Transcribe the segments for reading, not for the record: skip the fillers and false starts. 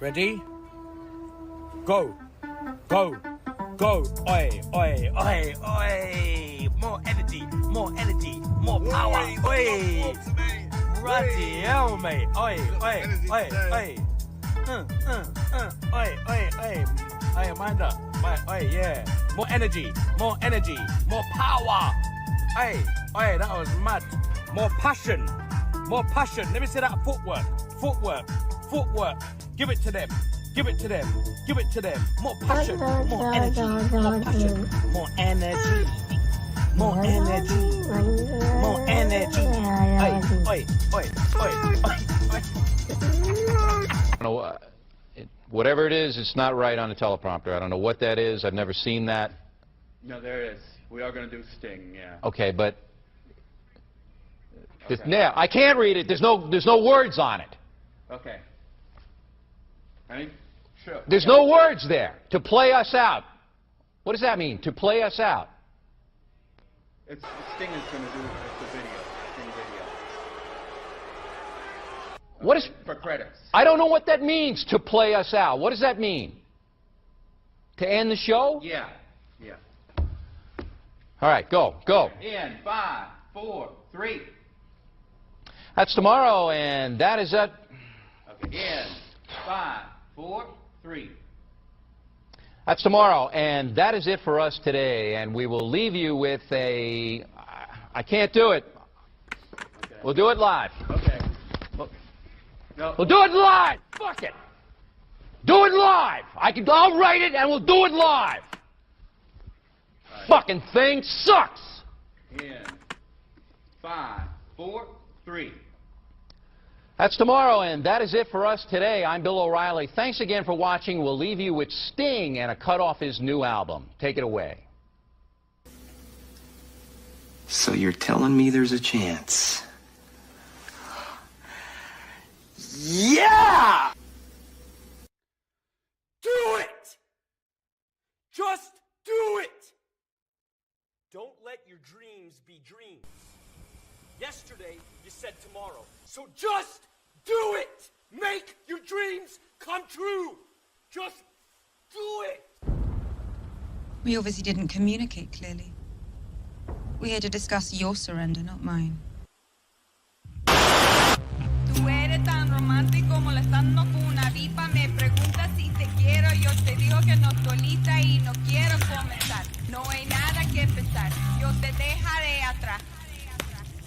Ready? Go. Go. Go. Oi, oi, oi, oi. More energy, more energy, more power. Oi. Bloody hell, mate. Oi, oi, oi, oi. Oi, oi, oi. Oi, mind up. Oi, yeah. More energy, more power. Oi, oi, that was mad. More passion. Let me see that footwork. Give it to them. More passion, more energy, more passion, more energy. Oi. I don't know, whatever it is, it's not right on the teleprompter. I don't know what that is. I've never seen that. No, there it is. We are going to do Sting, yeah. Okay, but Okay. yeah, I can't read it. There's no words on it. Okay. Ready? Sure. There's no words there. To play us out. What does that mean? To play us out. It's Sting is going to do the video. Sting video. Okay. What is for credits? I don't know what that means. To play us out. What does that mean? To end the show? Yeah. All right, go. In 5, 4, 3. That's tomorrow, and that is it. Okay. In 5, 4, 3. That's tomorrow, and that is it for us today. And we will leave you with a... I can't do it. Okay. We'll do it live. Okay. No. We'll do it live. Fuck it. Do it live. I'll write it, and we'll do it live. Right. Fucking thing sucks. In 5, 4, 3. That's tomorrow, and that is it for us today. I'm Bill O'Reilly. Thanks again for watching. We'll leave you with Sting and a cut off his new album. Take it away. So you're telling me there's a chance? Yeah! Do it! Just do it! Don't let your dreams be dreams. Yesterday, you said tomorrow. So just do it! Make your dreams come true! Just do it! We obviously didn't communicate clearly. We're here to discuss your surrender, not mine. Tú eres tan romántico molestando con una pipa. Me preguntas si te quiero. Yo te digo que no estoy lista y no quiero comenzar. No hay nada que empezar. Yo te dejaré atrás.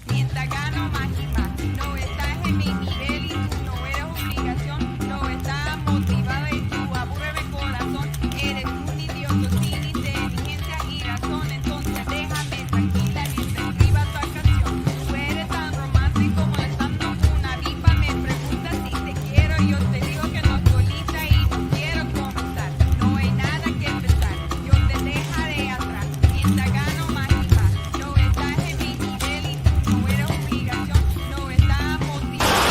Mientras gano más y más. No estás en mi nivel y tú no eres obligación. No estás motivada y tú aburres mi corazón. Eres un idiota sin inteligencia y razón. Entonces déjame tranquila mientras escriba tu canción. Tú eres tan romántico molestando con una pipa. Me preguntas si te quiero. Yo te digo que no estoy lista y no quiero comenzar. No hay nada que empezar. Yo te dejaré atrás. Mientras gano más y más. No estás en mi nivel y tú no eres obligación. No estás motivado.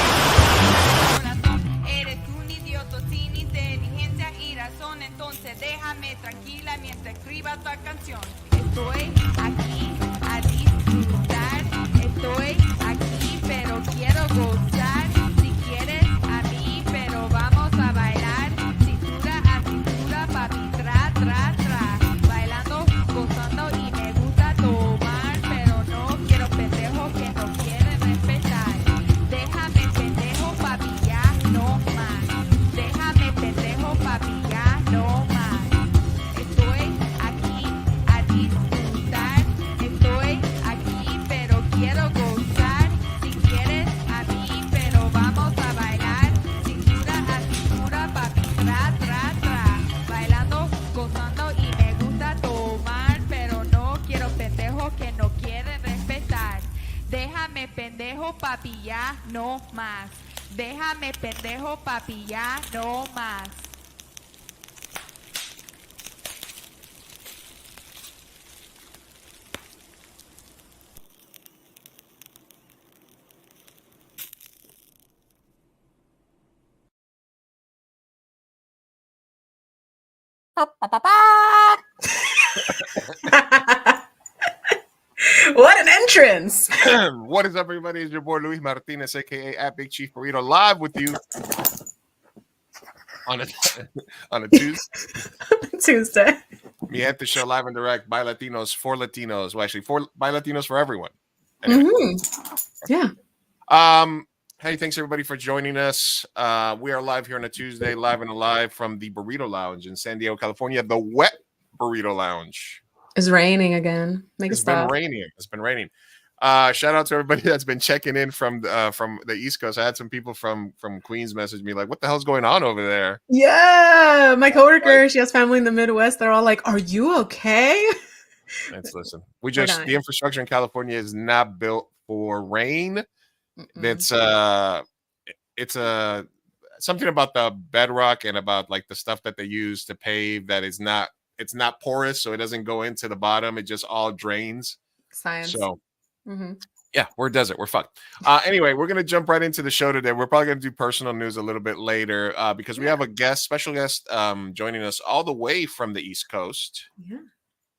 Corazón. Eres un idiota sin inteligencia y razón. Entonces déjame tranquila mientras escriba tu canción. Estoy aquí a disfrutar. Estoy aquí pero quiero gozar. Si quieres a mí pero vamos a bailar. Cintura a cintura papi tra tra tra. Bailando, gozando y me gusta tomar. Pero no quiero pendejos que no quieren respetar. Déjame pendejo papi ya no más. Déjame pendejo papi ya no más. Estoy aquí a disfrutar. Estoy aquí pero quiero gozar. Si quieres a mí pero vamos a bailar. Cintura a cintura papi tra tra tra. Bailando, gozando y me gusta tomar. Pero no quiero pendejos que no quieren respetar. Déjame pendejo papi ya no más. Déjame pendejo papi ya no más. What an entrance! What is up, everybody? It's your boy Luis Martinez, aka at Big Chief Burrito, live with you on a on a Tuesday. Tuesday. Mi Gente show live and direct by Latinos for Latinos. Well, actually, by Latinos for everyone. Anyway. Yeah. Hey, thanks everybody for joining us. We are live here on a Tuesday, live and alive from the Burrito Lounge in San Diego, California. The wet Burrito Lounge. It's raining again. It's been raining. It's been raining. Shout out to everybody that's been checking in from the East Coast. I had some people from Queens message me like, "What the hell's going on over there?" Yeah, my coworker, she has family in the Midwest. They're all like, "Are you okay?" Let's listen. The infrastructure in California is not built for rain. It's something about the bedrock and about like the stuff that they use to pave that it's not porous, so it doesn't go into the bottom. It just all drains. Science. So yeah, we're a desert. We're fucked. Anyway, we're gonna jump right into the show today. We're probably gonna do personal news a little bit later because we have a special guest joining us all the way from the East Coast.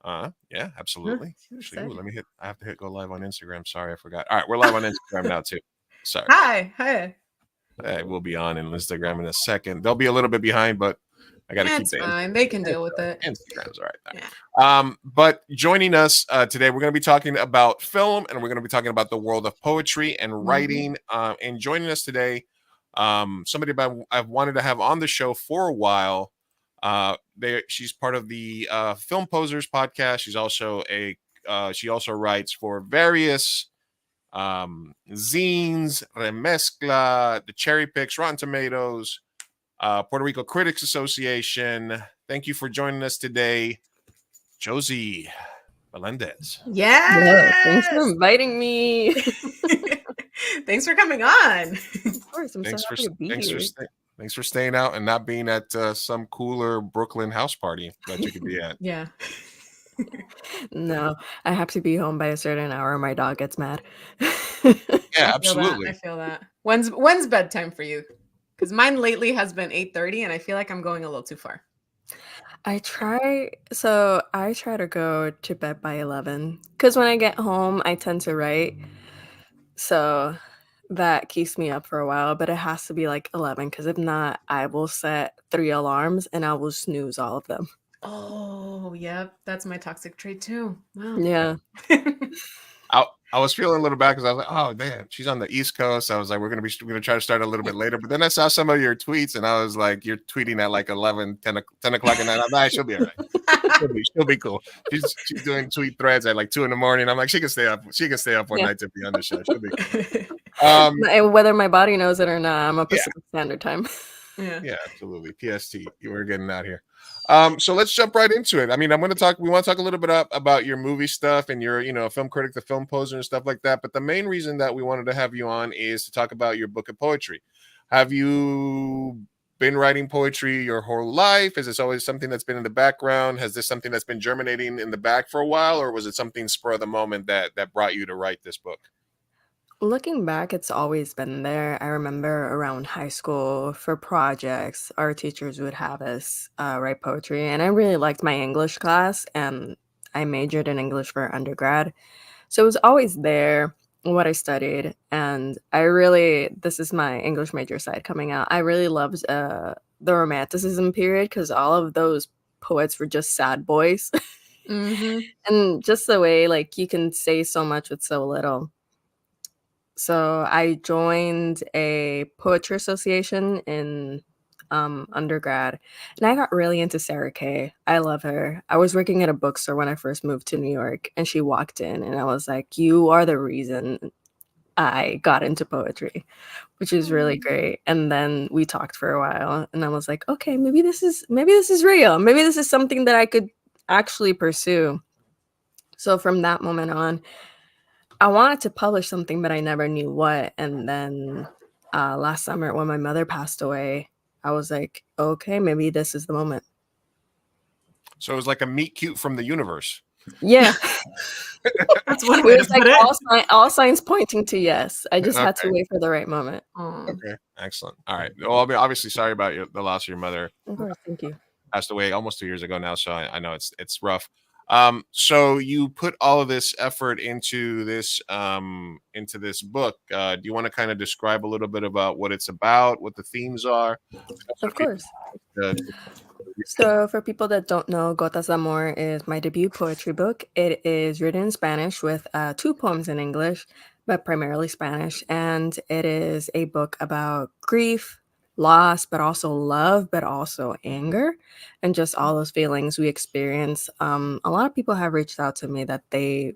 Yeah, absolutely. Actually, I have to hit go live on Instagram. Sorry, I forgot. All right, we're live on Instagram now too. Sorry. Hi. We'll be on Instagram in a second. They'll be a little bit behind, but I got to keep it. Fine. They can deal with it. Instagram's all right. Yeah. But joining us today, we're going to be talking about film, and we're going to be talking about the world of poetry and writing. And joining us today, somebody I've wanted to have on the show for a while. She's part of the Film Posers podcast. She's also she also writes for various zines, Remezcla, the Cherry Picks, Rotten Tomatoes, Puerto Rico Critics Association. Thank you for joining us today, Josie Meléndez. Yeah. Thanks for inviting me. Thanks for coming on. Of course, I'm so happy to be here. Thanks for staying out and not being at some cooler Brooklyn house party that you could be at. Yeah. No, I have to be home by a certain hour. My dog gets mad. Yeah, absolutely. I feel that. When's bedtime for you? Because mine lately has been 8:30, and I feel like I'm going a little too far. I try to go to bed by 11 because when I get home, I tend to write. So that keeps me up for a while, but it has to be like 11 because if not, I will set 3 alarms and I will snooze all of them. Oh, yeah, that's my toxic trait too. Wow. Yeah. I was feeling a little bad because I was like, oh man, she's on the East Coast. I was like, we're gonna try to start a little bit later. But then I saw some of your tweets and I was like, you're tweeting at like 11, 10 o'clock at night. I'm like, she'll be all right. She'll be cool. She's doing tweet threads at like 2 a.m. I'm like, she can stay up one night to be on the show. She'll be cool. And whether my body knows it or not, I'm a Pacific Standard Time. Yeah, absolutely. PST. You were getting out here. So let's jump right into it. I mean, we want to talk a little bit about your movie stuff and your, film critic, the film poser and stuff like that. But the main reason that we wanted to have you on is to talk about your book of poetry. Have you been writing poetry your whole life? Is this always something that's been in the background? Has this something that's been germinating in the back for a while? Or was it something spur of the moment that brought you to write this book? Looking back, it's always been there. I remember around high school for projects, our teachers would have us write poetry. And I really liked my English class, and I majored in English for undergrad. So it was always there, what I studied. And this is my English major side coming out. I really loved the Romanticism period because all of those poets were just sad boys. And just the way, like, you can say so much with so little. So I joined a poetry association in undergrad, and I got really into Sarah Kay. I love her. I was working at a bookstore when I first moved to New York, and she walked in, and I was like, you are the reason I got into poetry, which is really great. And then we talked for a while, and I was like, okay, maybe this is real. Maybe this is something that I could actually pursue. So from that moment on, I wanted to publish something, but I never knew what. And then last summer, when my mother passed away, I was like, okay, maybe this is the moment. So it was like a meet cute from the universe. Yeah. That's one way to put it. All signs pointing to yes. I just had to wait for the right moment. Okay, excellent. All right. Well, I'll be obviously sorry about the loss of your mother. Of course, thank you. Passed away almost 2 years ago now, so I know it's rough. So you put all of this effort into this book. Do you want to kind of describe a little bit about what it's about, what the themes are? So Of course. uh, So, for people that don't know, Gotas de Amor is my debut poetry book. It is written in Spanish with 2 poems in English, but primarily Spanish. And it is a book about grief, loss, but also love, but also anger, and just all those feelings we experience. A lot of people have reached out to me that they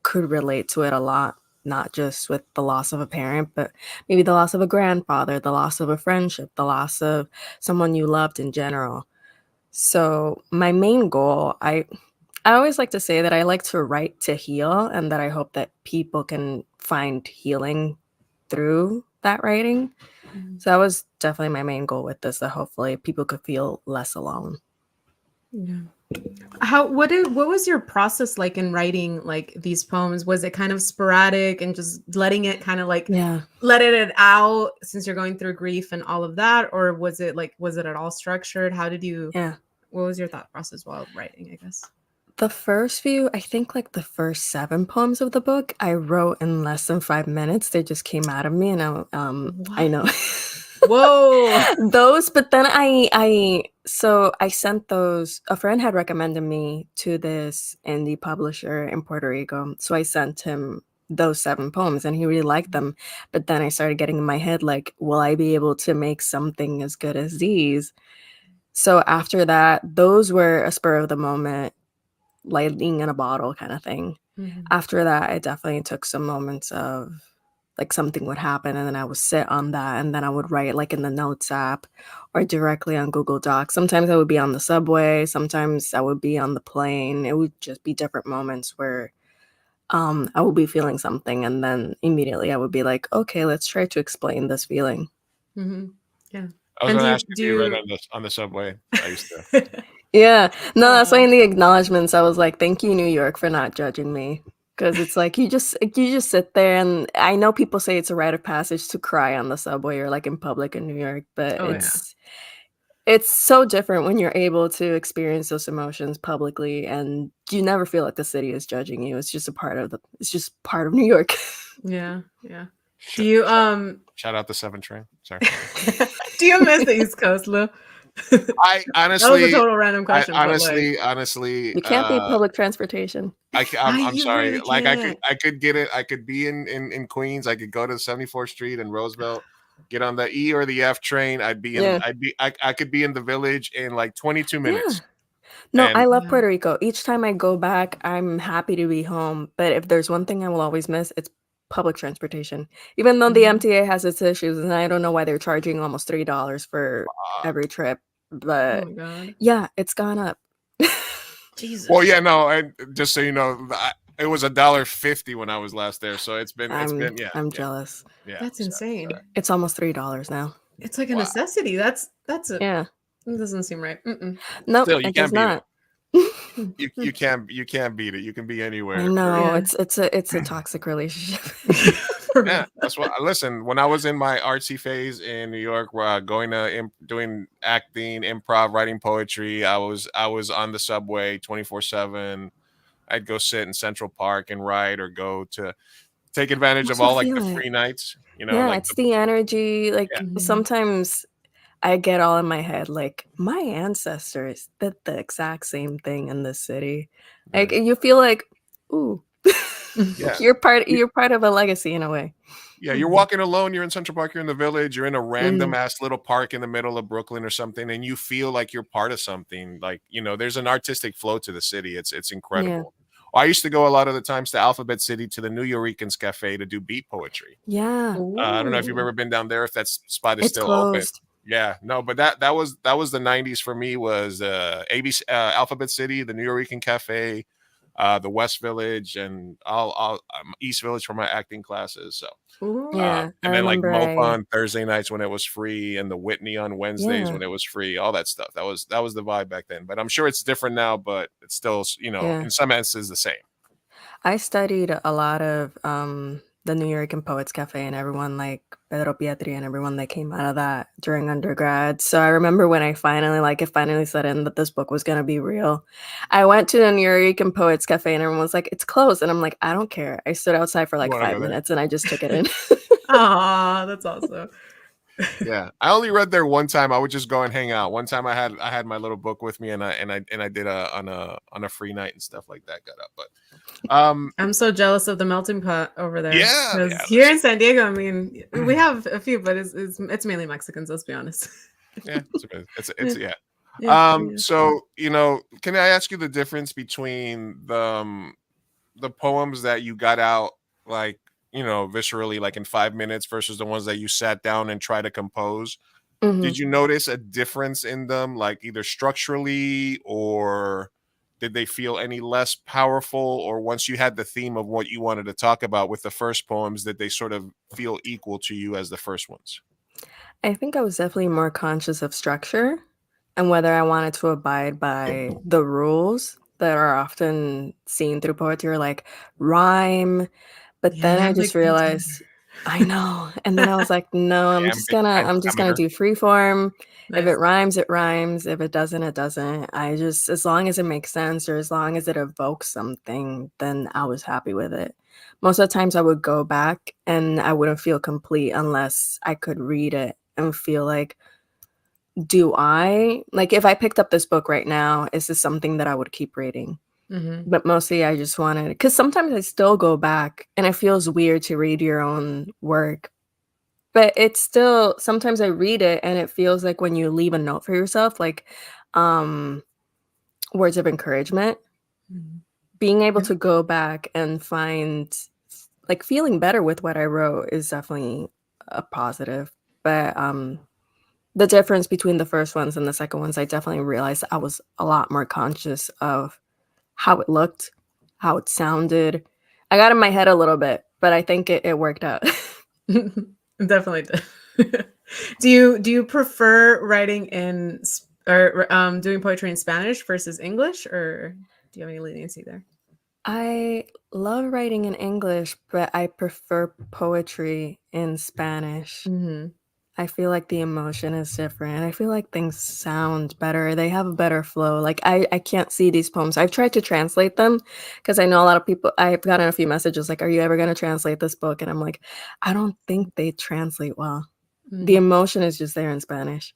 could relate to it a lot, not just with the loss of a parent, but maybe the loss of a grandfather, the loss of a friendship, the loss of someone you loved in general. So my main goal, I always like to say that I like to write to heal and that I hope that people can find healing through that writing. So that was definitely my main goal with this, that hopefully people could feel less alone. Yeah. What was your process like in writing like these poems? Was it kind of sporadic and just letting it kind of like Yeah. let it out since you're going through grief and all of that? Or was it at all structured? How did you Yeah. what was your thought process while writing, I guess? The first few, I think like the first 7 poems of the book, I wrote in less than 5 minutes. They just came out of me and I know. Whoa. Those, but then I sent those. A friend had recommended me to this indie publisher in Puerto Rico. So I sent him those 7 poems and he really liked them. But then I started getting in my head like, will I be able to make something as good as these? So after that, those were a spur of the moment, lightning in a bottle kind of thing. After that, I definitely took some moments of like something would happen and then I would sit on that and then I would write like in the notes app or directly on Google Docs. Sometimes I would be on the subway, sometimes I would be on the plane. It would just be different moments where I would be feeling something and then immediately I would be like, okay, let's try to explain this feeling. Yeah. I was And going to do you ask if you read on the subway. I used to. Yeah. No, that's why in the acknowledgments I was like, thank you, New York, for not judging me. Because it's like you just sit there and I know people say it's a rite of passage to cry on the subway or like in public in New York, but Oh, yeah. it's so different when you're able to experience those emotions publicly and you never feel like the city is judging you. It's just part of New York. Yeah. Yeah. Do you Shout out the 7 train. Sorry. do you miss the East Coast, Lou? I That was honestly, a total random question. but, like, honestly, You can't beat public transportation. I'm you sorry. really Like can't. I could get it. I could be in Queens. I could go to 74th Street and Roosevelt, get on the E or the F train. Yeah. I could be in the Village in like 22 Yeah. minutes. No, I And love Yeah. Puerto Rico. Each time I go back, I'm happy to be home. But if there's one thing I will always miss, it's public transportation. Even though the MTA has its issues, and I don't know why they're charging almost $3 for every trip. Oh But my God. yeah, it's gone up. Jesus. well, yeah, no, and just so you know, it was $1.50 when I was last there. So it's been yeah. I'm jealous. Yeah. That's so, insane. It's almost $3 now. It's like a Wow. necessity. That's a Yeah. It doesn't seem right. No, Still, you it does can't beat it. not. You can't beat it. You can be anywhere. I know. Yeah. It's a toxic relationship. Yeah, that's what. Listen, when I was in my artsy phase in New York, going to doing acting, improv, writing poetry, I was on the subway 24/7. I'd go sit in Central Park and write, or go to take advantage of Also all like feel the it. free nights. You know, Yeah, like it's the energy. Like Yeah. sometimes I get all in my head, like my ancestors did the exact same thing in this city. Like you feel like, ooh, Yeah. you're part of a legacy in a way. Yeah, you're walking alone. You're in Central Park. You're in the Village. You're in a random ass little park in the middle of Brooklyn or something, and you feel like you're part of something. Like, you know, there's an artistic flow to the city. It's incredible. I used to go a lot of the times to Alphabet City, to the New Eurekans Cafe, to do beat poetry. Yeah, I don't know if you've ever been down there, if that spot is it's still open. closed. Yeah, no, but that was the 90s for me. Was ABC, Alphabet City, the New Eurekan Cafe, the West Village, and all East Village for my acting classes. So Yeah, I and then like remember. Mopa on Thursday nights when it was free, and the Whitney on Wednesdays when it was free. All that stuff. That was the vibe back then. But I'm sure it's different now. But it's still, you know, Yeah. in some instances the same. I studied a lot of the New York and Poets Cafe and everyone like Pedro Pietri and everyone that came out of that during undergrad. So I remember when it finally set in that this book was going to be real. I went to the New York and Poets Cafe and everyone was like, it's closed. And I'm like, I don't care. I stood outside for like wanna 5 go there? minutes and I just took it in. Aw, that's awesome. Yeah, I only read there one time. I would just go and hang out. One time I had my little book with me, and I did on a free night and stuff like that. Got up, but I'm so jealous of the melting pot over there. Yeah, 'Cause yeah, here in San Diego, I mean, we have a few, but it's mainly Mexicans. Let's be honest. yeah, it's yeah. Yeah. So can I ask you the difference between the poems that you got out like viscerally, like in 5 minutes, versus the ones that you sat down and tried to compose? Mhm. Did you notice a difference in them, like either structurally, or did they feel any less powerful? Or once you had the theme of what you wanted to talk about with the first poems, did they sort of feel equal to you as the first ones? I think I was definitely more conscious of structure and whether I wanted to abide by the rules that are often seen through poetry, like rhyme. But Yeah, then I I'm a just big painter. realized, I know. And then I was like, no, I'm just gonna do free form. If Nice. it rhymes, it rhymes. If it doesn't, it doesn't. As long as it makes sense or as long as it evokes something, then I was happy with it. Most of the times I would go back and I wouldn't feel complete unless I could read it and feel like, if I picked up this book right now, is this something that I would keep reading? Mhm. But mostly I just wanted, because sometimes I still go back and it feels weird to read your own work. But it's still, sometimes I read it and it feels like when you leave a note for yourself, like words of encouragement, Mhm. being able Yeah. to go back and find like feeling better with what I wrote is definitely a positive. But the difference between the first ones and the second ones, I definitely realized I was a lot more conscious of how it looked, how it sounded. I got in my head a little bit, but I think it worked out. Definitely did. Do you prefer writing or doing poetry in Spanish versus English, or do you have any leniency there? I love writing in English, but I prefer poetry in Spanish. Mhm. I feel like the emotion is different. I feel like things sound better. They have a better flow. Like I can't see these poems. I've tried to translate them because I know a lot of people. I've gotten a few messages like, "Are you ever going to translate this book?" And I'm like, I don't think they translate well. The Mhm. emotion is just there in Spanish.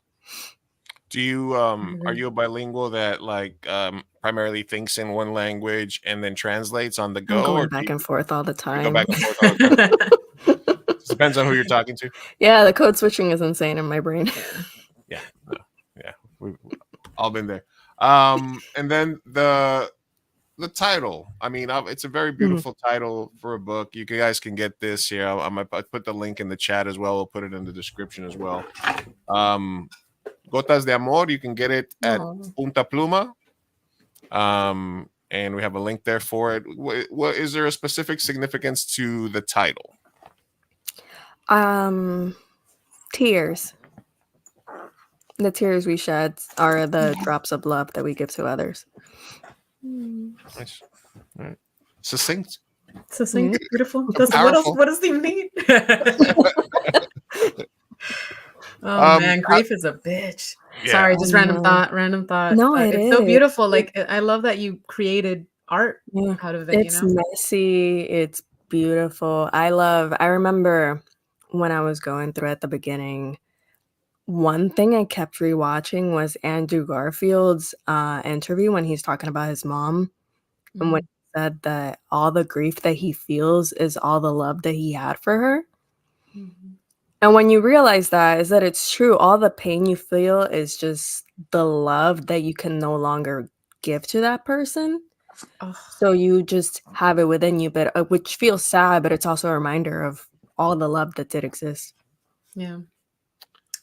Do you I are agree. you a bilingual that like primarily thinks in one language and then translates on the I'm go, or going do back and forth all the you go time. back and forth all the time? Just depends on who you're talking to. Yeah, the code switching is insane in my brain. Yeah. Yeah, no, yeah, we've all been there. And then the title. I mean, it's a very Mhm. beautiful title for a book. You guys can get this here. I put the link in the chat as well. We'll put it in the description as well. Gotas de Amor. You can get it at Aw. Punta Pluma. And we have a link there for it. What is there a specific significance to the title? Tears. The tears we shed are the drops of love that we give to others. Nice. All right. Succinct. Succinct, Mhm. beautiful. What else? Powerful. What does he need? Oh man, I- grief is a bitch. yeah. Sorry, I just know. random thought. No, But it it's so is. beautiful. Like I love that you created art Yeah. out of it, you It's know? messy, it's beautiful. I remember when I was going through at the beginning, one thing I kept rewatching was Andrew Garfield's interview when he's talking about his mom and when Mhm. he said that all the grief that he feels is all the love that he had for her. Mhm. And when you realize that, is that it's true. All the pain you feel is just the love that you can no longer give to that person. Oh, So you just have it within you, but which feels sad, but it's also a reminder of all the love that did exist. yeah.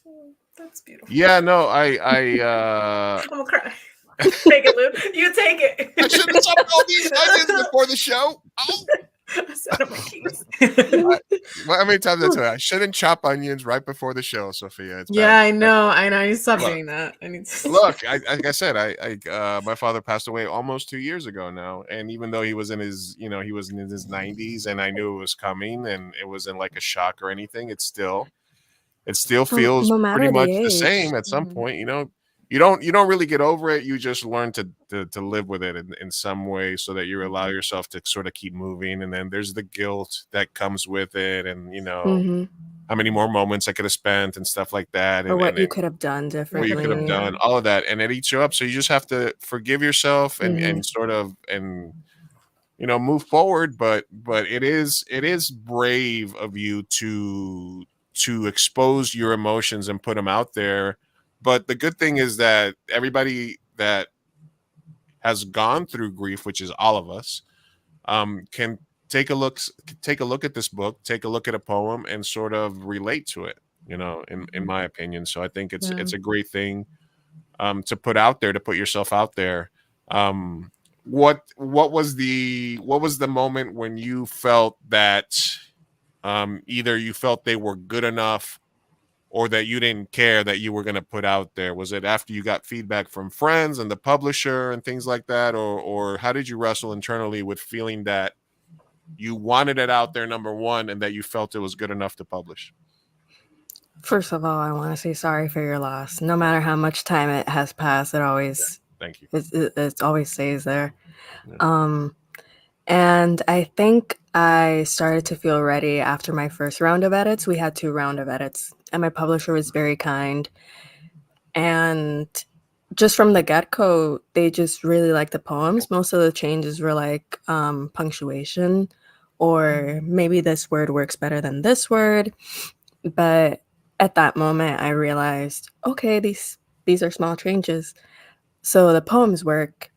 Oh, that's beautiful. Yeah, no, I'm gonna cry. Take it, Lou. You take I should have it. told all these onions before the show. Oh. Set of my keys. Well, how many times I tell you I shouldn't chop onions right before the show, Sophia? It's Yeah, bad. I know. I need to stop Look, doing that. I need to. look, like I said, my father passed away almost 2 years ago now, and even though he was in his, he was in his 90s, and I knew it was coming, and it wasn't like a shock or anything. It still feels No pretty matter the much the age. same at some point. You don't really get over it. You just learn to live with it in some way, so that you allow yourself to sort of keep moving. And then there's the guilt that comes with it, and Hmm. how many more moments I could have spent and stuff like that, Or what you and could have done what you could have differently. done, all of that, and it eats you up. So you just have to forgive yourself and Mhm. sort of and move forward. But it is brave of you to expose your emotions and put them out there. But the good thing is that everybody that has gone through grief, which is all of us, can take a look at this book, take a look at a poem, and sort of relate to it. In my opinion. So I think it's Yeah. it's a great thing to put out there, to put yourself out there. Um, what was the moment when you felt that either you felt they were good enough, or that you didn't care that you were going to put out there? Was it after you got feedback from friends and the publisher and things like that, or how did you wrestle internally with feeling that you wanted it out there, number one, and that you felt it was good enough to publish? First of all, I want to say sorry for your loss. No matter how much time it has passed, it always Thank you. it always stays there. Yeah. And I think I started to feel ready after my first round of edits. We had 2 round of edits, and my publisher was very kind. And just from the get-go, they just really liked the poems. Most of the changes were like punctuation, or maybe this word works better than this word. But at that moment, I realized, okay, these are small changes, so the poems work.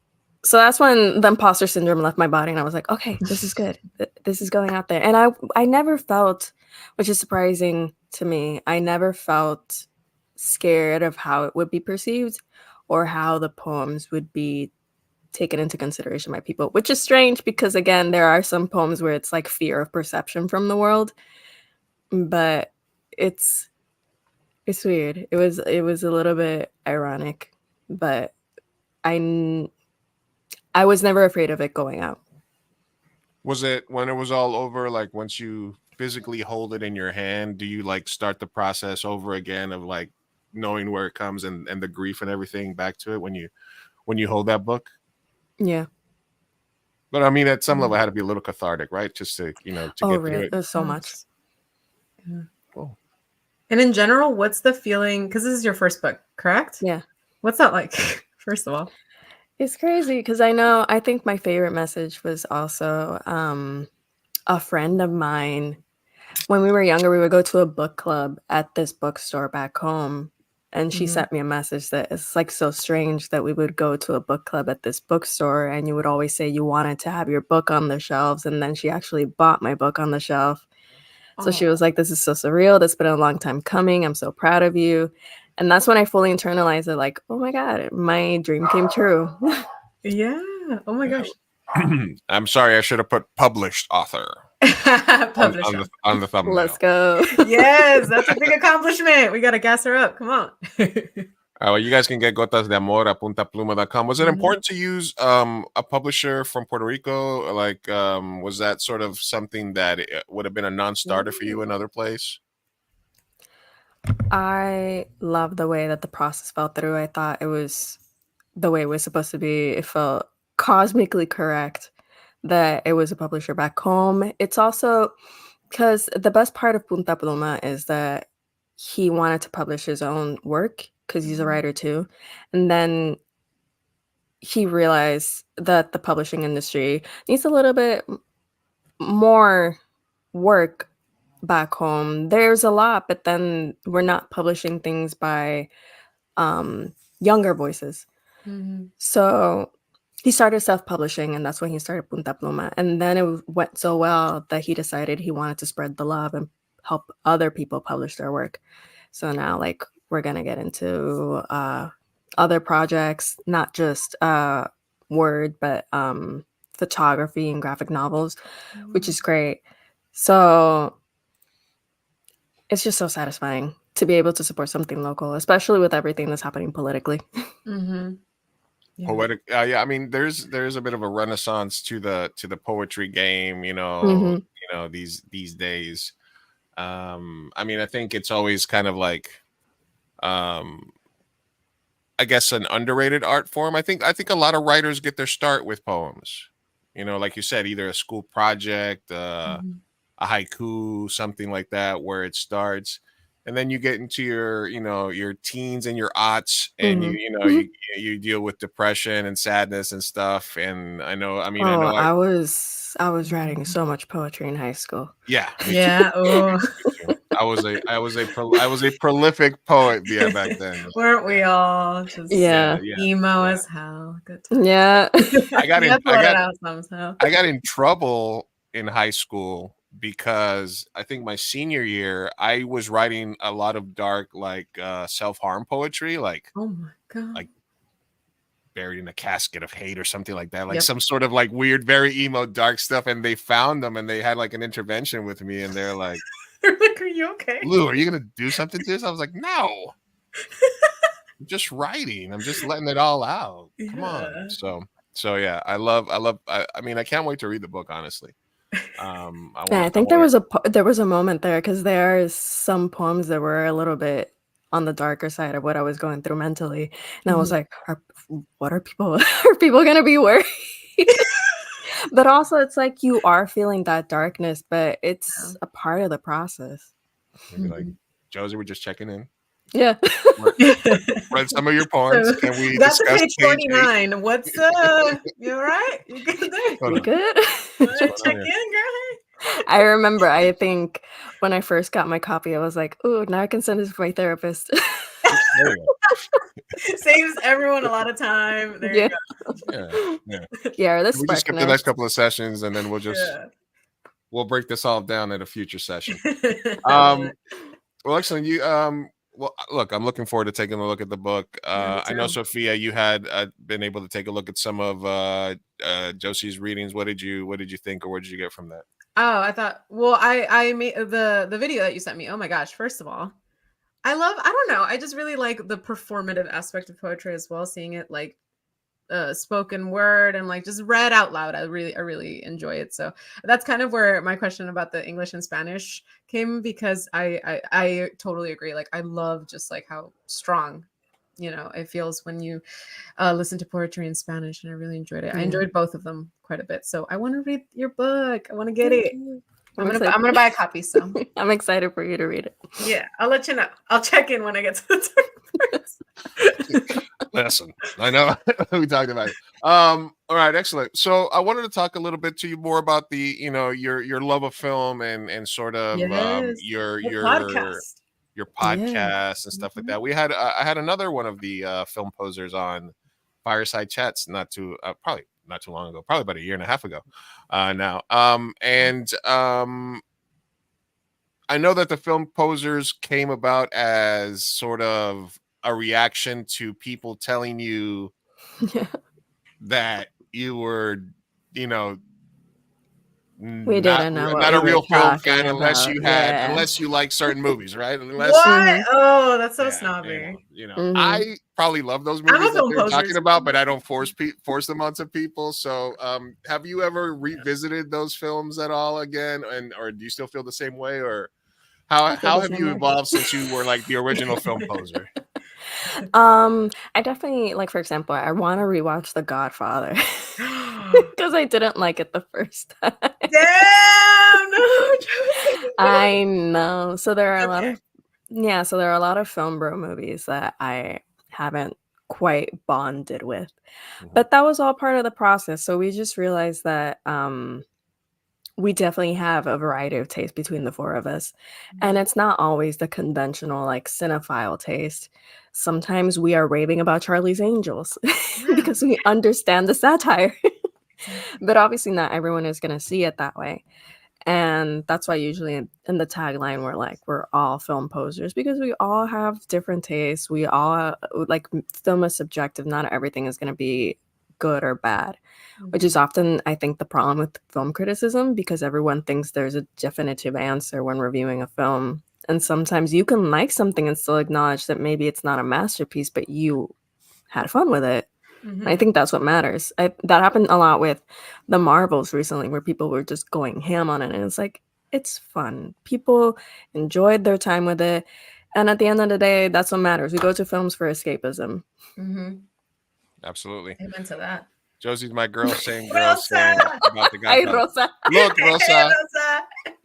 So that's when the imposter syndrome left my body, and I was like, okay, this is good. This is going out there. And I never felt, which is surprising to me, I never felt scared of how it would be perceived or how the poems would be taken into consideration by people, which is strange because, again, there are some poems where it's like fear of perception from the world, but it's weird. It was a little bit ironic, but I was never afraid of it going out. Was it when it was all over, like once you physically hold it in your hand, do you like start the process over again of like knowing where it comes, and the grief and everything back to it when you hold that book? Yeah. But I mean, at some level, it had to be a little cathartic, right? Just to Oh, get through really? it. There's so much. Yeah. Cool. And in general, what's the feeling? Because this is your first book, correct? Yeah. What's that like? First of all. It's crazy because I think my favorite message was also a friend of mine. When we were younger, we would go to a book club at this bookstore back home. And she sent me a message that it's like so strange that we would go to a book club at this bookstore and you would always say you wanted to have your book on the shelves. And then she actually bought my book on the shelf. So she was like, this is so surreal. That's been a long time coming. I'm so proud of you. And that's when I fully internalized it, like, oh my God, my dream came true. Yeah. Oh my gosh. I'm sorry, I should have put published author Publisher. on the thumbnail. Let's go. Yes, that's a big accomplishment. We got to gas her up. Come on. Well, you guys can get Gotas de Amor at puntapluma.com. Was it important to use a publisher from Puerto Rico? Like, was that sort of something that it would have been a non-starter for you another place? I love the way that the process fell through. I thought it was the way it was supposed to be. It felt cosmically correct that it was a publisher back home. It's also because the best part of Punta Pluma is that he wanted to publish his own work because he's a writer too. And then he realized that the publishing industry needs a little bit more work back home. There's a lot, but then we're not publishing things by younger voices. So he started self-publishing, and that's when he started Punta Pluma. And then it went so well that he decided he wanted to spread the love and help other people publish their work. So now, like, we're gonna get into other projects, not just Word, but photography and graphic novels, which is great. So it's just so satisfying to be able to support something local, especially with everything that's happening politically. Mm-hmm. Yeah. Poetic, yeah. I mean, there's a bit of a renaissance to the poetry game, Mhm. these days. I mean, I think it's always kind of like, um, I guess, an underrated art form. I think a lot of writers get their start with poems. Like you said, either a school project, Mhm. a haiku, something like that, where it starts, and then you get into your teens and your aughts, and Mhm. you deal with depression and sadness and stuff. And I know, I mean, I Oh, know, I was writing so much poetry in high school. yeah, me too. Yeah. Oh. Me too. I was a prolific poet, yeah, back then. Weren't we all just Yeah, Yeah. yeah, emo yeah. as hell? Good times. Yeah. I got You in, have to let it out somehow. I got in trouble in high school because I think my senior year I was writing a lot of dark, like, self-harm poetry, like Oh my god. like buried in a casket of hate or something like that, like Yep. some sort of like weird, very emo, dark stuff. And they found them and they had like an intervention with me, and they're like, They're like, are you okay? "Lou, are you gonna do something to this?" I was like, "No, I'm just writing. I'm just letting it all out. Come on." Yeah. So yeah, I mean, I can't wait to read the book, honestly. I Yeah, want I to, think there was a moment there because there are some poems that were a little bit on the darker side of what I was going through mentally, and I was Mhm. like, "What are people? Are people gonna be worried?" But also, it's like you are feeling that darkness, but it's a part of the process. maybe like, Mhm. "Josie, we're just checking in. Yeah. Read some of your poems. So Can we got to discuss page page 8?" 49. What's you all right? You good there? Hold You on. good? What's going Check on in, here? girl. I remember, I think when I first got my copy, I was like, "Ooh, now I can send this to my therapist." There you Saves everyone a lot of time. There Yeah. you go. Yeah. Yeah, this We just skip the sparkness. next couple of sessions, and then go. we'll break this all down at a future session. Yeah. I love it. Well, excellent. Well, look, I'm looking forward to taking a look at the book. Yeah, me I know, too. Sophia, you had been able to take a look at some of Josie's readings. What did you think, or what did you get from that? Oh, I thought. Well, I made the video that you sent me. Oh my gosh! First of all, I don't know. I just really like the performative aspect of poetry as well. Seeing it like spoken word and like just read out loud. I really enjoy it. So that's kind of where my question about the English and Spanish came, because I totally agree. Like I love just like how strong it feels when you listen to poetry in Spanish, and I really enjoyed it. I Yeah. enjoyed both of them quite a bit. So I want to read your book. I want to get Thank it. you. I'm excited. gonna buy a copy. So I'm excited for you to read it. yeah, I'll let you know. I'll check in when I get to the first. Listen, I know we talked about it. All right, excellent. So I wanted to talk a little bit to you more about the, your love of film, and sort of Yes, your the podcast. your Yeah. podcast and stuff like that. We had I had another one of the film posers on Fireside Chats probably not too long ago, probably about a year and a half ago now. And I know that the film posers came about as sort of a reaction to people telling you Yeah. that you were, you know, We didn't know what not a we were real film talking fan about. Yeah. unless you like certain movies, right? Unless What? Mhm. Oh, that's so yeah, snobby. Mhm. I probably love those I'm a movies that film they're poser. talking about, but I don't force them onto people. So, have you ever revisited those films at all again, or do you still feel the same way, or I feel how the have same you way. evolved since you were like the original film poser? I definitely, like, for example, I want to rewatch The Godfather because I didn't like it the first time. Damn, no, Josie. I know. So there are a lot Okay. of film bro movies that I haven't quite bonded with. Mhm. But that was all part of the process. So we just realized that we definitely have a variety of taste between the four of us. And it's not always the conventional, like, cinephile taste. Sometimes we are raving about Charlie's Angels Yeah. because we understand the satire. But obviously not everyone is going to see it that way. And that's why usually in the tagline we're like, we're all film posers, because we all have different tastes. We all, like, film is subjective. Not everything is going to be good or bad, which Mhm. is often, I think, the problem with film criticism because everyone thinks there's a definitive answer when reviewing a film. And sometimes you can like something and still acknowledge that maybe it's not a masterpiece, but you had fun with it. I Mhm. think that's what matters. That happened a lot with the Marvels recently, where people were just going ham on it, and it's like, it's fun. People enjoyed their time with it, and at the end of the day, that's what matters. We go to films for escapism. Mhm. Absolutely. Amen to that. Josie's my girl, same girl, Rosa! same about the Hi, Godfather. Rosa. Look, Hey, Rosa.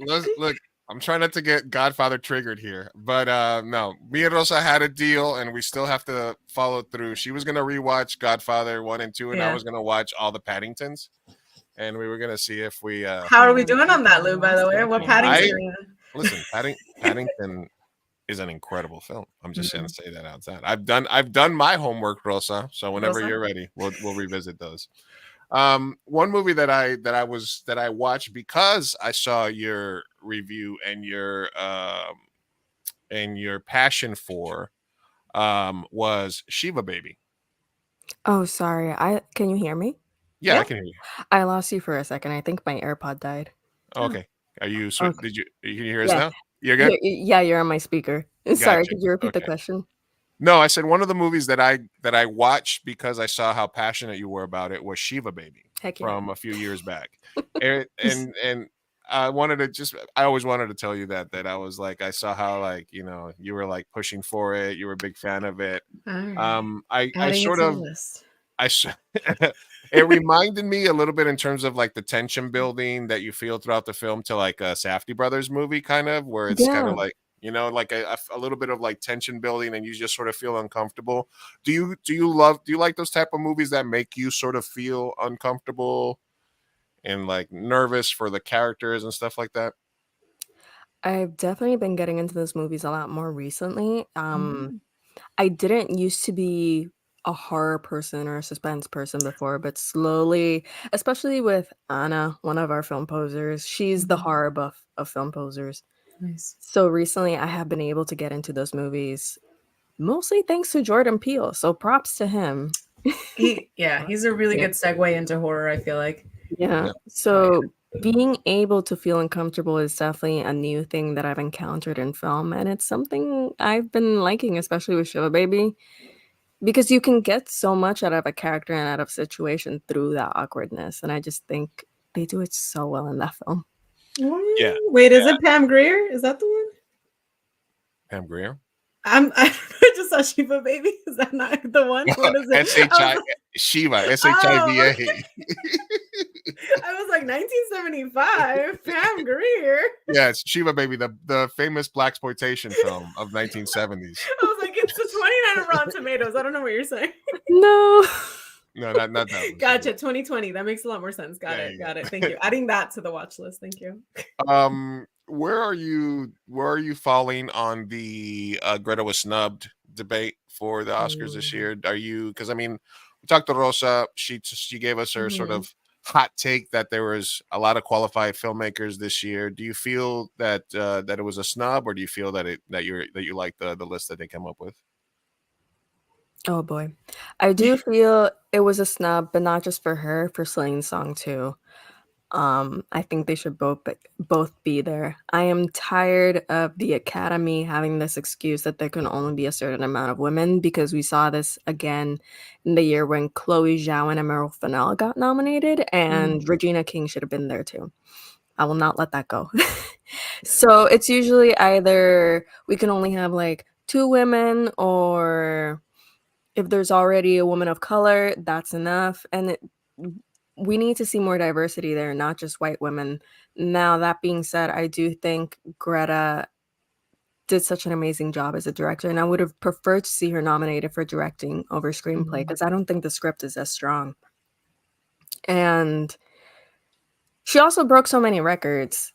Rosa. Look, I'm trying not to get Godfather triggered here, but no, me and Rosa had a deal, and we still have to follow through. She was gonna rewatch Godfather 1 and 2, and I Yeah. was gonna watch all the Paddingtons, and we were gonna see if we. How are we doing on that, Lou, by the way? What Paddington are you? Listen, Paddington is an incredible film. I'm just gonna Mhm. say that outside. I've done my homework, Rosa. So whenever Rosa? you're ready, we'll revisit those. One movie that I watched because I saw your review and your passion for was Shiva Baby. Oh, sorry. Can you hear me? Yeah, I Yeah. can hear you. I lost you for a second. I think my AirPod died. Oh, okay. Are you Okay. did you can you hear us Yeah. now? You're good? Yeah, you're on my speaker. Sorry, Gotcha. could you repeat the Okay. question? No, I said one of the movies that I watched because I saw how passionate you were about it was Shiva Baby Heck yeah. from a few years back. And I always wanted to tell you that I was like I saw how like, you were like pushing for it, you were a big fan of it. All right. I Adding it sort to the of list. I s- it reminded me a little bit in terms of like the tension building that you feel throughout the film to like a Safdie Brothers movie kind of where it's kind of Yeah. like like a little bit of like tension building and you just sort of feel uncomfortable. Do you like those type of movies that make you sort of feel uncomfortable and like nervous for the characters and stuff like that? I've definitely been getting into those movies a lot more recently. Mhm. I didn't used to be a horror person or a suspense person before, but slowly, especially with Anna, one of our film posers, she's the Mhm. horror buff of film posers. Nice. So recently, I have been able to get into those movies, mostly thanks to Jordan Peele. So props to him. He's a really Yeah. good segue into horror, I feel like. Yeah. Yeah. So being able to feel uncomfortable is definitely a new thing that I've encountered in film, and it's something I've been liking, especially with Shiva Baby, because you can get so much out of a character and out of situation through that awkwardness, and I just think they do it so well in that film. Yeah. Wait, is it Pam Grier? Is that the one? Pam Grier. I just saw Shiva Baby. Is that not the one? What is it? S-H-I Shiva, S-H-I-V-A. I was like 1975. Pam Grier. Yeah, it's Shiva Baby, the famous blaxploitation film of 1970s. I was like, it's the 29 on Rotten Tomatoes. I don't know what you're saying. No. No, not that one. Gotcha. 2020. That makes a lot more sense. Got Yeah, it. yeah. Got it. Thank you. Adding that to the watch list. Thank you. Where are you falling on the Greta was snubbed debate for the Oscars this year? Are you, because I mean, we talked to Rosa, she gave us her sort Mhm. of hot take that there was a lot of qualified filmmakers this year. Do you feel that that it was a snub, or do you feel that you like the list that they come up with? Oh boy. I do feel it was a snub, but not just for her, for Sling Song too. I think they should both be there. I am tired of the Academy having this excuse that there can only be a certain amount of women because we saw this again in the year when Chloe Zhao and Emerald Fennell got nominated, and Regina King should have been there too. I will not let that go. So it's usually either we can only have like 2 women, or if there's already a woman of color, that's enough. And we need to see more diversity there, not just white women. Now, that being said, I do think Greta did such an amazing job as a director, and I would have preferred to see her nominated for directing over screenplay because I don't think the script is as strong. And she also broke so many records,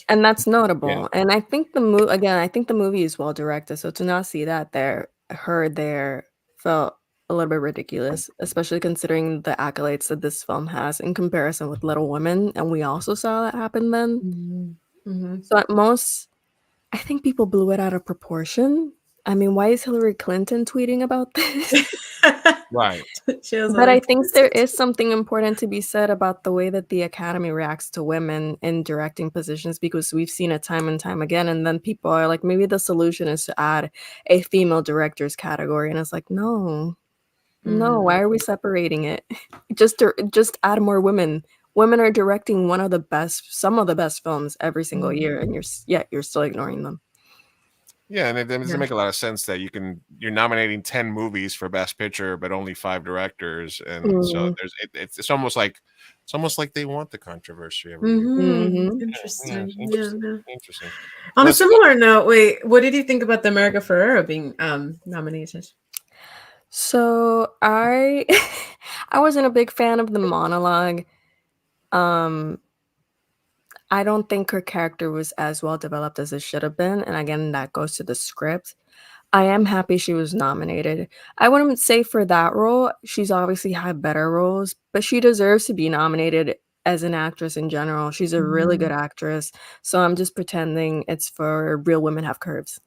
and that's notable. And I think I think the movie is well directed, so to not see that her there felt a little bit ridiculous, especially considering the accolades that this film has in comparison with Little Women, and we also saw that happen then. So at most, I think people blew it out of proportion. I mean, why is Hillary Clinton tweeting about this? Right. She has But a I think there is something important to be said about the way that the Academy reacts to women in directing positions, because we've seen it time and time again. And then people are like, maybe the solution is to add a female directors category. And it's like, no, no, why are we separating it? Just add more women. Women are directing some of the best films every single year, and you're still ignoring them. Yeah, and it doesn't make a lot of sense that you're nominating 10 movies for Best Picture, but only 5 directors, and so it's almost like they want the controversy every year. Mhm. Interesting. It's Yeah, interesting. yeah. Interesting. On a Let's similar note, wait, what did you think about the America Ferrera being nominated? So I I wasn't a big fan of the monologue. Um, I don't think her character was as well developed as it should have been, and again, that goes to the script. I am happy she was nominated. I wouldn't say for that role, she's obviously had better roles, but she deserves to be nominated as an actress in general. She's a really good actress, so I'm just pretending it's for Real Women Have Curves.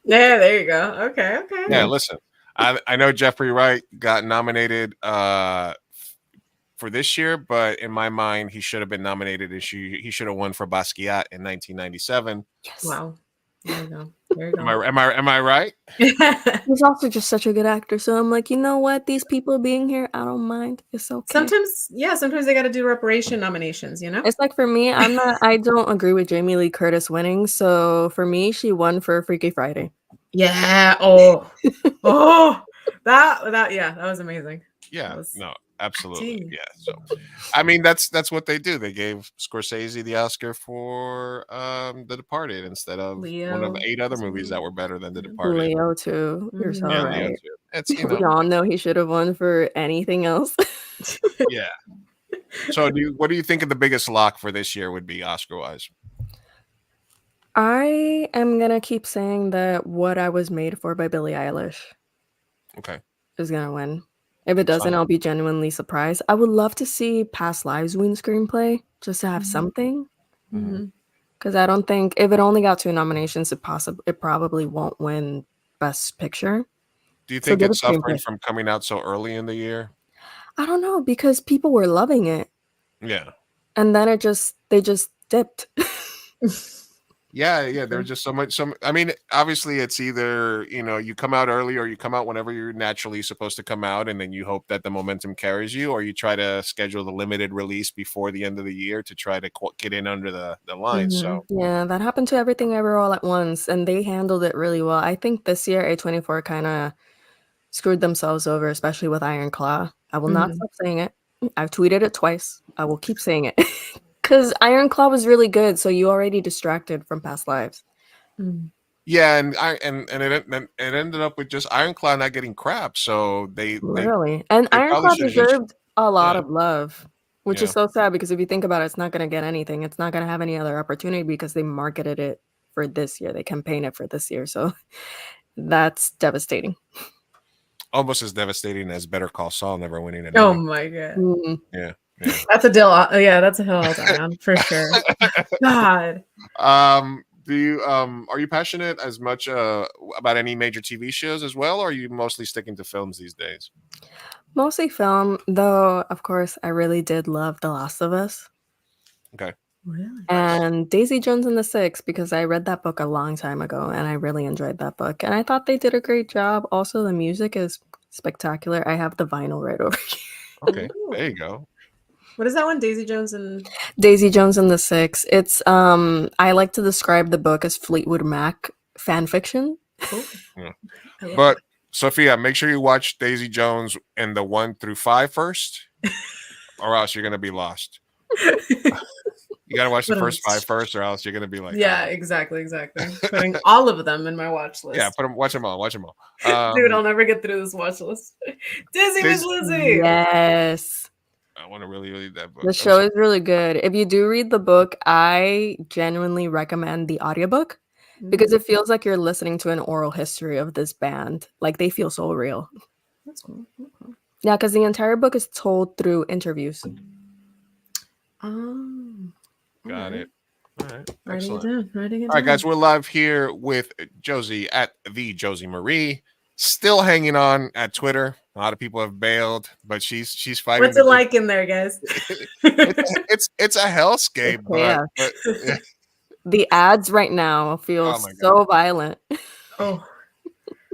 Yeah, there you go. Okay, okay. Yeah, listen. I know Jeffrey Wright got nominated for this year, but in my mind, he should have been nominated. He should have won for Basquiat in 1997. Yes. Wow. There you go. There you go. Am I right? He's also just such a good actor, so I'm like, you know what? These people being here, I don't mind. It's okay. Sometimes they got to do reparation nominations, you know? It's like for me, I don't agree with Jamie Lee Curtis winning. So for me, she won for Freaky Friday. Yeah. Oh. Oh. That was amazing. Yeah. Was No, absolutely. acting. Yeah. So I mean that's what they do. They gave Scorsese the Oscar for The Departed instead of one of Leo 8 other as movies well. that were better than The Yeah. Departed. Leo too. You're so Yeah, Mhm. Leo right. too. It's We all know he should have won for anything else. yeah. So what do you think of the biggest lock for this year would be Oscar wise? I am gonna keep saying that What I Was Made For by Billie Eilish Okay. is gonna win. If it Fine. doesn't, I'll be genuinely surprised. I would love to see Past Lives win screenplay just to have something. Mhm. Because I don't think if it only got 2 nominations, it probably won't win Best Picture. Do you So think give it's it suffering screenplay. from coming out so early in the year? I don't know, because people were loving it, Yeah. and then they just dipped. Yeah, there's just I mean, obviously it's either, you come out early or you come out whenever you're naturally supposed to come out and then you hope that the momentum carries you, or you try to schedule the limited release before the end of the year to try to get in under the line. So, Yeah, that happened to Everything Ever All at Once, and they handled it really well. I think this year A24 kinda screwed themselves over, especially with Iron Claw. I will not stop saying it. I've tweeted it twice. I will keep saying it. 'Cause Iron Claw was really good, so you already distracted from Past Lives. yeah, and it ended up with just Ironclad not getting crap. So Literally. And they Iron probably Claw should have just deserved a lot yeah, of love, which is yeah. so sad because if you think about it, it's not gonna get anything. It's not gonna have any other opportunity because they marketed it for this year. They campaigned it for this year, so that's devastating. Almost as devastating as Better Call Saul never winning an Oh Emmy. my god. Mhm. Yeah. That's a deal. Yeah, that's a hill I'll die on for sure. God. Are you passionate as much about any major TV shows as well, or are you mostly sticking to films these days? Mostly film, though, of course, I really did love The Last of Us Okay. Really? and Daisy Jones and the Six because I read that book a long time ago and I really enjoyed that book. And I thought they did a great job. Also, the music is spectacular. I have the vinyl right over here. Okay. Ooh. There you go. What is that one? Daisy Jones and Daisy Jones and the Six. It's I like to describe the book as Fleetwood Mac fan fiction. Yeah. I love But Sophia, make sure you watch Daisy Jones and the 1 through 5 first, or else you're gonna be lost. You gotta watch the first 5 first, or else you're gonna be like, yeah, exactly. Putting all of them in my watch list. yeah, watch them all. Dude, I'll never get through this watch list. Dizzy Miss Lizzie. Yes. I want to really read that book. The show is really good. If you do read the book, I genuinely recommend the audiobook because it feels like you're listening to an oral history of this band. Like they feel so real. That's cool. Okay. Yeah, because the entire book is told through interviews. Got it. All right. Writing it Excellent. down. All right, guys, we're live here with Josie at the Josie Marie. still hanging on at Twitter. A lot of people have bailed, but she's fighting. What's it like in there, guys? It's a hellscape, Yeah. but The ads right now feel Oh my so violent. Oh,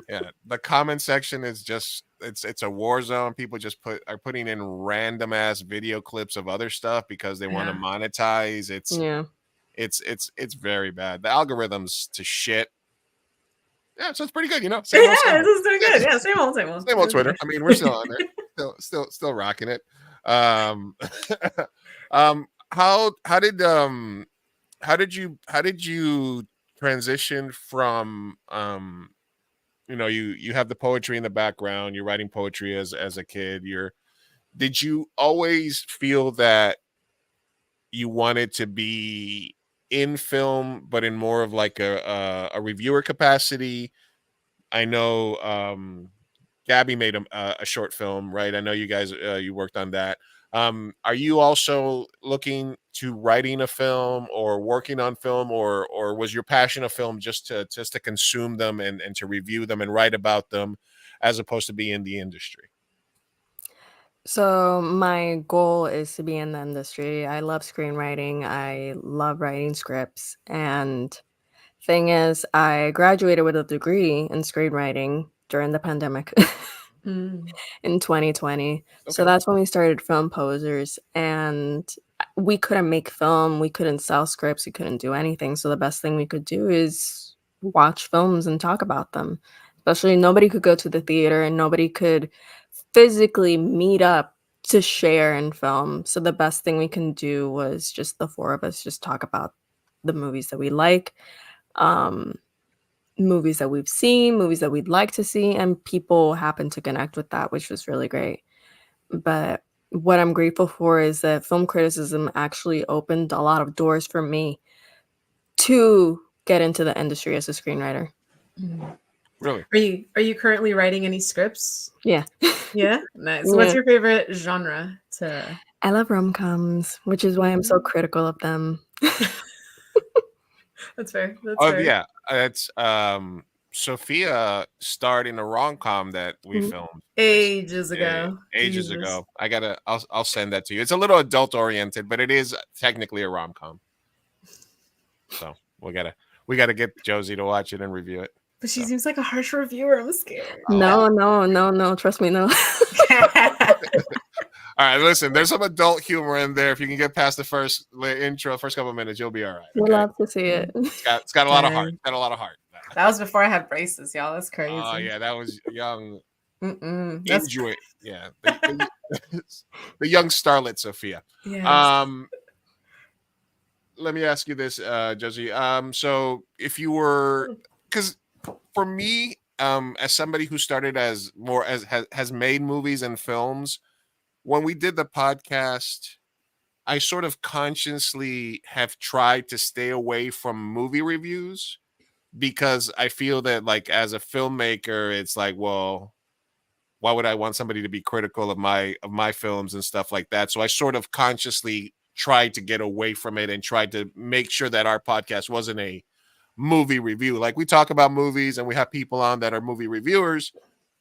yeah, the comment section is just it's a war zone. People just are putting in random ass video clips of other stuff because they want to Yeah. monetize. Yeah. It's very bad. The algorithms to shit. Yeah, so it's pretty good, you know. yeah, Same old, same this old. is doing good. Yeah, same old, same old. Same old Twitter. I mean, we're still on there, still rocking it. How did you transition from you have the poetry in the background, you're writing poetry as a kid. Did you always feel that you wanted to be in film, but in more of like a reviewer capacity? I know Gabby made a short film, right? I know you guys you worked on that. Are you also looking to writing a film or working on film, or was your passion of film just to consume them and to review them and write about them, as opposed to be in the industry? So my goal is to be in the industry. I love screenwriting. I love writing scripts. And thing is, I graduated with a degree in screenwriting during the pandemic Mm. in 2020. So Okay. that's when we started Film Posers. And we couldn't make film, we couldn't sell scripts, we couldn't do anything. So the best thing we could do is watch films and talk about them. Especially nobody could go to the theater and nobody could physically meet up to share in film. So the best thing we can do was just the four of us just talk about the movies that we like, um, movies that we've seen, movies that we'd like to see, and people happen to connect with that, which was really great. But what I'm grateful for is that film criticism actually opened a lot of doors for me to get into the industry as a screenwriter. Mm. Really? Are you currently writing any scripts? Yeah. Yeah, nice. What's Yeah. your favorite genre to? I love rom-coms, which is why I'm so Mhm. critical of them. That's fair. That's Oh fair. yeah, it's Sophia starred in a rom-com that we Mm. filmed Ages ago. ages Jesus. ago. I'll send that to you. It's a little adult oriented, but it is technically a rom-com. So we gotta get Josie to watch it and review it. But she So. seems like a harsh reviewer. I'm scared. No. Trust me, no. All right, listen. There's some adult humor in there. If you can get past the first couple of minutes, you'll be all right. We'd Okay? love to see it. It's got a lot of heart. Dang. It's got a lot of heart. That was before I had braces, y'all. That's crazy. Oh yeah, that was young. That's Enjoy it. Yeah, the young starlet Sophia. yes. Let me ask you this, Josie. So if you were, because for me, as somebody who started as more as has made movies and films, when we did the podcast, I sort of consciously have tried to stay away from movie reviews because I feel that, like, as a filmmaker, it's like, well, why would I want somebody to be critical of my films and stuff like that? So I sort of consciously tried to get away from it and tried to make sure that our podcast wasn't a movie review. Like, we talk about movies and we have people on that are movie reviewers,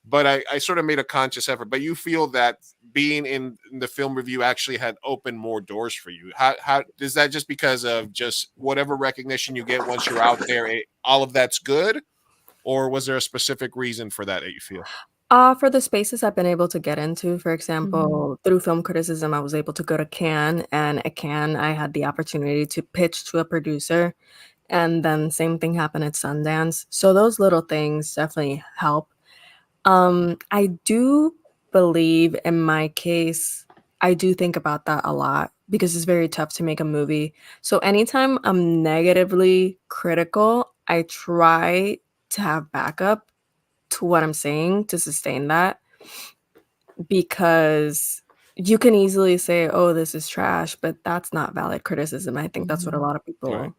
but I sort of made a conscious effort. But you feel that being in the film review actually had opened more doors for you. How is that? Just because of just whatever recognition you get once you're out there, all of that's good? Or was there a specific reason for that you feel? For the spaces I've been able to get into, for Mhm. example, through film criticism, I was able to go to Cannes, and at Cannes, I had the opportunity to pitch to a producer, and then same thing happened at Sundance. So those little things definitely help. I do believe in my case, I do think about that a lot because it's very tough to make a movie. So anytime I'm negatively critical, I try to have backup to what I'm saying to sustain that, because you can easily say, "Oh, this is trash," but that's not valid criticism. I think that's what a lot of Right. people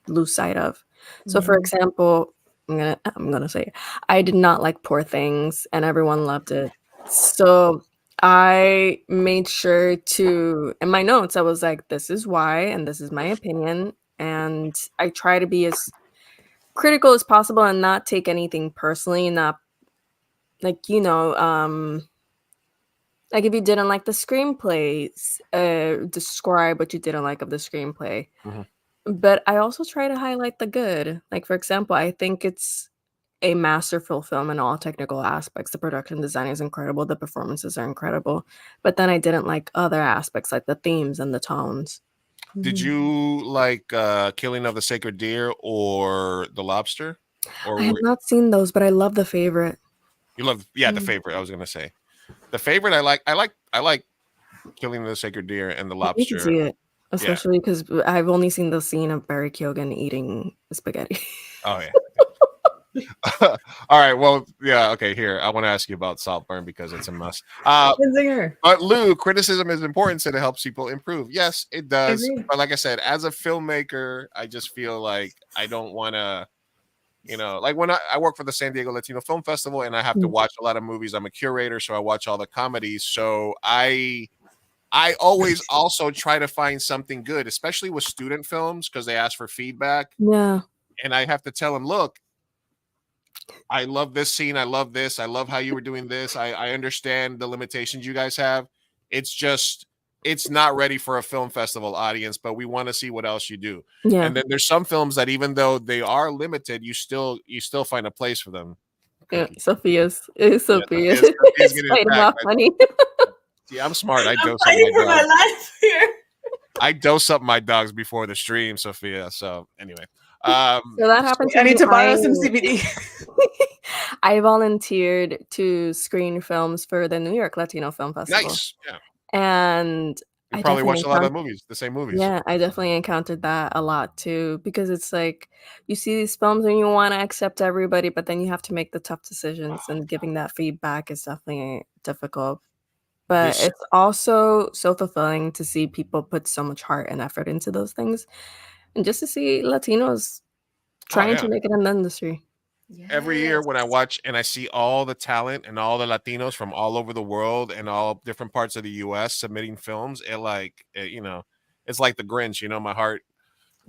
lose sight of. So, for Mhm. example, I'm gonna say, I did not like Poor Things, and everyone loved it. So I made sure to, in my notes, I was like, "This is why, and this is my opinion," and I try to be as critical as possible and not take anything personally, not like, like if you didn't like the screenplays, describe what you didn't like of the screenplay. Mhm. But I also try to highlight the good. Like, for example, I think it's a masterful film in all technical aspects. The production design is incredible, the performances are incredible. But then I didn't like other aspects, like the themes and the tones. Did you like Killing of the Sacred Deer or The Lobster? Or I have not seen those, but I love The Favorite. you love The Favorite, I was gonna say. The Favorite I like Killing of the Sacred Deer and The I need to Lobster. see it, especially because I've only seen the scene of Barry Keoghan eating spaghetti. Oh yeah. All right. Well, yeah. Okay. Here, I want to ask you about Saltburn because it's a must. But Lou, criticism is important, so it helps people improve. Yes, it does. Agreed. But like I said, as a filmmaker, I just feel like I don't want to, like when I work for the San Diego Latino Film Festival and I have to watch a lot of movies. I'm a curator, so I watch all the comedies. So I always also try to find something good, especially with student films, because they ask for feedback. Yeah. And I have to tell them, look, I love this scene. I love this. I love how you were doing this. I understand the limitations you guys have. It's just, it's not ready for a film festival audience, but we want to see what else you do. Yeah. And then there's some films that even though they are limited, you still find a place for them. Yeah, Sophia's Sophia's getting fighting attacked. off money. Yeah, I'm smart. I I'm dose up fighting for my my dogs. life here. I dose up my dogs before the stream, Sophia. So anyway. So that happened to I me. need to borrow some CBD. I volunteered to screen films for the New York Latino Film Festival. Nice. Yeah. And You I probably definitely watched a lot of movies, the same movies. Yeah, I definitely encountered that a lot too, because it's like you see these films and you want to accept everybody, but then you have to make the tough decisions, and giving that feedback is definitely difficult. But This- it's also so fulfilling to see people put so much heart and effort into those things, and just to see Latinos trying yeah. to make it in the industry. Every year when I watch and I see all the talent and all the Latinos from all over the world and all different parts of the US submitting films, it's like the Grinch, my heart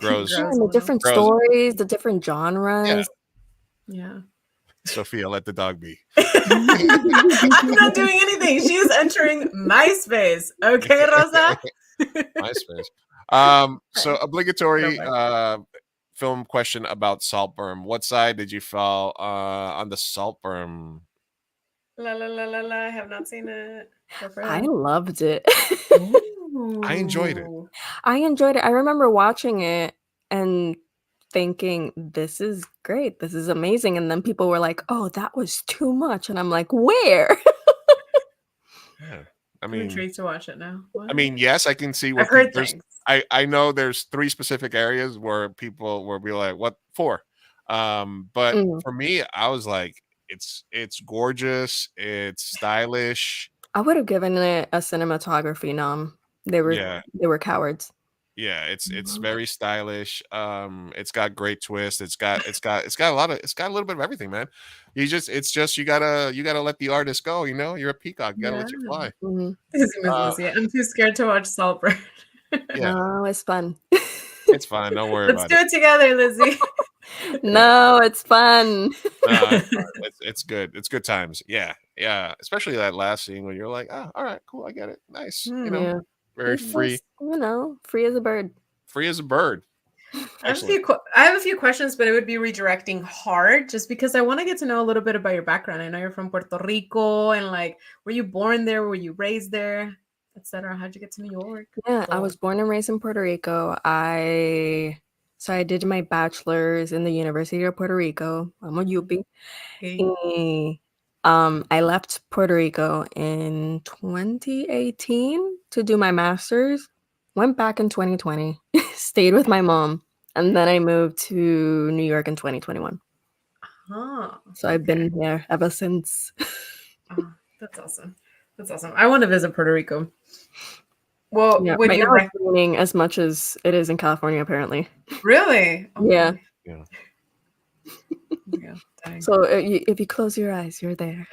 grows. Yeah, and the different grows. stories, the different genres. Yeah. Sophia, let the dog be. I'm not doing anything. She is entering MySpace. Okay, Rosa? MySpace. So obligatory film question about Saltburn. What side did you fall on the Saltburn? La la la la la. I have not seen it. I loved it. I enjoyed it. I enjoyed it. I remember watching it and thinking, this is great. This is amazing. And then people were like, oh, that was too much. And I'm like, where? Yeah. I'm intrigued to watch it now. What? I mean, yes, I can see what I've heard things. I know there's 3 specific areas where people will be like, what for? But for me, I was like, it's gorgeous, it's stylish. I would have given it a cinematography nom. They were cowards. Yeah, it's very stylish. It's got great twists. It's got a little bit of everything, man. You gotta let the artist go. You're a peacock. You gotta let you fly. I'm too scared to watch Saltburn. Yeah. No, it's fun. It's fine. Don't worry Let's about do it together, Lizzie. No, it's fun. It's good. It's good times. Yeah. Especially that last scene when you're like, oh, all right, cool, I get it. Nice. Yeah. Very It's free. just, free as a bird. Free as a bird. I have a few questions, but it would be redirecting hard just because I want to get to know a little bit about your background. I know you're from Puerto Rico, and were you born there? Were you raised there, etc.? How'd you get to New York? Yeah, I was born and raised in Puerto Rico. I did my bachelor's in the University of Puerto Rico. I'm a UP. I left Puerto Rico in 2018 to do my master's. Went back in 2020, stayed with my mom, and then I moved to New York in 2021. So I've been here ever since. Oh, that's awesome. That's awesome. I want to visit Puerto Rico. Well, Yeah, would right you now it's raining as much as it is in California, apparently. really? Oh, Yeah. Yeah. Yeah. Dang. So if you close your eyes, you're there.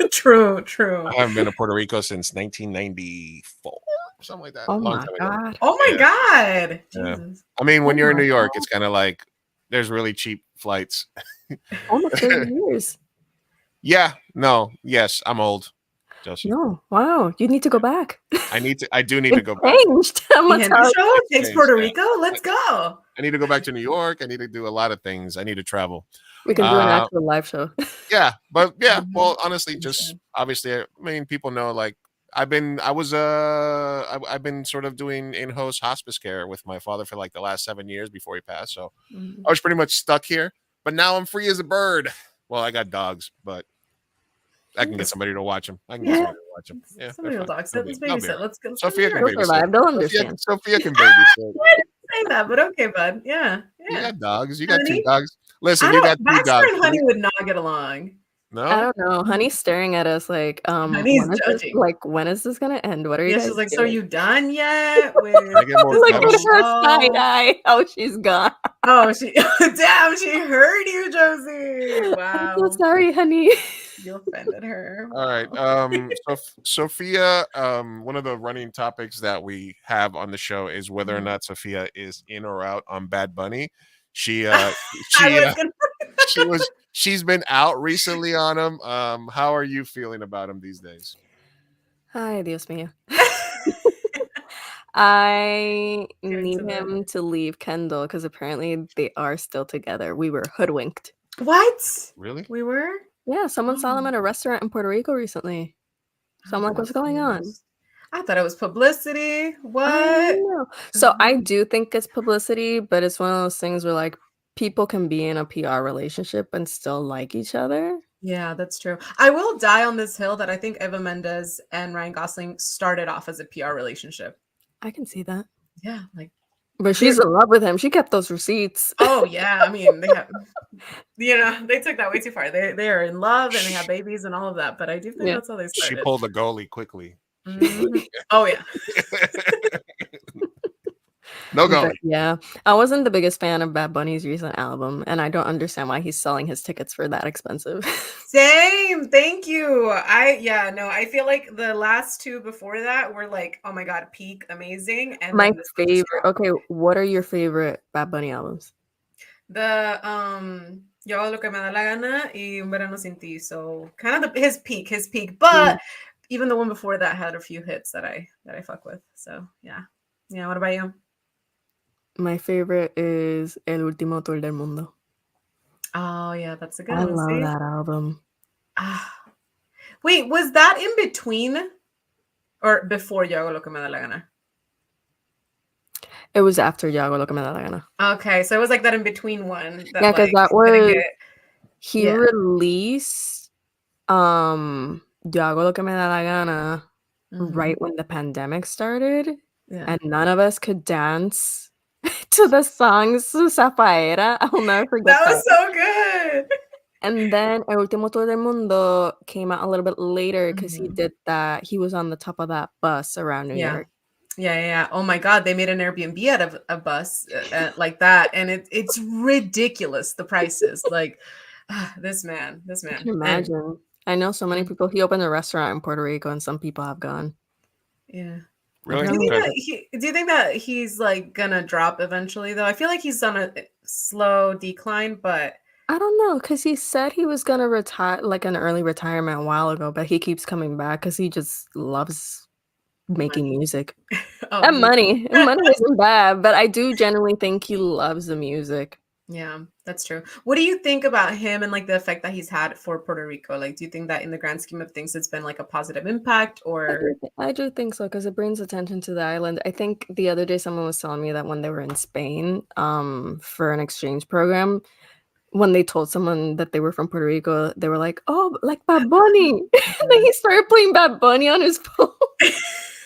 True. I haven't been to Puerto Rico since 1994, something like that. Oh Long my time ago. God. Oh my God. Yeah. Jesus. I mean, when Oh you're in my New York, God. it's kind of like there's really cheap flights. Almost 30 years. Yeah, no, yes, I'm old, Josie. No, wow, you need to go back. I do need to It go back. changed. I'm Mi gonna gente tell you. show takes Changed, Puerto yeah. Rico. Let's go. I need to go back to New York. I need to do a lot of things. I need to travel. We can do an actual live show. Yeah, but yeah, Mhm. well, honestly, We just should. obviously, I mean, people know like I've been sort of doing in-house hospice care with my father for like the last 7 years before he passed. So Mhm. I was pretty much stuck here, but now I'm free as a bird. Well, I got dogs, but I can get somebody to watch them. I can get Yeah. somebody to watch them. Yeah, Somebody will they're dog fine. sit. Let's They'll be babysit. all right. Let's go. Sophia can They'll babysit. survive. They'll understand. Sophia can babysit. I didn't say that, but okay, bud. Yeah. You Yeah. got dogs. You got two Honey? dogs. Listen, I you don't. got two Baxter dogs. and Honey would not get along. I No, don't know. Honey's staring at us like, Honey's when is this, judging. like, when is this gonna end? What are you Yeah, guys she's like, so doing? you done yet with I get more this Look cuddles. at her whole side show? eye. Oh, she's gone. Oh, she damn, she heard you, Josie. I'm Wow. so sorry, honey. You offended her. All right. Wow. So Sophia, one of the running topics that we have on the show is whether or Mhm. not Sophia is in or out on Bad Bunny. She I she was gonna she's been out recently on him. How are you feeling about him these days? Ay, Dios mío. I Get need into him to leave Kendall because apparently they are still together. We were hoodwinked. What? Really? We were? Yeah, someone saw them Oh. at a restaurant in Puerto Rico recently. So I'm Oh, like, what's going on? goodness. I thought it was publicity. I What? know. So I do think it's publicity, but it's one of those things where like people can be in a PR relationship and still like each other. Yeah, that's true. I will die on this hill that I think Eva Mendes and Ryan Gosling started off as a PR relationship. I can see that. Yeah, like But she's in love with him. She kept those receipts. oh yeah, I mean they have they took that way too far. They are in love and they have babies and all of that, but I do think Yeah. that's how they She started. pulled the goalie quickly. Mhm. Oh yeah. No But goalie. yeah, I wasn't the biggest fan of Bad Bunny's recent album, and I don't understand why he's selling his tickets for that expensive. Same. Thank you. I feel like the last two before that were like, oh my god, peak amazing. And My then this one just favorite. dropped. Okay, what are your favorite Bad Bunny albums? The Yo hago lo que me da la gana y Un verano sin ti. So kind of his peak, but even the one before that had a few hits that I fuck with. So yeah. Yeah, what about you? My favorite is El Último Tour del Mundo. Oh yeah, that's a good I one. love See? that album. Ah. Wait, was that in between or before Yo hago lo que me da la gana? It was after Yo hago lo que me da la gana. Okay, so it was like that in between one. That, Yeah, because that didn't was get- he yeah. released Yo hago lo que me da la gana Mhm. right when the pandemic started, Yeah. and none of us could dance to the song Zafaera. I'll never forget That was so good. And then El Último Tour del Mundo came out a little bit later because he Mhm. did that. He was on the top of that bus around New Yeah. York. Yeah. Oh my God, they made an Airbnb out of a bus like that, and it's ridiculous the prices. Like this man. I can imagine. I know so many people. He opened a restaurant in Puerto Rico, and some people have gone. Yeah. Really? Do you, Okay. think that he's like gonna drop eventually though? I feel like he's on a slow decline, but I don't know because he said he was gonna retire, like an early retirement a while ago, but he keeps coming back because he just loves making music oh, and money. And money isn't bad, but I do genuinely think he loves the music. yeah, that's true. What do you think about him and like the effect that he's had for Puerto Rico? Like, do you think that in the grand scheme of things, it's been like a positive impact or? I do think so because it brings attention to the island. I think the other day someone was telling me that when they were in Spain, for an exchange program, when they told someone that they were from Puerto Rico, they were like, "Oh, like Bad Bunny." And then he started playing Bad Bunny on his phone.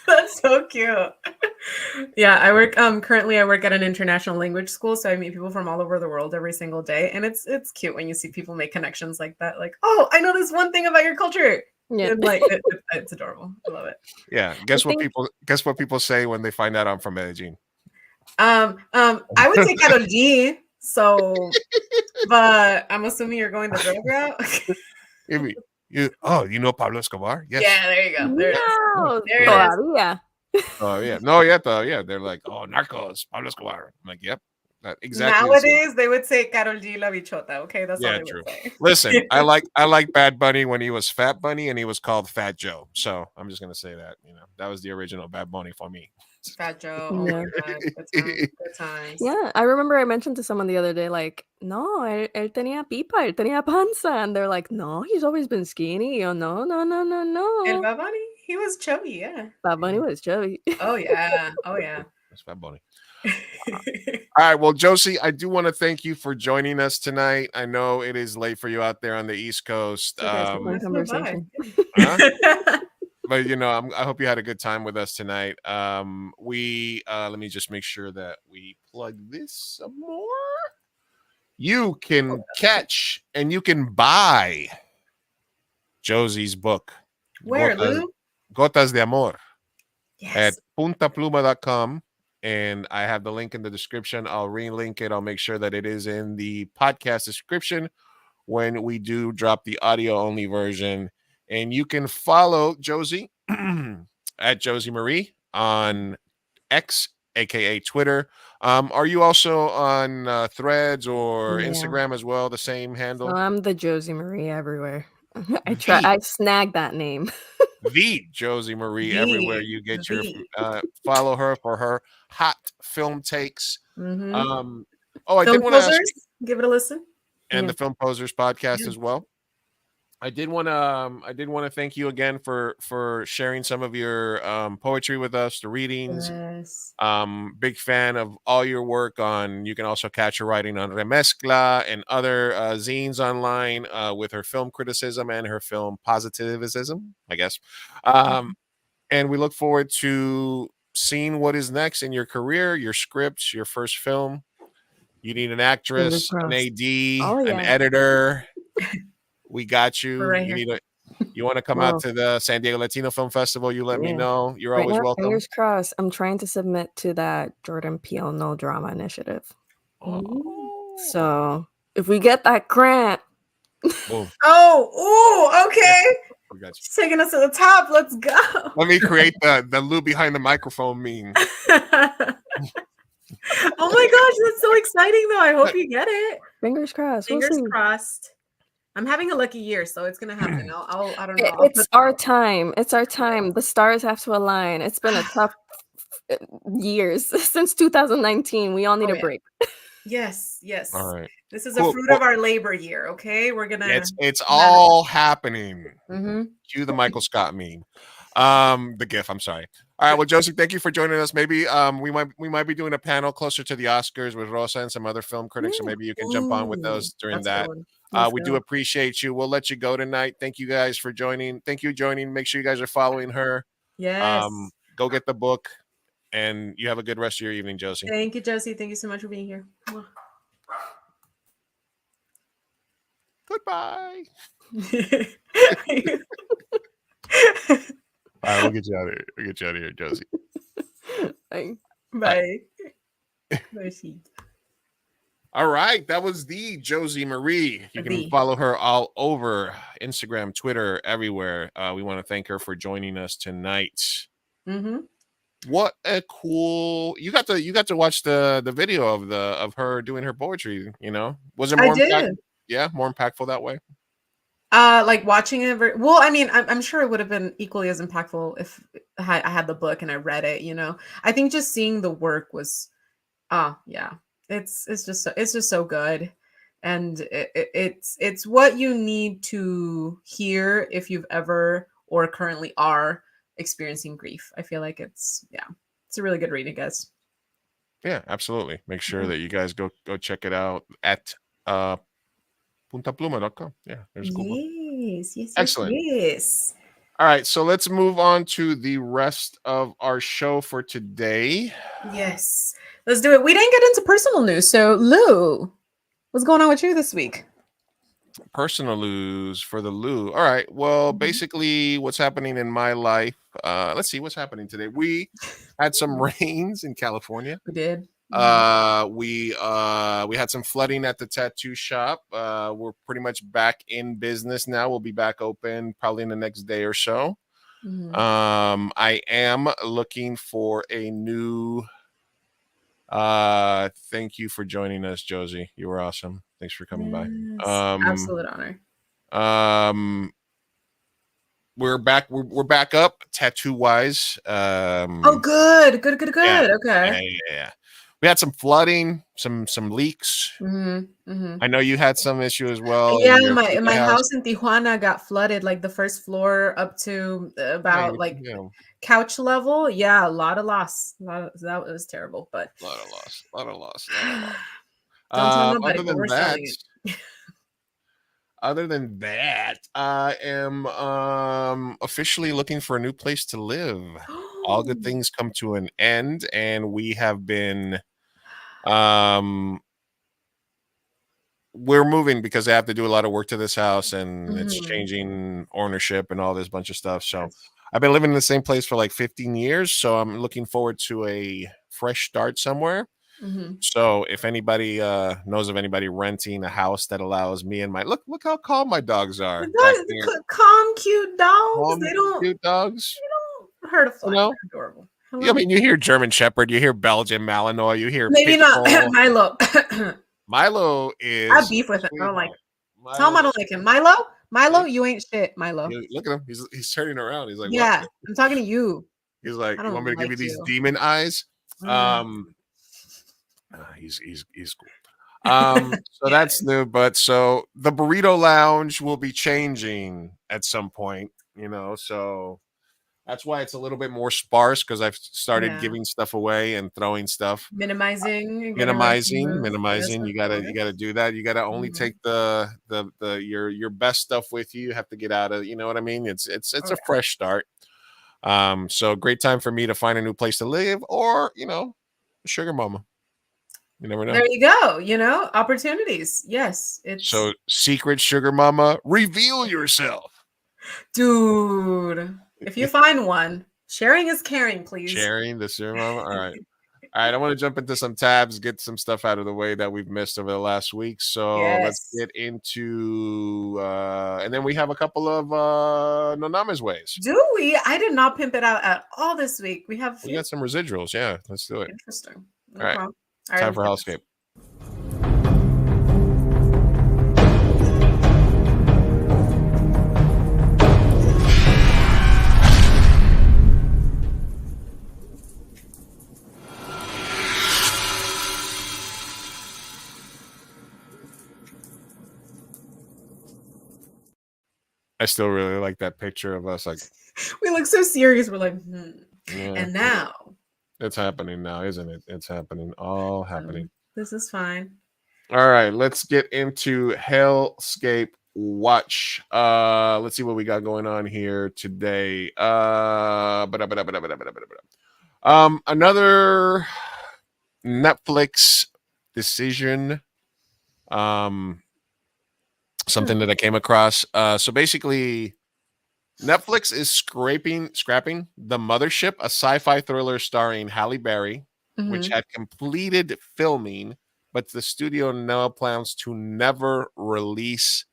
That's so cute. Yeah, I work currently I work at an international language school, so I meet people from all over the world every single day, and it's cute when you see people make connections like that. Like, oh, I know this one thing about your culture. Yeah. And like it's adorable. I love it. Yeah. Guess what people say when they find out I'm from Medellin? I would say Karol G. So, but I'm assuming you're going the drug route. You know Pablo Escobar? Yes. Yeah, there you go. There it is. No, There it is. todavía. Oh yeah. No, yeah, they're like, oh, Narcos, Pablo Escobar. I'm like, yep. Exactly the same. Nowadays, they would say Karol G La Bichota. Okay, that's all Yeah, they true. would say. Listen, I like Bad Bunny when he was Fat Bunny and he was called Fat Joe. So I'm just gonna say that, that was the original Bad Bunny for me. Fat Joe. Oh Yeah. my God, good times. Good times. Yeah, I remember I mentioned to someone the other day, like, no, él tenía pipa, él tenía panza. And they're like, no, he's always been skinny. Yo, no, no, no, no, El no. Bad Bunny, he was chubby, yeah. Bad Bunny was chubby. Oh yeah. Oh yeah. That's Fat Bunny. All right. Well, Josie, I do want to thank you for joining us tonight. I know it is late for you out there on the East Coast. You guys have fun conversation. But I hope you had a good time with us tonight. We let me just make sure that we plug this some more. You can catch and you can buy Josie's book. Where, Lou? Gotas de Amor. Yes. At puntapluma.com. And I have the link in the description. I'll relink it. I'll make sure that it is in the podcast description when we do drop the audio only version. And you can follow Josie at Josie Marie on X, aka Twitter. Are you also on Threads or Instagram as well? The same handle? So I'm the Josie Marie everywhere. I snagged that name. The Josie Marie everywhere you get your follow her for her hot film takes. Mm-hmm. I did want to ask, give it a listen, and the Film Posers podcast as well. I did want to thank you again for sharing some of your poetry with us, the readings. Yes. Big fan of all your work on. You can also catch her writing on Remezcla and other zines online with her film criticism and her film positivism, I guess. And we look forward to seeing what is next in your career, your scripts, your first film. You need an actress, an AD, an editor. We got you. Right you want to come out to the San Diego Latino Film Festival? You let me know. You're always welcome. Fingers crossed. I'm trying to submit to that Jordan Peele No Drama Initiative. So if we get that grant. Okay. She's taking us to the top. Let's go. Let me create the Lou behind the microphone meme. Oh my gosh, that's so exciting though. I hope you get it. Fingers crossed. Fingers crossed. I'm having a lucky year, so it's gonna happen. I don't know. It's our time. It's our time. The stars have to align. It's been a tough years since 2019. We all need a break. Yes. All right. This is a fruit of our labor year. Okay, we're gonna. It's all happening. Mm-hmm. Cue the Michael Scott meme. The GIF. I'm sorry. All right. Well, Josie, thank you for joining us. Maybe we might be doing a panel closer to the Oscars with Rosa and some other film critics, so maybe you can jump on with us during that. We do appreciate you. We'll let you go tonight. Thank you guys for joining. Make sure you guys are following her. Yes. Go get the book, and you have a good rest of your evening, Josie. Thank you, Josie. Thank you so much for being here. Goodbye. All right, we'll get you out of here. Josie. Bye. All right, that was the Josie Marie. You can follow her all over Instagram, Twitter, everywhere. We want to thank her for joining us tonight. Mm-hmm. What a cool! You got to watch the video of her doing her poetry. Was it more? More impactful that way. Like watching it. Well, I mean, I'm sure it would have been equally as impactful if I had the book and I read it. I think just seeing the work was, it's just so good, and it's what you need to hear if you've ever or currently are experiencing grief. I feel like it's a really good read, I guess. Yeah, absolutely. Make sure that you guys go check it out at puntapluma.com. Yeah, there's a cool book. Yes. Excellent. Yes. All right, so let's move on to the rest of our show for today. Yes, let's do it. We didn't get into personal news, so Lou, what's going on with you this week? Personal news for the Lou. All right, well, basically what's happening in my life. Let's see what's happening today. We had some rains in California. We did. We had some flooding at the tattoo shop. We're pretty much back in business now. We'll be back open probably in the next day or so. Mm-hmm. I am looking for a new Thank you for joining us, Josie. You were awesome. Thanks for coming by. Yes, absolute honor. We're back. We're back up tattoo wise. Oh, good. Yeah, Okay. yeah. We had some flooding, some leaks. Mm-hmm. I know you had some issue as well Yeah, in your my house. house in Tijuana got flooded, like the first floor up to about like You know, couch level. Yeah, a lot of loss. That was terrible, but a lot of loss. don't tell nobody, Other but than we're that, selling it. I am officially looking for a new place to live. All good things come to an end, and we have been we're moving because I have to do a lot of work to this house, and it's changing ownership and all this bunch of stuff. So I've been living in the same place for like 15 years, so I'm looking forward to a fresh start somewhere. So if anybody knows of anybody renting a house that allows me and my look how calm my dogs are. Calm, cute dogs. Calm, They don't cute dogs. hurt a fly. You know? They're adorable. Yeah, I mean, you hear German Shepherd, you hear Belgian Malinois, you hear Maybe not Pitbull. Milo. Milo is. I have beef with him. I don't like him. Tell him I don't like him. Milo, you ain't shit, Milo. Look at him. He's turning around. He's like, yeah, what? I'm talking to you. He's like, I you don't want me to give you like these you. demon eyes? He's cool. So that's new, but so the burrito lounge will be changing at some point, so that's why it's a little bit more sparse, because I've started giving stuff away and throwing stuff. Minimizing. You gotta do that. You gotta only take the your best stuff with you. You have to get out of, you know what I mean? It's a fresh start. So great time for me to find a new place to live, or a sugar mama. You never know. There you go. Opportunities. Yes. So secret sugar mama, reveal yourself. Dude, if you find one, sharing is caring, please. Sharing the sugar mama. All right. I want to jump into some tabs, get some stuff out of the way that we've missed over the last week. So let's get into and then we have a couple of no names ways. Do we? I did not pimp it out at all this week. We got some residuals. Yeah, let's do it. Interesting. All right. Time for hellscape. I still really like that picture of us. Like, we look so serious. We're like, and now it's happening now, isn't it? It's happening. All happening. This is fine. All right, let's get into Hellscape Watch. Let's see what we got going on here today. Another Netflix decision. Something that I came across. So basically, Netflix is scrapping The Mothership, a sci-fi thriller starring Halle Berry, which had completed filming, but the studio now plans to never release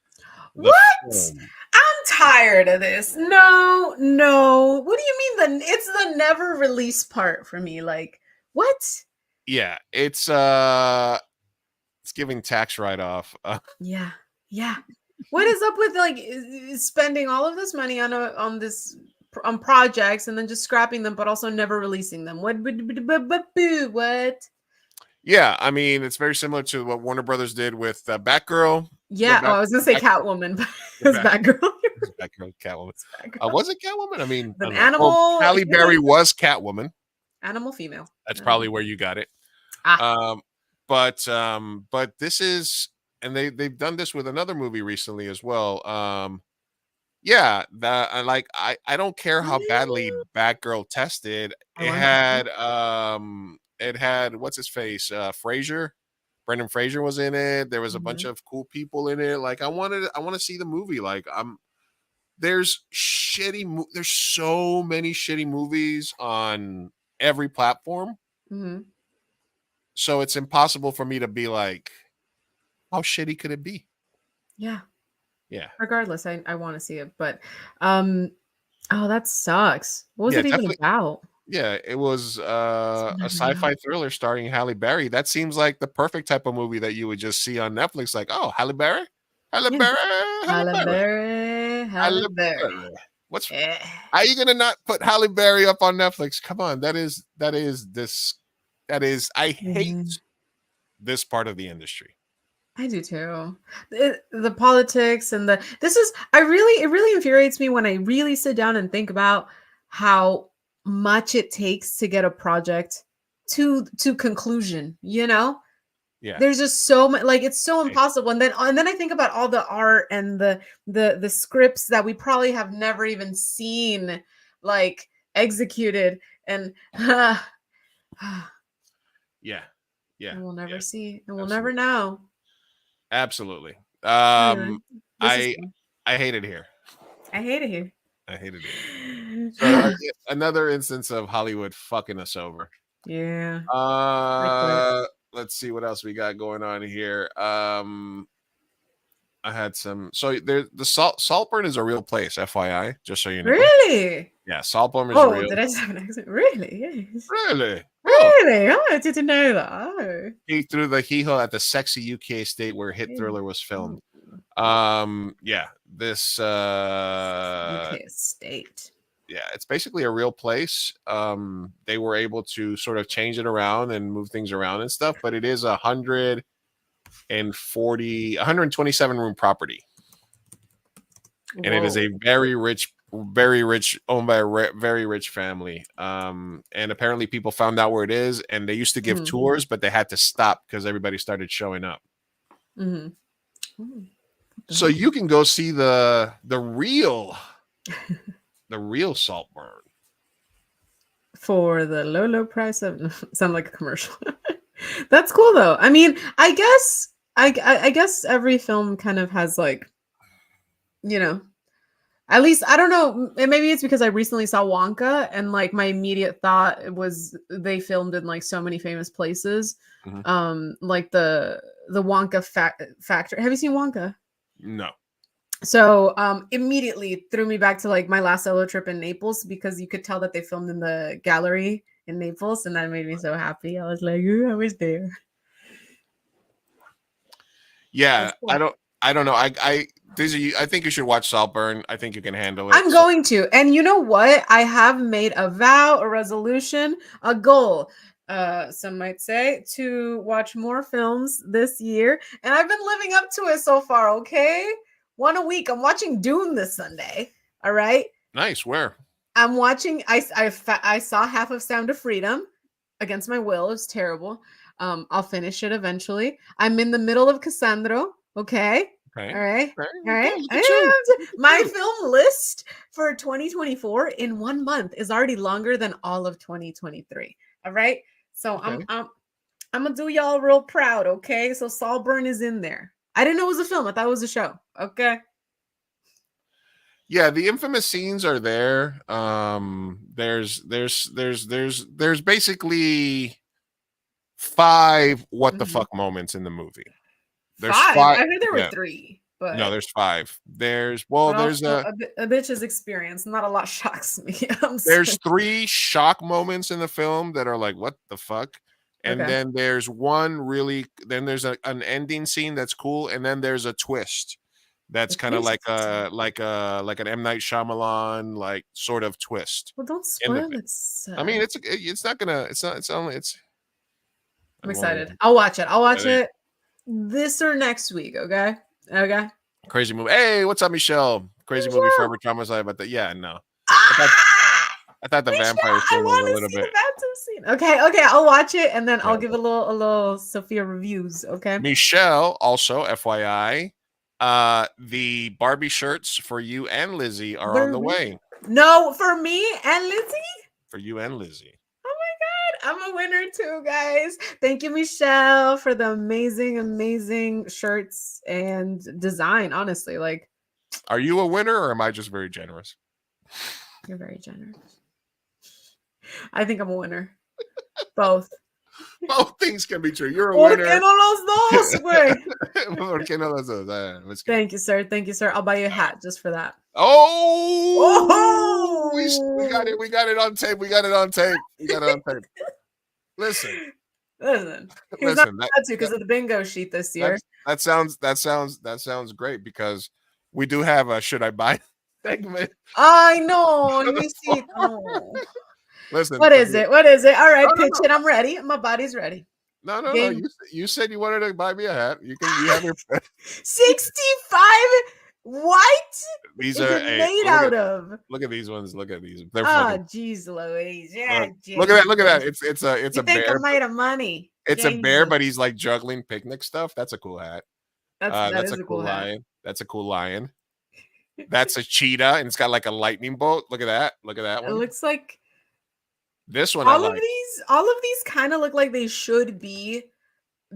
the film. I'm tired of this. No. What do you mean? It's the never release part for me. Like, what? Yeah, it's giving tax write-off. Yeah. What is up with like spending all of this money on projects and then just scrapping them, but also never releasing them? What? Yeah, I mean, it's very similar to what Warner Brothers did with Batgirl. Yeah, I was gonna say Catwoman, but it's Batgirl. Batgirl, Catwoman. Was it Catwoman? I mean, an animal. Well, Halle Berry was Catwoman. Animal female. That's probably where you got it. But this is, and they've done this with another movie recently as well. I don't care how badly Batgirl tested. It had what's his face, Fraser. Brendan Fraser was in it. There was a bunch of cool people in it. Like I want to see the movie. Like there's so many shitty movies on every platform. So it's impossible for me to be like, how shitty could it be? Yeah. Regardless, I want to see it, but that sucks. What was it even about? Yeah, it was a never sci-fi know. thriller starring Halle Berry. That seems like the perfect type of movie that you would just see on Netflix. Like, oh, Halle Berry, Halle Yeah. Berry, Halle Halle Berry, Berry, Halle Halle Berry. Berry. What's Eh. How are you gonna not put Halle Berry up on Netflix? Come on, I hate Mhm. this part of the industry. I do too. The politics and it really infuriates me when I really sit down and think about how much it takes to get a project to conclusion, you know? Yeah. There's just so much, like, it's so Okay. impossible. And then I think about all the art and the scripts that we probably have never even seen, like, executed, and Yeah. Yeah. and we'll Yeah. never see, and we'll never Absolutely. know. Absolutely. Anyway, this is I fun. I hate it here. I hate it here. I hated it. So yeah, another instance of Hollywood fucking us over. Yeah, I quit. Let's see what else we got going on here. I had some. So there, the Saltburn is a real place, FYI, just so you know. Really? Yeah, Saltburn is Oh, real. did I just have an accent? Really? Yes. Really? Oh, Really? Oh, I didn't know that. Oh. he threw the hee-haw at the sexy UK state where Hit Thriller was filmed. Yeah, this UK state. yeah, it's basically a real place. They were able to sort of change it around and move things around and stuff, but it is 127 room property, and it is a very rich, owned by a very rich family. And apparently people found out where it is, and they used to give tours, but they had to stop because everybody started showing up. So you can go see the real Saltburn for the low price of sound like a commercial. That's cool though. I mean, I guess every film kind of has, like, you know, at least, I don't know, maybe it's because I recently saw Wonka, and, like, my immediate thought was they filmed in, like, so many famous places. Like the Wonka factory. Have you seen Wonka? No. So immediately threw me back to, like, my last solo trip in Naples, because you could tell that they filmed in the gallery in Naples, and that made me so happy. I was like, ooh, I was there. Yeah, Cool. I don't know. I think you should watch Saltburn. I think you can handle it. I'm going to. And you know what? I have made a vow, a resolution, a goal, some might say, to watch more films this year. And I've been living up to it so far, okay? One a week. I'm watching Dune this Sunday. All right? Nice. Where? I'm watching, I saw half of Sound of Freedom against my will. It was terrible. I'll finish it eventually. I'm in the middle of Cassandra, okay? Okay. All right. Okay. All right. Okay, look at you. My film list for 2024 in 1 month is already longer than all of 2023. All right. So Okay. I'm gonna do y'all real proud, okay? So Saltburn is in there. I didn't know it was a film. I thought it was a show. Okay. Yeah, the infamous scenes are there. There's basically 5 what the fuck moments in the movie. There's 5. 5. I heard there were Yeah. 3, but No, there's 5. There's but there's also a bitch's experience. Not a lot shocks me. I'm there's sorry. 3 shock moments in the film that are like, what the fuck? And Okay. then there's there's an ending scene that's cool, and then there's a twist that's A kind of like twist? like an M. Night Shyamalan like sort of twist. Well, don't in the spoil fi- it. I mean, it's not gonna it's not it's only it's I'm I won't excited. even- I'll watch it. I'll watch Yeah, it this or next week. Okay. Okay. crazy movie. Hey, what's up, Michelle? Crazy movie, forever traumatized about that. Yeah, no. I thought the Michelle, vampire I scene was want a to little see bit. the baptism scene. Okay. Okay. I'll watch it, and then I'll Yeah. give a little Sophia reviews. Okay. Michelle, also FYI, the Barbie shirts for you and Lizzie are on the way. No, for me and Lizzie. For you and Lizzie. Oh my God, I'm a winner too, guys. Thank you, Michelle, for the amazing shirts and design. Honestly, like, Are you a winner, or am I just very generous? you're very generous. I think I'm a winner. Both. Both things can be true. You're a ¿Por winner. qué no los dos, güey? ¿Por qué no los dos? Let's go. Thank you, sir. Thank you, sir. I'll buy you a hat just for that. Oh! We got it. We got it on tape. We got it on tape. We got it on tape. Listen, He's not listen. allowed to because of the bingo sheet this year. That sounds great because we do have a should I buy segment. I know. Let me see. Oh. Listen, What is it? What is it? All right, No, no, pitch it. I'm ready. My body's ready. No. Game. You said you wanted to buy me a hat. You have your 65. What? These is are it made out of? Look at these ones. Look at these. They're Oh, fucking. jeez, Louise. Yeah, Look at that. Look at that. It's you a think bear. I'm made of money? It's a bear, Jesus. but he's like juggling picnic stuff. That's a cool hat. That is a a cool hat. lion. That's a cool lion. That's a cheetah, and it's got like a lightning bolt. Look at that. Look at that It one. looks like This one. all of these kind of look like they should be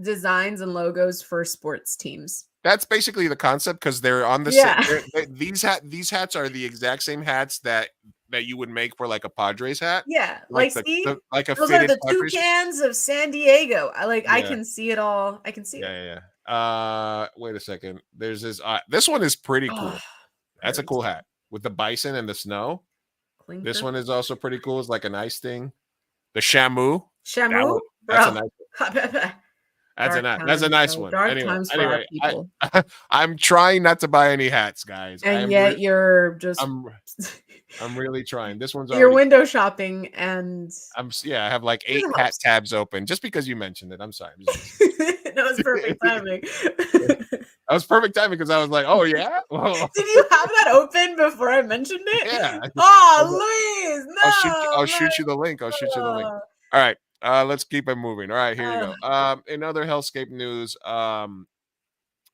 designs and logos for sports teams. That's basically the concept because they're on the Yeah. these hats are the exact same hats that you would make for like a Padres hat. Yeah, Like see, like a those are fitted the Padres. Toucans of San Diego. I Yeah. can see it all. I can see it. Yeah. Wait a second. There's this one is pretty cool. Oh, That's a cool hat with the bison and the snow. This one is also pretty cool. It's like a nice thing. The Shamu. Shamu, That's a nice one. That's a nice one. Dark times for our people. I'm trying not to buy any hats, guys. And yet you're just I'm really trying. This one's you're already window shopping and I have like 8 hat tabs open just because you mentioned it. I'm sorry. that was perfect timing. That was perfect timing because I was like, oh yeah. Did you have that open before I mentioned it? Yeah. Oh, Luis, no. I'll shoot you the link. I'll shoot you the link. All right. Let's keep it moving. All right, here you go. In other hellscape news,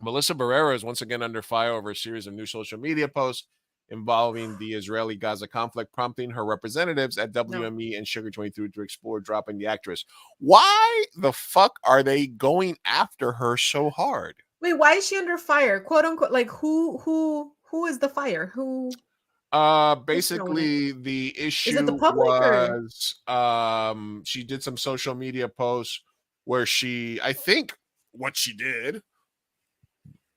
Melissa Barrera is once again under fire over a series of new social media posts involving the Israeli-Gaza conflict, prompting her representatives at WME and Sugar 23 to explore dropping the actress. Why the fuck are they going after her so hard? Wait, why is she under fire? Quote unquote. Like who is the fire? Who? Basically the issue the public was she did some social media posts where I think what she did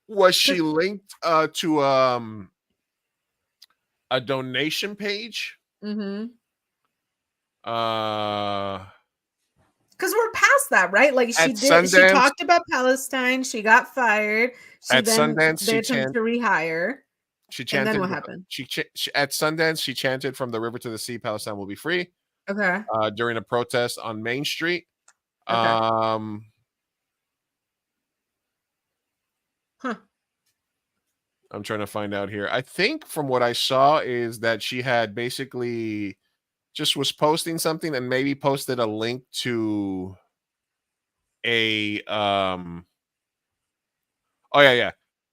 was she linked to a donation page. Mm-hmm. Because we're past that, right? Like she talked about Palestine, she got fired. Sundance, they attempted to rehire. She chanted. And then what happened? She at Sundance, she chanted "From the river to the sea, Palestine will be free." Okay. During a protest on Main Street. Okay. I'm trying to find out here. I think from what I saw is that she had basically just was posting something and maybe posted a link to a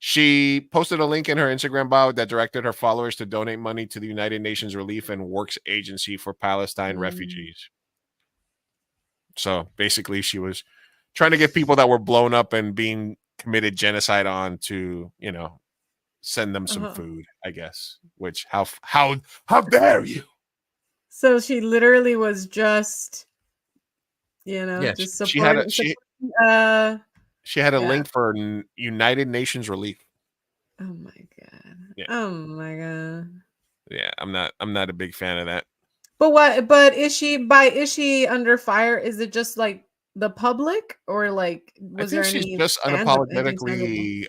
She posted a link in her Instagram bio that directed her followers to donate money to the United Nations Relief and Works Agency for Palestine refugees. So basically she was trying to get people that were blown up and being committed genocide on to, send them some food, I guess. Which how dare you? So she literally was just, just supporting. She had a link for United Nations Relief. Oh my god. Yeah. Oh my god. Yeah, I'm not a big fan of that. But is she under fire? Is it just like the public or like was there any she's just unapologetically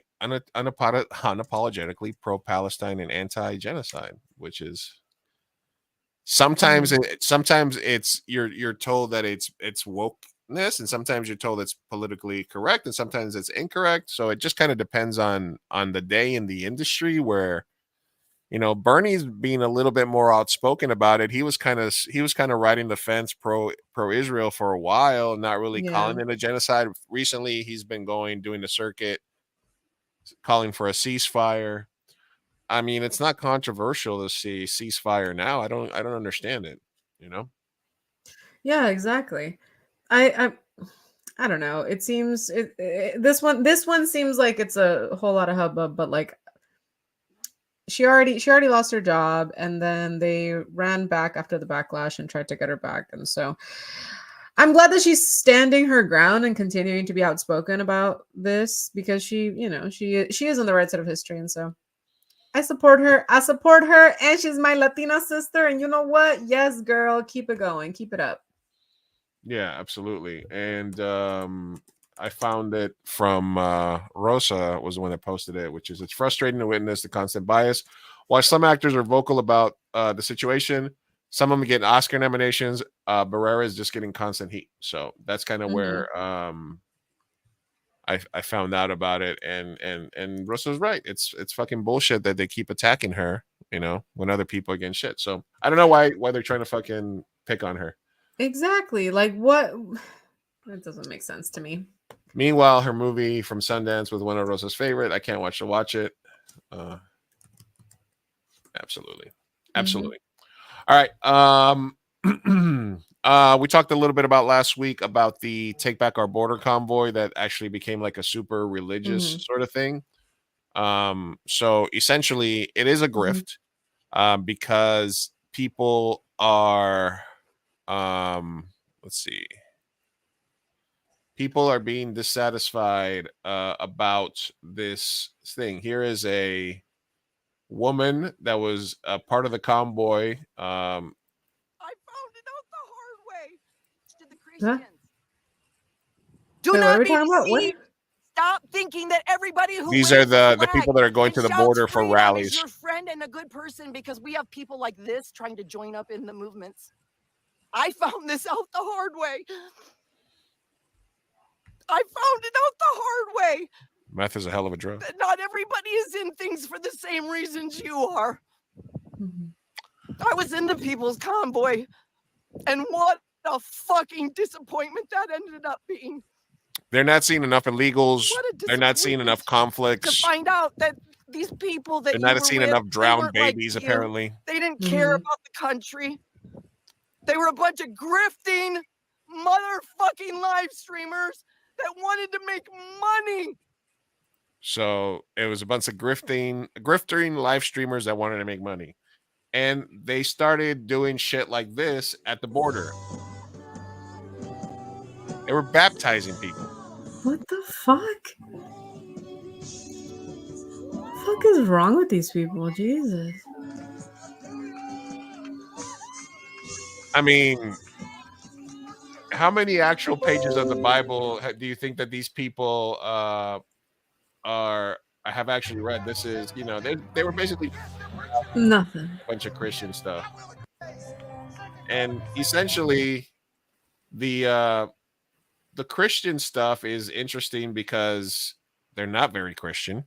pro-Palestine and anti-genocide, which is sometimes it's you're told that it's wokeness, and sometimes you're told it's politically correct, and sometimes it's incorrect. So it just kind of depends on the day in the industry where Bernie's being a little bit more outspoken about it. He was kind of riding the fence pro-Israel for a while, not really calling it a genocide. Recently, he's been doing the circuit, calling for a ceasefire. I mean, it's not controversial to see ceasefire now. I don't understand it. Yeah, exactly. I don't know. It seems this one seems like it's a whole lot of hubbub, but like she already lost her job, and then they ran back after the backlash and tried to get her back. And so I'm glad that she's standing her ground and continuing to be outspoken about this, because she is on the right side of history. And so I support her. I support her, and she's my Latina sister. And you know what? Yes, girl, keep it going. Keep it up. Yeah, absolutely. And I found it from Rosa was the one that posted it, which is it's frustrating to witness the constant bias. While some actors are vocal about the situation, some of them get Oscar nominations. Barrera is just getting constant heat. So that's kind of where I found out about it. And Rosa's right. It's fucking bullshit that they keep attacking her, you know, when other people are getting shit. So I don't know why they're trying to fucking pick on her. Exactly. Like what? That doesn't make sense to me. Meanwhile, her movie from Sundance was one of Rosa's favorite. I can't watch it. Absolutely. All right. We talked a little bit about last week about the Take Back Our Border convoy that actually became like a super religious sort of thing. So essentially, it is a grift because people are, let's see. People are being dissatisfied about this thing. Here is a woman that was a part of the convoy. I found it out the hard way. To the Huh? Christians. Do Wait, what are not we be talking about? What? deceived. Stop thinking that everybody who These are waves the flag people that are going and to the shouts border for freedom rallies. is your friend and a good person because we have people like this trying to join up in the movements. I found this out the hard way. I found it out the hard way. Meth is a hell of a drug. That not everybody is in things for the same reasons you are. I was in the People's Convoy, and what a fucking disappointment that ended up being. They're not seeing enough illegals. What a They're not seeing enough to conflicts. find out that these people that They're you not were seeing with, enough they drowned weren't like babies, you. apparently. They didn't care about the country. They were a bunch of grifting motherfucking live streamers that wanted to make money. So it was a bunch of grifting live streamers that wanted to make money. And they started doing shit like this at the border. They were baptizing people. What the fuck? What the fuck is wrong with these people? Jesus. I mean, how many actual pages of the Bible do you think that these people have actually read? This is, you know, they were basically Nothing. a bunch of Christian stuff. And essentially the Christian stuff is interesting because they're not very Christian.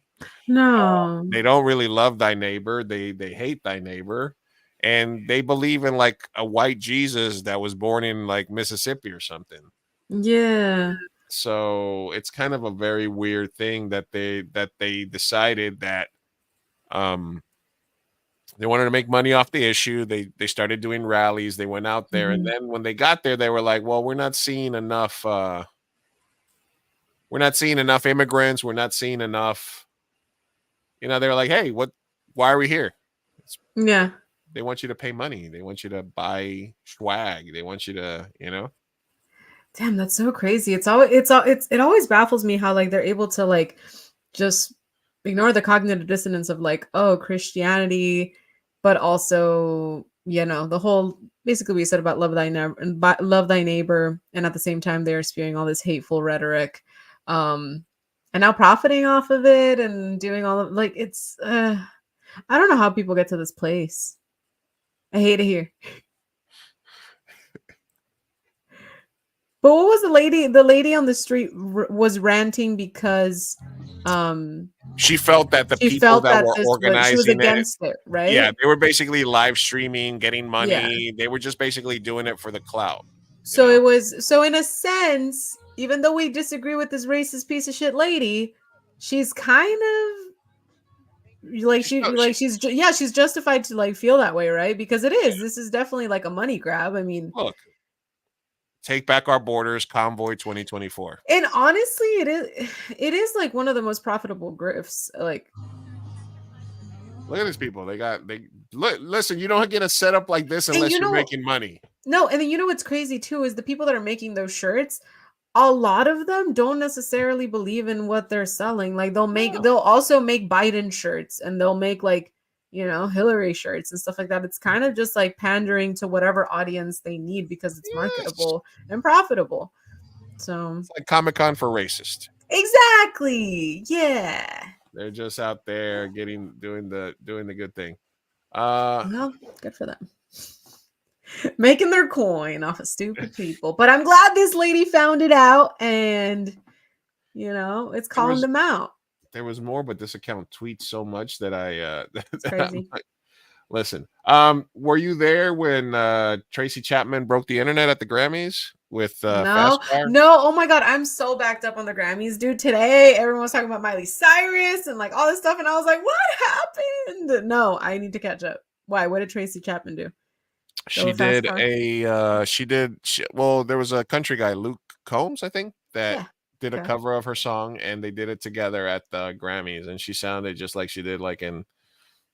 No. They don't really love thy neighbor. They hate thy neighbor. And they believe in like a white Jesus that was born in like Mississippi or something. Yeah. So it's kind of a very weird thing that they decided that they wanted to make money off the issue. They started doing rallies. They went out there, and then when they got there, they were like, "Well, we're not seeing enough. We're not seeing enough immigrants. We're not seeing enough." You know, they were like, "Hey, what? Why are we here?" Yeah. They want you to pay money. They want you to buy swag. They want you to, you know. Damn, that's so crazy. It always baffles me how like they're able to like just ignore the cognitive dissonance of like, oh, Christianity, but also, you know, the whole basically we said about love thy neighbor, and at the same time they're spewing all this hateful rhetoric, and now profiting off of it and doing all of like it's. I don't know how people get to this place. I hate it here. But what was the lady on the street was ranting because she felt that the people that were organizing she was against it, right? Yeah, they were basically live streaming, getting money. Yeah. They were just basically doing it for the clout. So it was in a sense, even though we disagree with this racist piece of shit lady, she's kind of like she's justified to like feel that way, right? Because this is definitely like a money grab. I mean, look, Take Back Our Borders Convoy 2024. And honestly, it is like one of the most profitable grifts. Like, look at these people. Listen, you don't get a setup like this unless you're making money. No, and then you know what's crazy too is the people that are making those shirts, a lot of them don't necessarily believe in what they're selling. Like they'll also make Biden shirts, and they'll make like Hillary shirts and stuff like that. It's kind of just like pandering to whatever audience they need because it's marketable and profitable. So It's like Comic-Con for racist. exactly. Yeah. They're just out there doing the good thing. Well, good for them. Making their coin off of stupid people. But I'm glad this lady found it out and it's calling them out. There was more, but this account tweets so much that It's crazy. Listen, were you there when Tracy Chapman broke the internet at the Grammys with Fast Car? No, oh my god, I'm so backed up on the Grammys, dude. Today everyone was talking about Miley Cyrus and like all this stuff, and I was like, what happened? No, I need to catch up. Why? What did Tracy Chapman do? There was a country guy, Luke Combs, I think, that did a cover of her song, and they did it together at the Grammys, and she sounded just like she did like in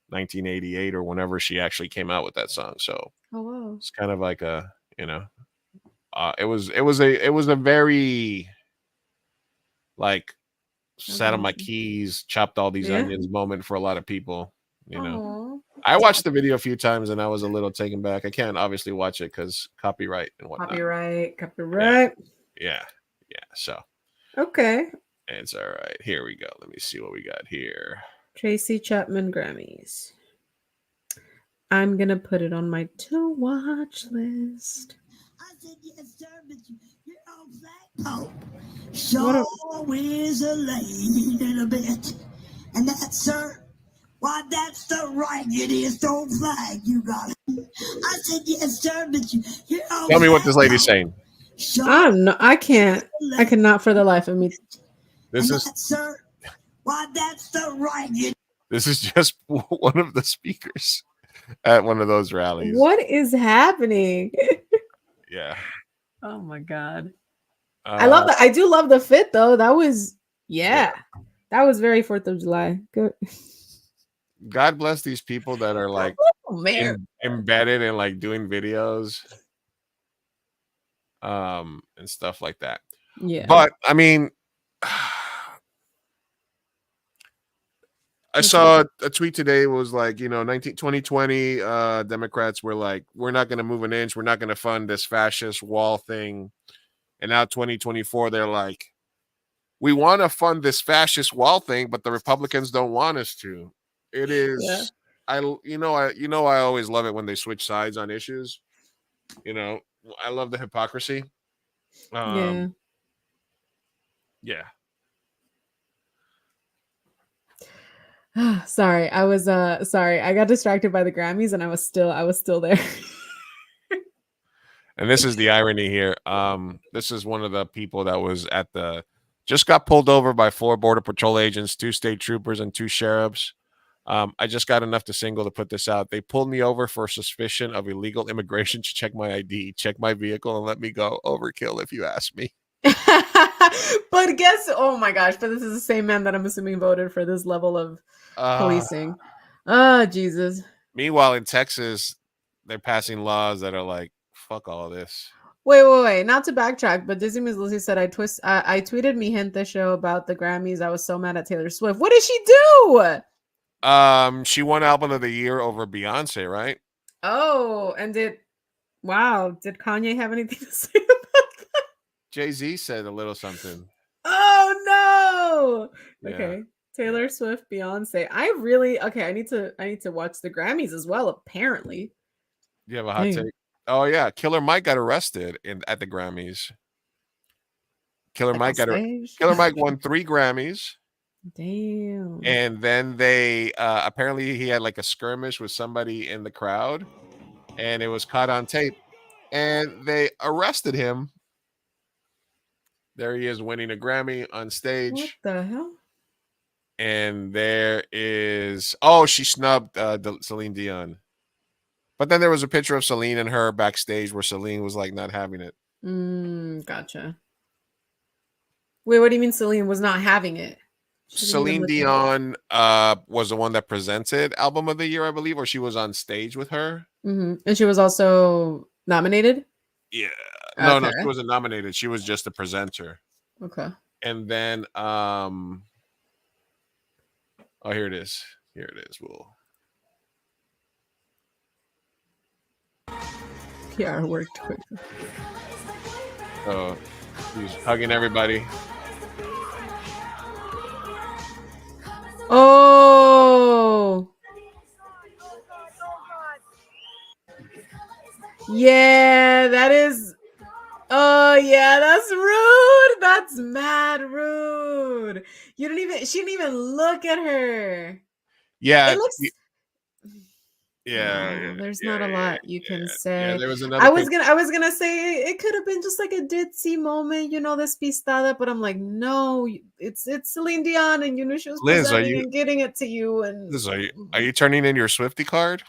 1988 or whenever she actually came out with that song. So it's kind of like a it was a very like sat on my keys, chopped all these onions moment for a lot of people. I watched the video a few times and I was a little taken back. I can't obviously watch it because copyright and whatnot. Copyright. Yeah. So okay, it's all right. Here we go. Let me see what we got here. Tracy Chapman Grammys. I'm gonna put it on my to watch list. I said yes, sir, but you're on flagpole. So is a little bit, and that, sir, why that's the raggediest old flag you got. I said yes, sir, but you're on. Tell me what this lady's saying. I can't. I cannot for the life of me. This is, sir. Why that's the ragged. This is just one of the speakers at one of those rallies. What is happening? Yeah. Oh my god. I love that. I do love the fit though. That was that was very 4th of July. Good. God bless these people that are like embedded in like doing videos and stuff like that. Yeah. But I mean, I saw a tweet today was like, 2020 Democrats were like, we're not going to move an inch. We're not going to fund this fascist wall thing. And now 2024, they're like, we want to fund this fascist wall thing, but the Republicans don't want us to. It is, I always love it when they switch sides on issues. I love the hypocrisy. Yeah. Sorry, I was I got distracted by the Grammys and I was still there. And this is the irony here. This is one of the people that was just got pulled over by 4 Border Patrol agents, 2 state troopers, and 2 sheriffs. I just got enough to single to put this out. They pulled me over for suspicion of illegal immigration to check my ID, check my vehicle, and let me go. Overkill, if you ask me. But oh my gosh, but this is the same man that I'm assuming voted for this level of policing. Jesus. Meanwhile, in Texas, they're passing laws that are like, fuck all of this. Wait. Not to backtrack, but Disney Miss Lucy said I tweeted Mi Gente show about the Grammys. I was so mad at Taylor Swift. What did she do? She won Album of the Year over Beyonce, right? Oh, and did Kanye have anything to say about that? Jay-Z said a little something. Oh no. Yeah. Okay. Taylor Swift, Beyonce. I need to watch the Grammys as well, apparently. You have a hot take? Oh yeah, Killer Mike got arrested at the Grammys. Killer Mike won 3 Grammys. Damn. And then they apparently he had like a skirmish with somebody in the crowd, and it was caught on tape, and they arrested him. There he is winning a Grammy on stage. What the hell? And there is she snubbed Celine Dion. But then there was a picture of Celine and her backstage where Celine was like not having it. Gotcha. Wait, what do you mean Celine was not having it? Celine Dion was the one that presented Album of the Year, I believe, or she was on stage with her. Mm-hmm. And she was also nominated? Yeah. No, she wasn't nominated. She was just a presenter. Okay. And then here it is. PR worked quickly. So he's hugging everybody. Oh. Yeah, that is. Oh yeah, that's rude. That's mad rude. You don't even. She didn't even look at her. Yeah. It looks. Yeah, No, yeah, there's yeah, not a yeah, lot you can say. there was I another was thing. gonna say it could have been just like a ditzy moment, this pistada, but I'm like, no, it's Celine Dion, and she was Liz, presenting and getting it to you, and Liz, are you turning in your Swifty card?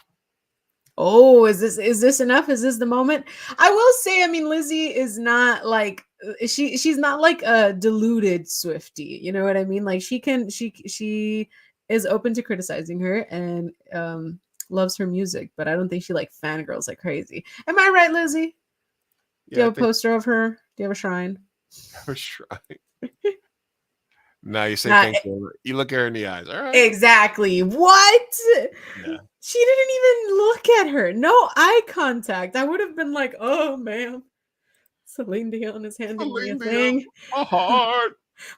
oh, is this enough? Is this the moment? I will say, I mean, Lizzie is not like she's not like a deluded Swiftie. You know what I mean? Like she is open to criticizing her and loves her music, but I don't think she like fangirls like crazy. Am I right, Lizzie? Do you have a poster of her? Do you have a shrine? A shrine. No, you say Nah, thank you. You look her in the eyes. All right. Exactly. What? Yeah. She didn't even look at her. No eye contact. I would have been like, oh, ma'am. Celine Dion is handing me a thing. My heart.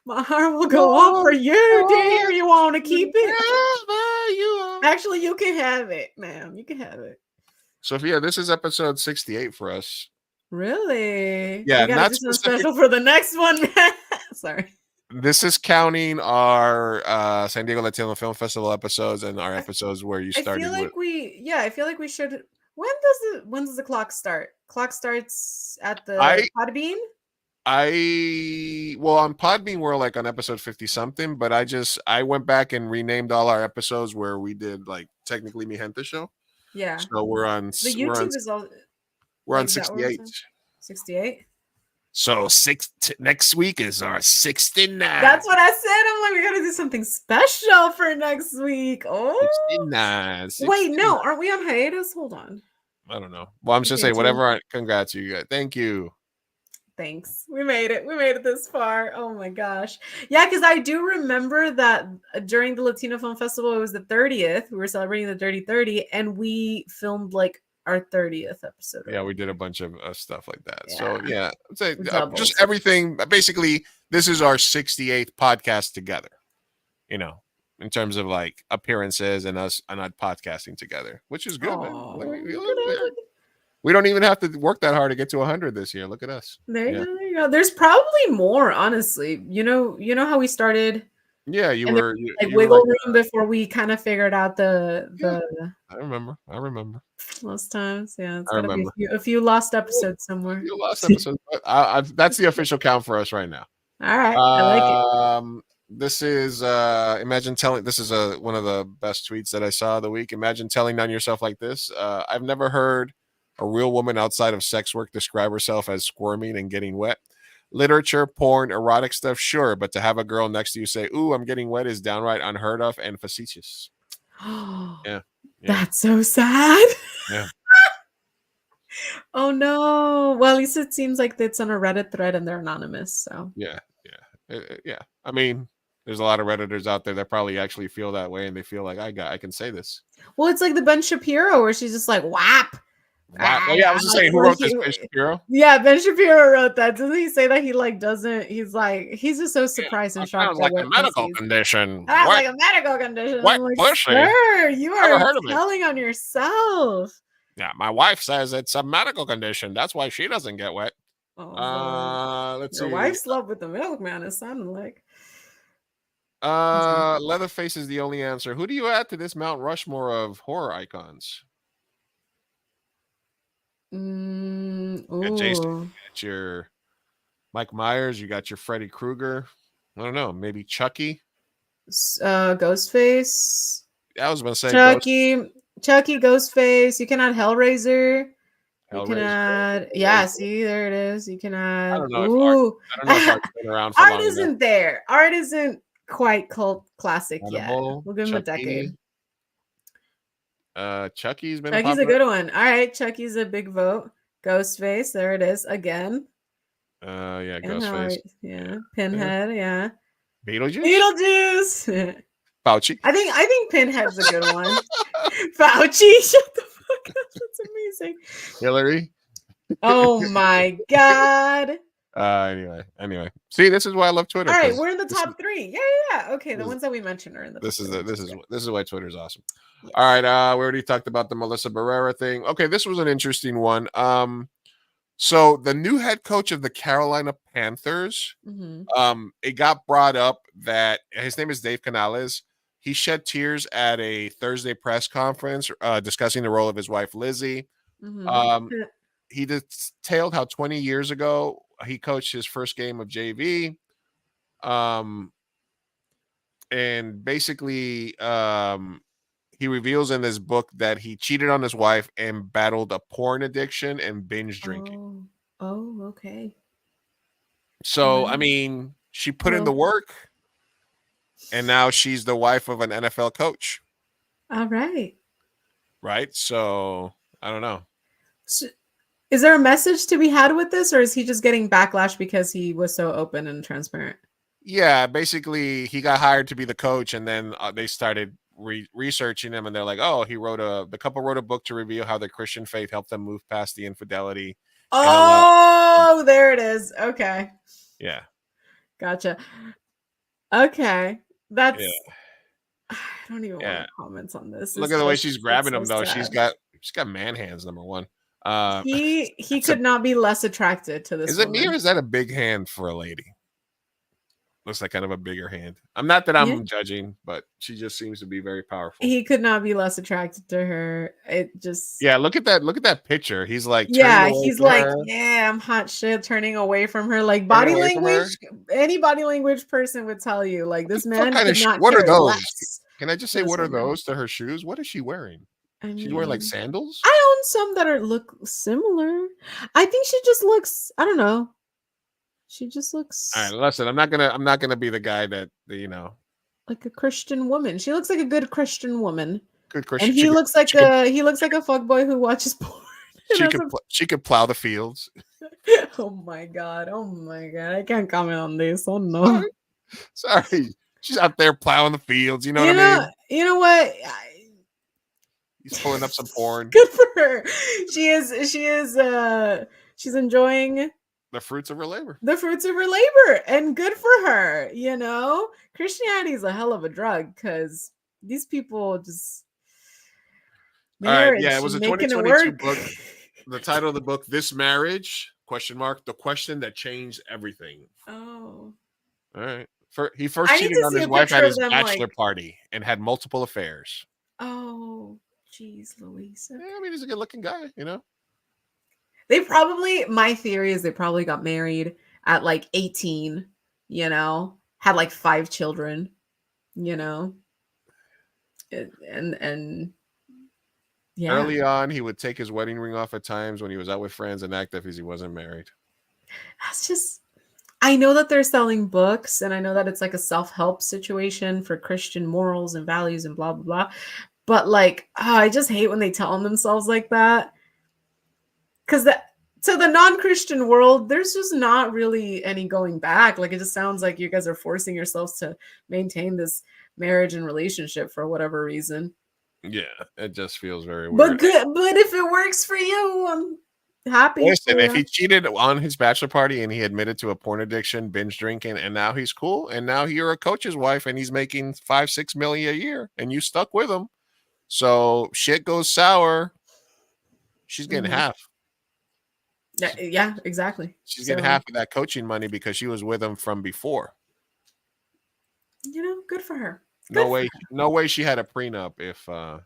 My heart will go off for you, dear. You want to keep it? Actually, you can have it, ma'am. You can have it. Sophia, this is episode 68 for us. Really? Yeah, we gotta do something special for the next one. Sorry. This is counting our San Diego Latino Film Festival episodes and our episodes where you started. I feel like we should. When does the clock start? Clock starts at the Podbean. Well, on Podbean we're like on episode 50 something, but I went back and renamed all our episodes where we did like technically Mi Gente show. Yeah. So we're on the YouTube is all. We're on 68. 68. So next week is our 69. That's what I said. I'm like, we gotta do something special for next week. Oh, 69. Wait, no, aren't we on hiatus? Hold on. I don't know. Well, I'm just gonna say whatever. Congrats, you guys. Thank you. Thanks. We made it. We made it this far. Oh my gosh. Yeah, because I do remember that during the Latino Film Festival, it was the 30th. We were celebrating the Dirty 30, and we filmed like our 30th episode. Yeah, we did a bunch of stuff like that. Yeah. So yeah, say just everything. Basically, this is our 68th podcast together. In terms of like appearances and us not podcasting together, which is good. Man. We don't even have to work that hard to get to 100 this year. Look at us. There you go. There's probably more, honestly. You know how we started. Yeah, you were wiggle room before we kind of figured out the. I remember. Most times, yeah. It's gotta be a few lost episodes somewhere. A few lost episodes. That's the official count for us right now. All right, I like it. This is imagine telling. This is one of the best tweets that I saw of the week. Imagine telling on yourself like this. I've never heard a real woman outside of sex work describe herself as squirming and getting wet. Literature, porn, erotic stuff, sure, but to have a girl next to you say, "Ooh, I'm getting wet," is downright unheard of and facetious. Yeah. That's so sad. Yeah. Oh no. Well, at least it seems like it's on a Reddit thread and they're anonymous. So yeah. I mean, there's a lot of Redditors out there that probably actually feel that way, and they feel like I can say this. Well, it's like the Ben Shapiro where she's just like WAP. Wow. Yeah, I was just saying, who wrote this? Ben Shapiro? Yeah, Ben Shapiro wrote that. Doesn't he say that he like doesn't? He's just so surprised and shocked. Sounds like a medical condition. That's like a medical condition. What like, pussy? Sir, you are telling on yourself. Yeah, my wife says it's a medical condition. That's why she doesn't get wet. Let's see. Your wife slept with the milkman. It sounded like. Leatherface is the only answer. Who do you add to this Mount Rushmore of horror icons? You got Jason, you got your Mike Myers, you got your Freddy Krueger. I don't know, maybe Chucky. Ghostface. I was gonna say Chucky, Ghostface. You can add Hellraiser. You can add, see, there it is. You can add. I don't know if Art's been around for Art isn't there. Art isn't quite cult classic yet. We'll give him a decade. Chucky's been. Chucky's a good one. All right, Chucky's a big vote. Ghostface, there it is again. Yeah, Ghostface. Yeah, Pinhead. Yeah. Beetlejuice. Fauci. I think Pinhead's a good one. Fauci, shut the fuck up. That's amazing. Hillary. Oh my god. Anyway. See, this is why I love Twitter. All right, 'cause we're in the this top 3. Yeah. Okay, the this- ones that we mentioned are in the top this is 3. this is why Twitter is awesome. Yes. All right, we already talked about the Melissa Barrera thing. Okay, this was an interesting one. So the new head coach of the Carolina Panthers, it got brought up that his name is Dave Canales. He shed tears at a Thursday press conference discussing the role of his wife Lizzie. He detailed how 20 years ago he coached his first game of JV. And basically he reveals in this book that he cheated on his wife and battled a porn addiction and binge drinking. Oh, okay. So, I mean, she put in the work and now she's the wife of an NFL coach. All right. Right? So, I don't know. So, is there a message to be had with this, or is he just getting backlash because he was so open and transparent? Yeah, basically he got hired to be the coach and then they started researching him and they're like, oh, the couple wrote a book to reveal how the Christian faith helped them move past the infidelity. Oh, there it is. Okay. Yeah. Gotcha. Okay. That's I don't even want Yeah. to comment on this. Look It's at the way just- she's grabbing it's him so though. sad. She's got man hands, number one. He could not be less attracted to this Is it me woman. or is that a big hand for a lady? Looks like kind of a bigger hand. I'm not that I'm judging, but she just seems to be very powerful. He could not be less attracted to her. It just Look at that picture. He's like he's like, yeah, I'm hot shit, turning away from her. Like body language, any body language person would tell you, like this man could not what are care those? less. Can I just say This what are woman. those to her shoes? What is she wearing? She's wearing like sandals? I own some that look similar. I think she just looks, I don't know. She just looks All right, listen, I'm not gonna be the guy that like a Christian woman. She looks like a good Christian woman. Good Christian. And he looks like a fuckboy who watches porn. She could plow the fields. Oh my god. I can't comment on this. Oh no. Sorry. She's out there plowing the fields. You know what I mean? You know what? He's pulling up some porn. Good for her. She's enjoying the fruits of her labor. And good for her. Christianity is a hell of a drug because these people just marriage, all right, it was a 2022 book. The title of the book, This Marriage, ? The question that changed everything. Oh. All right. He first cheated on his wife at his bachelor party and had multiple affairs. Oh, jeez, Louisa. Yeah, I mean, he's a good-looking guy, My theory is they probably got married at like 18, had like 5 children, and yeah. Early on, he would take his wedding ring off at times when he was out with friends and act as if he wasn't married. That's just, I know that they're selling books and I know that it's like a self-help situation for Christian morals and values and blah, blah, blah. But like, I just hate when they tell themselves like that. Because to the non-Christian world, there's just not really any going back. Like, it just sounds like you guys are forcing yourselves to maintain this marriage and relationship for whatever reason. Yeah, it just feels very weird. But if it works for you, I'm happy. Listen, if he cheated on his bachelor party and he admitted to a porn addiction, binge drinking, and now he's cool, and now you're a coach's wife and he's making $5-6 million a year, and you stuck with him, so shit goes sour. She's getting half. Yeah, exactly. She's getting half of that coaching money because she was with him from before. Good for her. No way she had a prenup if I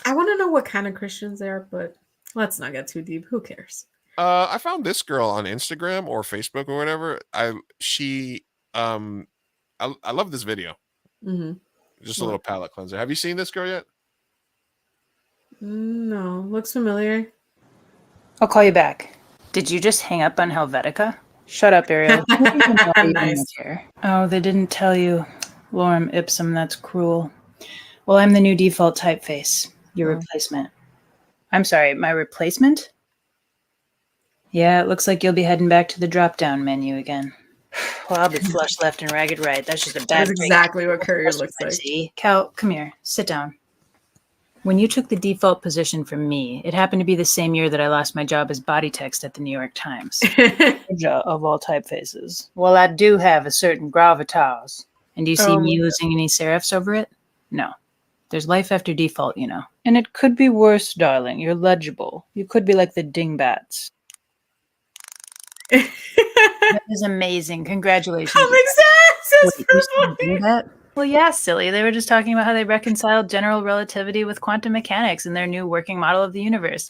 want to know what kind of Christians they are, but let's not get too deep. Who cares? I found this girl on Instagram or Facebook or whatever. I love this video. Just a little palate cleanser. Have you seen this girl yet? No, looks familiar. I'll call you back. Did you just hang up on Helvetica? Shut up, Ariel. Nice. Oh, they didn't tell you. Lorem ipsum, that's cruel. Well, I'm the new default typeface. Your replacement. I'm sorry, my replacement? Yeah, it looks like you'll be heading back to the drop-down menu again. Well, I'll be flush left and ragged right. That's just a bad That's exactly what Courier looks like. See? Cal, come here. Sit down. When you took the default position from me, it happened to be the same year that I lost my job as body text at the New York Times. Of all typefaces. Well, I do have a certain gravitas. And do you see me losing any serifs over it? No. There's life after default, you know. And it could be worse, darling. You're legible. You could be like the dingbats. That is amazing. Congratulations. Comic Sans! Wait, you said dingbat? Well, yeah, silly. They were just talking about how they reconciled general relativity with quantum mechanics in their new working model of the universe.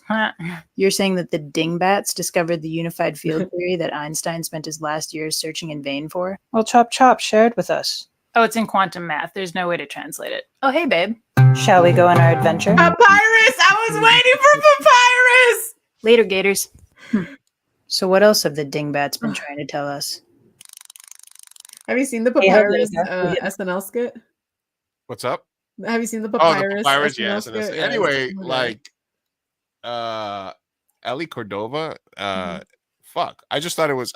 You're saying that the dingbats discovered the unified field theory that Einstein spent his last years searching in vain for? Well, chop chop, share it with us. Oh, it's in quantum math. There's no way to translate it. Oh, hey, babe. Shall we go on our adventure? Papyrus! I was waiting for Papyrus! Later, gators. So what else have the dingbats been trying to tell us? Have you seen the Papyrus SNL skit? What's up? Have you seen the Oh, the Papyrus? Papyrus, SNL yes. skit? Yeah, Anyway, it's like Ellie Cordova, fuck. I just thought it was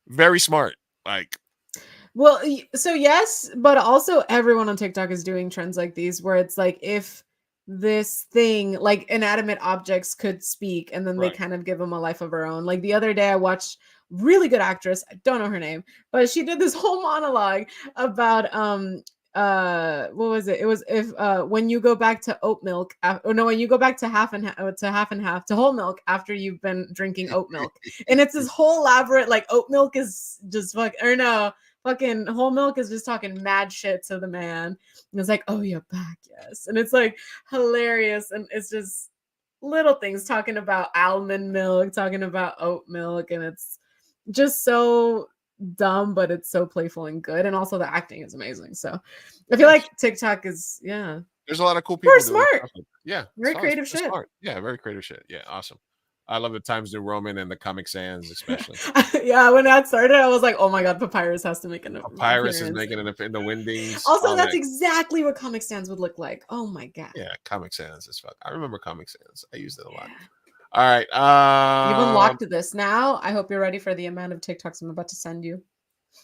very smart. Like, well, so yes, but also everyone on TikTok is doing trends like these where it's like if this thing, like inanimate objects could speak and then they kind of give them a life of their own. Like the other day I watched really good actress, I don't know her name, but she did this whole monologue about what was it? It was if when you go back to oat milk, when you go back to half and half to whole milk after you've been drinking oat milk. And it's this whole elaborate, like oat milk is just fucking whole milk is just talking mad shit to the man. And it's like, oh, you're back, yes. And it's like hilarious. And it's just little things talking about almond milk, talking about oat milk. And it's just so dumb, but it's so playful and good. And also the acting is amazing. So I feel like TikTok is, there's a lot of cool people. We're smart. Yeah. Very creative shit. Smart. Yeah, very creative shit. Yeah, awesome. I love the Times New Roman and the Comic Sans, especially. Yeah, when that started, I was like, "Oh my god, Papyrus has to make an appearance." Papyrus is making it in the Wingdings. Also, that's exactly what Comic Sans would look like. Oh my god. Yeah, Comic Sans is fuck. I remember Comic Sans. I used it a lot. All right. You've unlocked this now. I hope you're ready for the amount of TikToks I'm about to send you.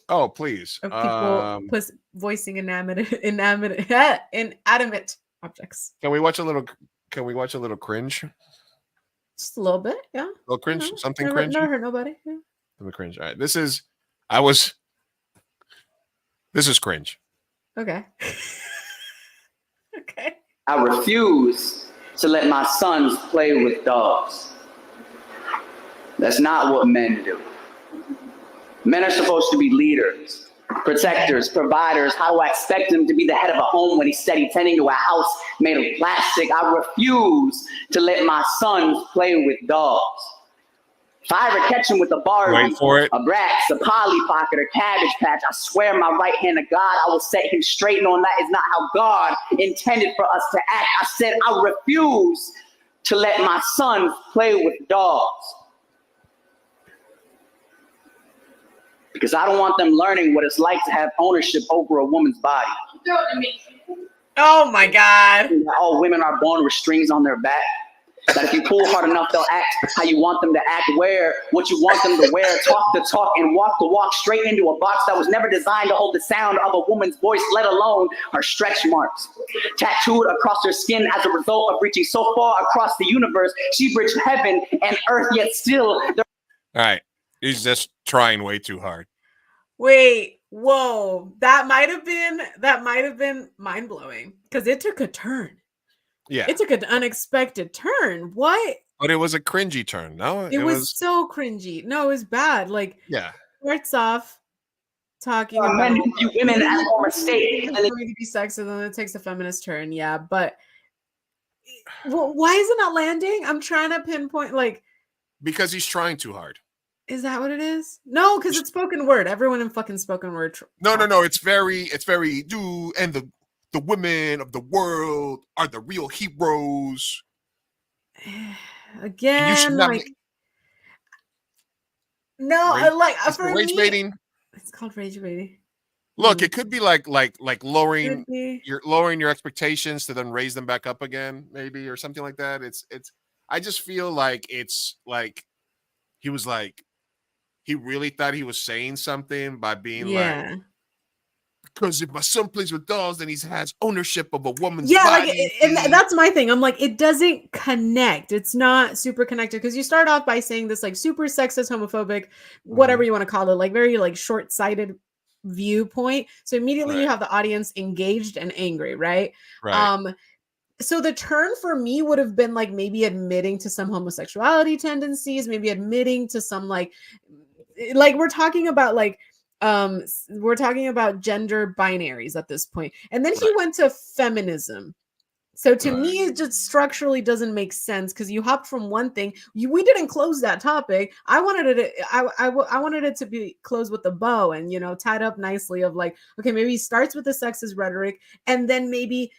Oh, please. Of people voicing inanimate objects. Can we watch a little cringe? Just a little bit, yeah. A little cringe, something never, cringe. Never hurt nobody. Yeah. Something cringe. All right. This is cringe. Okay. Okay. I refuse to let my sons play with dogs. That's not what men do. Men are supposed to be leaders, protectors, providers. How do I expect him to be the head of a home when he's steady tending to a house made of plastic? I refuse to let my sons play with dogs. If I ever catch him with a Barbie, a Bratz, a Polly Pocket, or Cabbage Patch, I swear my right hand to God, I will set him straight. And on that is not how God intended for us to act. I said I refuse to let my sons play with dogs. Because I don't want them learning what it's like to have ownership over a woman's body. Oh my God. All women are born with strings on their back. That if you pull hard enough, they'll act how you want them to act, wear what you want them to wear, talk the talk, and walk the walk straight into a box that was never designed to hold the sound of a woman's voice, let alone her stretch marks. Tattooed across her skin as a result of reaching so far across the universe, she bridged heaven and earth, yet still. All right. He's just trying way too hard. Wait, whoa. That might have been mind-blowing because it took a turn. Yeah. It took an unexpected turn. What? But it was a cringy turn. No, it was so cringy. No, it was bad. Like, yeah. Starts off talking about women at home state and going to be sexist, and then it takes a feminist turn. Yeah, but why is it not landing? I'm trying to pinpoint, like, because he's trying too hard. Is that what it is? No, because it's spoken word. Everyone in fucking spoken word. No. It's very do and the women of the world are the real heroes. Again, you should not like, no, like for rage baiting. It's called rage baiting. Look, it could be like lowering your expectations to then raise them back up again, maybe, or something like that. It's. I just feel like it's like he was like he really thought he was saying something by being like. because if my son plays with dolls, then he has ownership of a woman's Yeah, like, body. and that's my thing. I'm like, it doesn't connect. It's not super connected because you start off by saying this like super sexist, homophobic, whatever you want to call it, like very like short-sighted viewpoint. So immediately you have the audience engaged and angry, right? Right. So the turn for me would have been like maybe admitting to some homosexuality tendencies, maybe admitting to some like we're talking about gender binaries at this point. And then he went to feminism. So to me, it just structurally doesn't make sense because you hopped from one thing. We didn't close that topic. I wanted it. I wanted it to be closed with a bow and tied up nicely. Of like, okay, maybe he starts with the sexist rhetoric and then maybe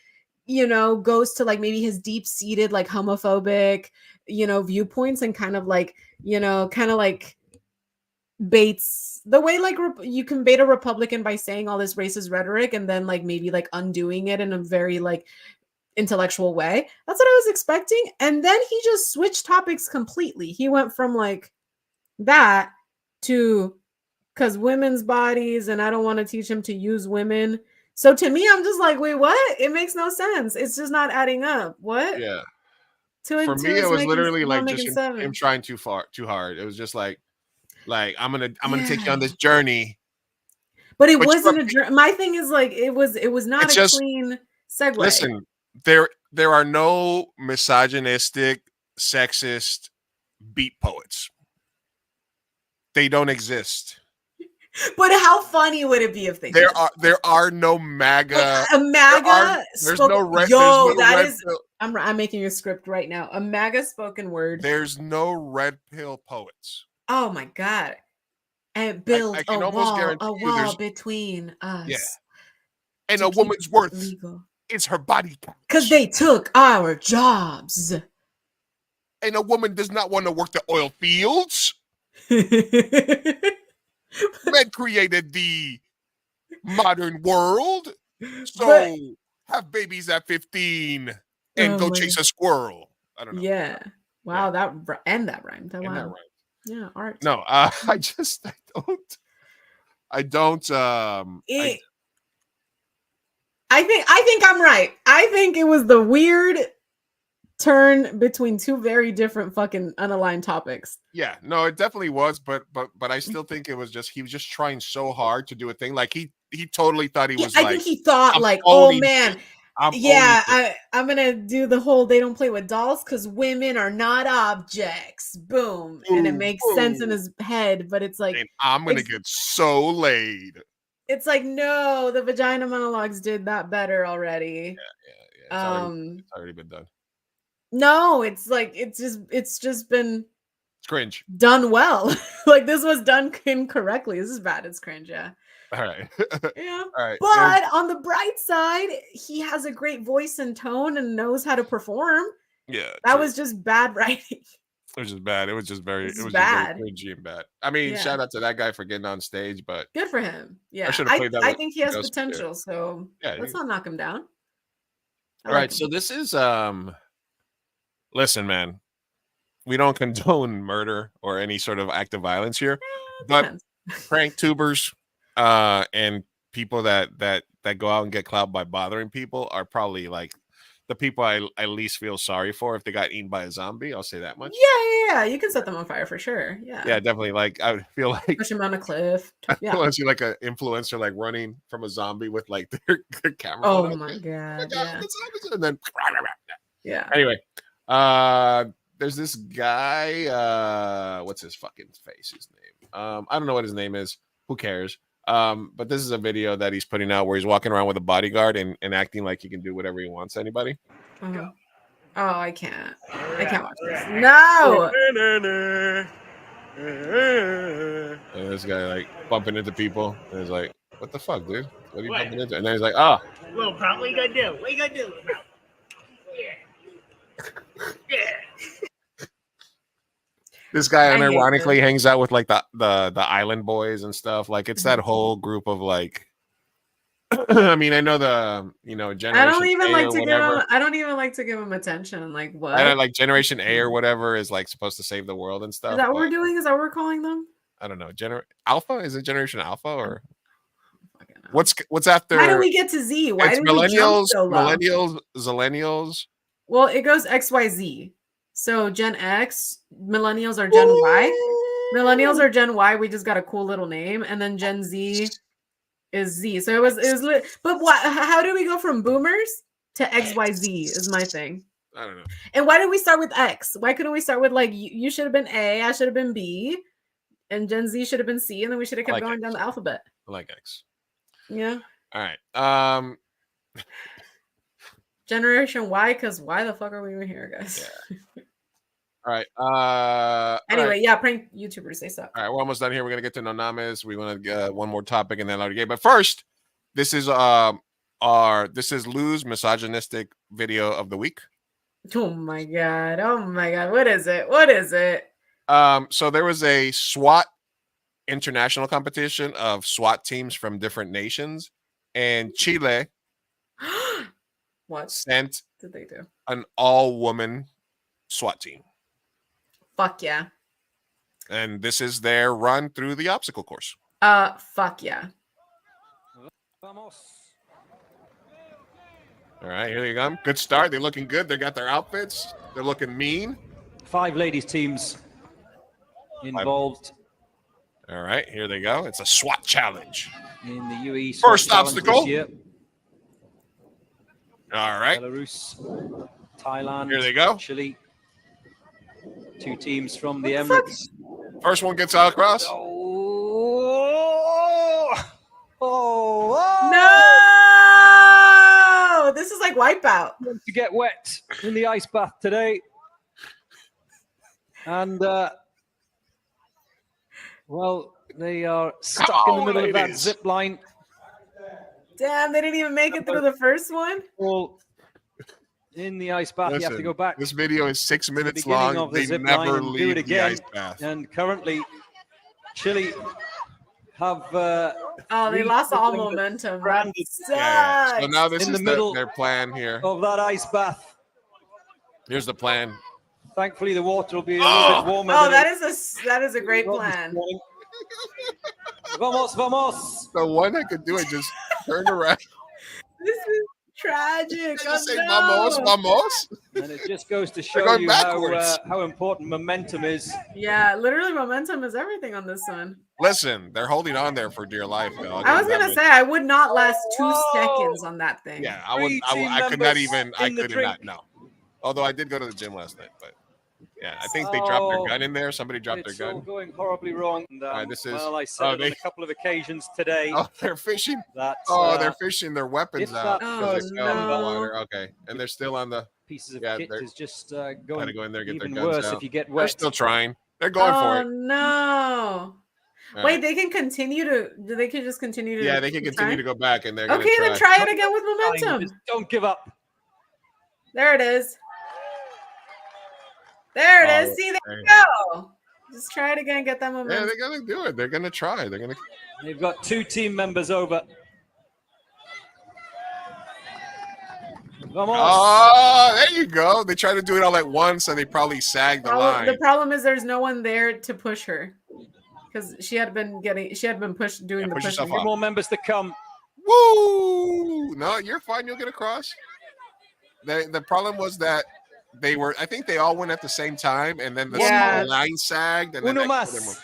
goes to like maybe his deep-seated like homophobic viewpoints and kind of like baits the way like you can bait a Republican by saying all this racist rhetoric and then like maybe like undoing it in a very like intellectual way. That's what I was expecting. And then he just switched topics completely. He went from like that to because women's bodies and I don't want to teach him to use women. So to me, I'm just like, wait, what? It makes no sense. It's just not adding up. What? Yeah. Two and For two me, is it was making, literally not like making just seven. him trying too hard. It was just like I'm gonna take you on this journey. But it wasn't a journey. My thing is like it was not a clean segue. Listen, there are no misogynistic, sexist beat poets. They don't exist. But how funny would it be if they there are no MAGA. Like a MAGA there's no red. I'm making a script right now. A MAGA spoken word. There's no red pill poets. Oh my god! And build a wall between us. Yeah. And a woman's worth is her body count. Because they took our jobs. And a woman does not want to work the oil fields. Men created the modern world. So have babies at 15 and go chase a squirrel. I don't know. Yeah. Wow. That rhymed. Wow. That rhymed. Yeah. Art. No, I don't. I think I'm right. I think it was the weird turn between two very different fucking unaligned topics. Yeah, no, it definitely was, but I still think it was just he was just trying so hard to do a thing. Like he totally thought he was. I think he thought like, oh man, I'm gonna do the whole they don't play with dolls because women are not objects. Boom, and it makes sense in his head, but it's like and I'm gonna get so laid. It's like no, the vagina monologues did that better already. Yeah. It's already been done. No, it's like it's just been cringe done well. Like this was done incorrectly. This is bad. It's cringe. Yeah. All right. Yeah. All right. But on the bright side, he has a great voice and tone and knows how to perform. Yeah. That was just bad writing. It was just bad. It was just very bad. Just very cringy and bad. I mean, shout out to that guy for getting on stage, but good for him. Yeah. I think he has potential. So let's not knock him down. All right. So this is listen, man, we don't condone murder or any sort of act of violence here, but prank tubers and people that go out and get clout by bothering people are probably like the people I least feel sorry for if they got eaten by a zombie. I'll say that much. Yeah. You can set them on fire for sure. Yeah, definitely. Like I would feel like push them on a cliff. Yeah, I see like an influencer like running from a zombie with like their camera. Oh my god! Yeah. And then yeah. Anyway, there's this guy. What's his fucking face? His name? I don't know what his name is. Who cares? But this is a video that he's putting out where he's walking around with a bodyguard and acting like he can do whatever he wants to anybody. Oh, I can't watch this. No. And this guy like bumping into people, and he's like, "What the fuck, dude? What are you bumping into?" And then he's like, "Ah, little pal, what you gotta do? What you gotta do, bro? Yeah." This guy unironically hangs out with like the island boys and stuff. Like it's that whole group of like. I mean, I know Generation. I don't even A like or to whatever. give him. I don't even like to give him attention. Like what? I don't like Generation A or whatever is like supposed to save the world and stuff. Is that what we're doing? Is that what we're calling them? I don't know. Alpha? Is it Generation Alpha or? What's after? Why do we get to Z? Why It's do we jump millennials, so low? zillennials. Well, it goes XYZ. So Gen X, millennials are Gen Y. Millennials are Gen Y. We just got a cool little name, and then Gen Z is Z. So it was. But what? How do we go from boomers to XYZ? Is my thing. I don't know. And why did we start with X? Why couldn't we start with like you should have been A, I should have been B, and Gen Z should have been C, and then we should have kept going down the alphabet. I like X. Yeah. All right. Generation Y, because why the fuck are we even here, guys? Yeah. All right. Anyway, yeah, prank YouTubers, they suck. All right, we're almost done here. We're gonna get to No Names. We want to get one more topic and then Louder Gay. But first, this is Lou's misogynistic video of the week. Oh my god. What is it? So there was a SWAT international competition of SWAT teams from different nations, and Chile what sent did they do? An all-woman SWAT team. Fuck yeah. And this is their run through the obstacle course. Fuck yeah. All right, here they come. Good start. They're looking good. They got their outfits. They're looking mean. 5 ladies teams involved. All right, here they go. It's a SWAT challenge. In the UE first SWAT obstacle. this year. All right. Belarus, Thailand. Here they go. Chile. 2 teams from the Emirates. First one gets out across. No! This is like Wipeout. To get wet in the ice bath today. And, well, they are stuck in the middle of that zip line. Damn, they didn't even make it through the first one. Well, in the ice bath, you have to go back. This video is 6 minutes Beginning long. of the They zip line never and do leave it the again. ice bath. And currently, Chile have they lost all momentum. That sucks. Yeah. So now this in is the middle their plan here. of that ice bath. Here's the plan. Thankfully, the water will be a little bit warmer. Oh, than that is a great plan. Vamos, vamos. The one I could do it just turn around. This is tragic. Just say vamos, vamos. And it just goes to show you how important momentum is. Yeah, literally momentum is everything on this one. Listen, they're holding on there for dear life, though. I was gonna say I would not last 2 seconds on that thing. Yeah, I would. I could not even. I could not. No. Although I did go to the gym last night, but yeah, I think they dropped their gun in there. Somebody dropped their gun. All going horribly wrong. And, this is. Well, I said it on a couple of occasions today. Oh, they're fishing. That, they're fishing their weapons out. Oh, no. Water. Okay, and they're still on the pieces of kit is just going to go in there, get even their guns worse out. if you get wet. They're still trying. They're going for it. Oh no. All Wait, right. they can continue to. They can just continue to. Yeah, they can continue to go back, and they're okay. Then try it again with momentum. Just don't give up. There it is. There it is. See, there you go. Just try it again. Get that momentum. Yeah, they're gonna do it. They're gonna try. They're gonna. They've got 2 team members over. Vamos. Oh, there you go. They try to do it all at once, and they probably sagged the line. The problem is there's no one there to push her because she had been pushed doing the pushing. 2 more members to come. Woo! No, you're fine. You'll get across. The problem was that I think they all went at the same time, and then the line sagged. And Uno then más.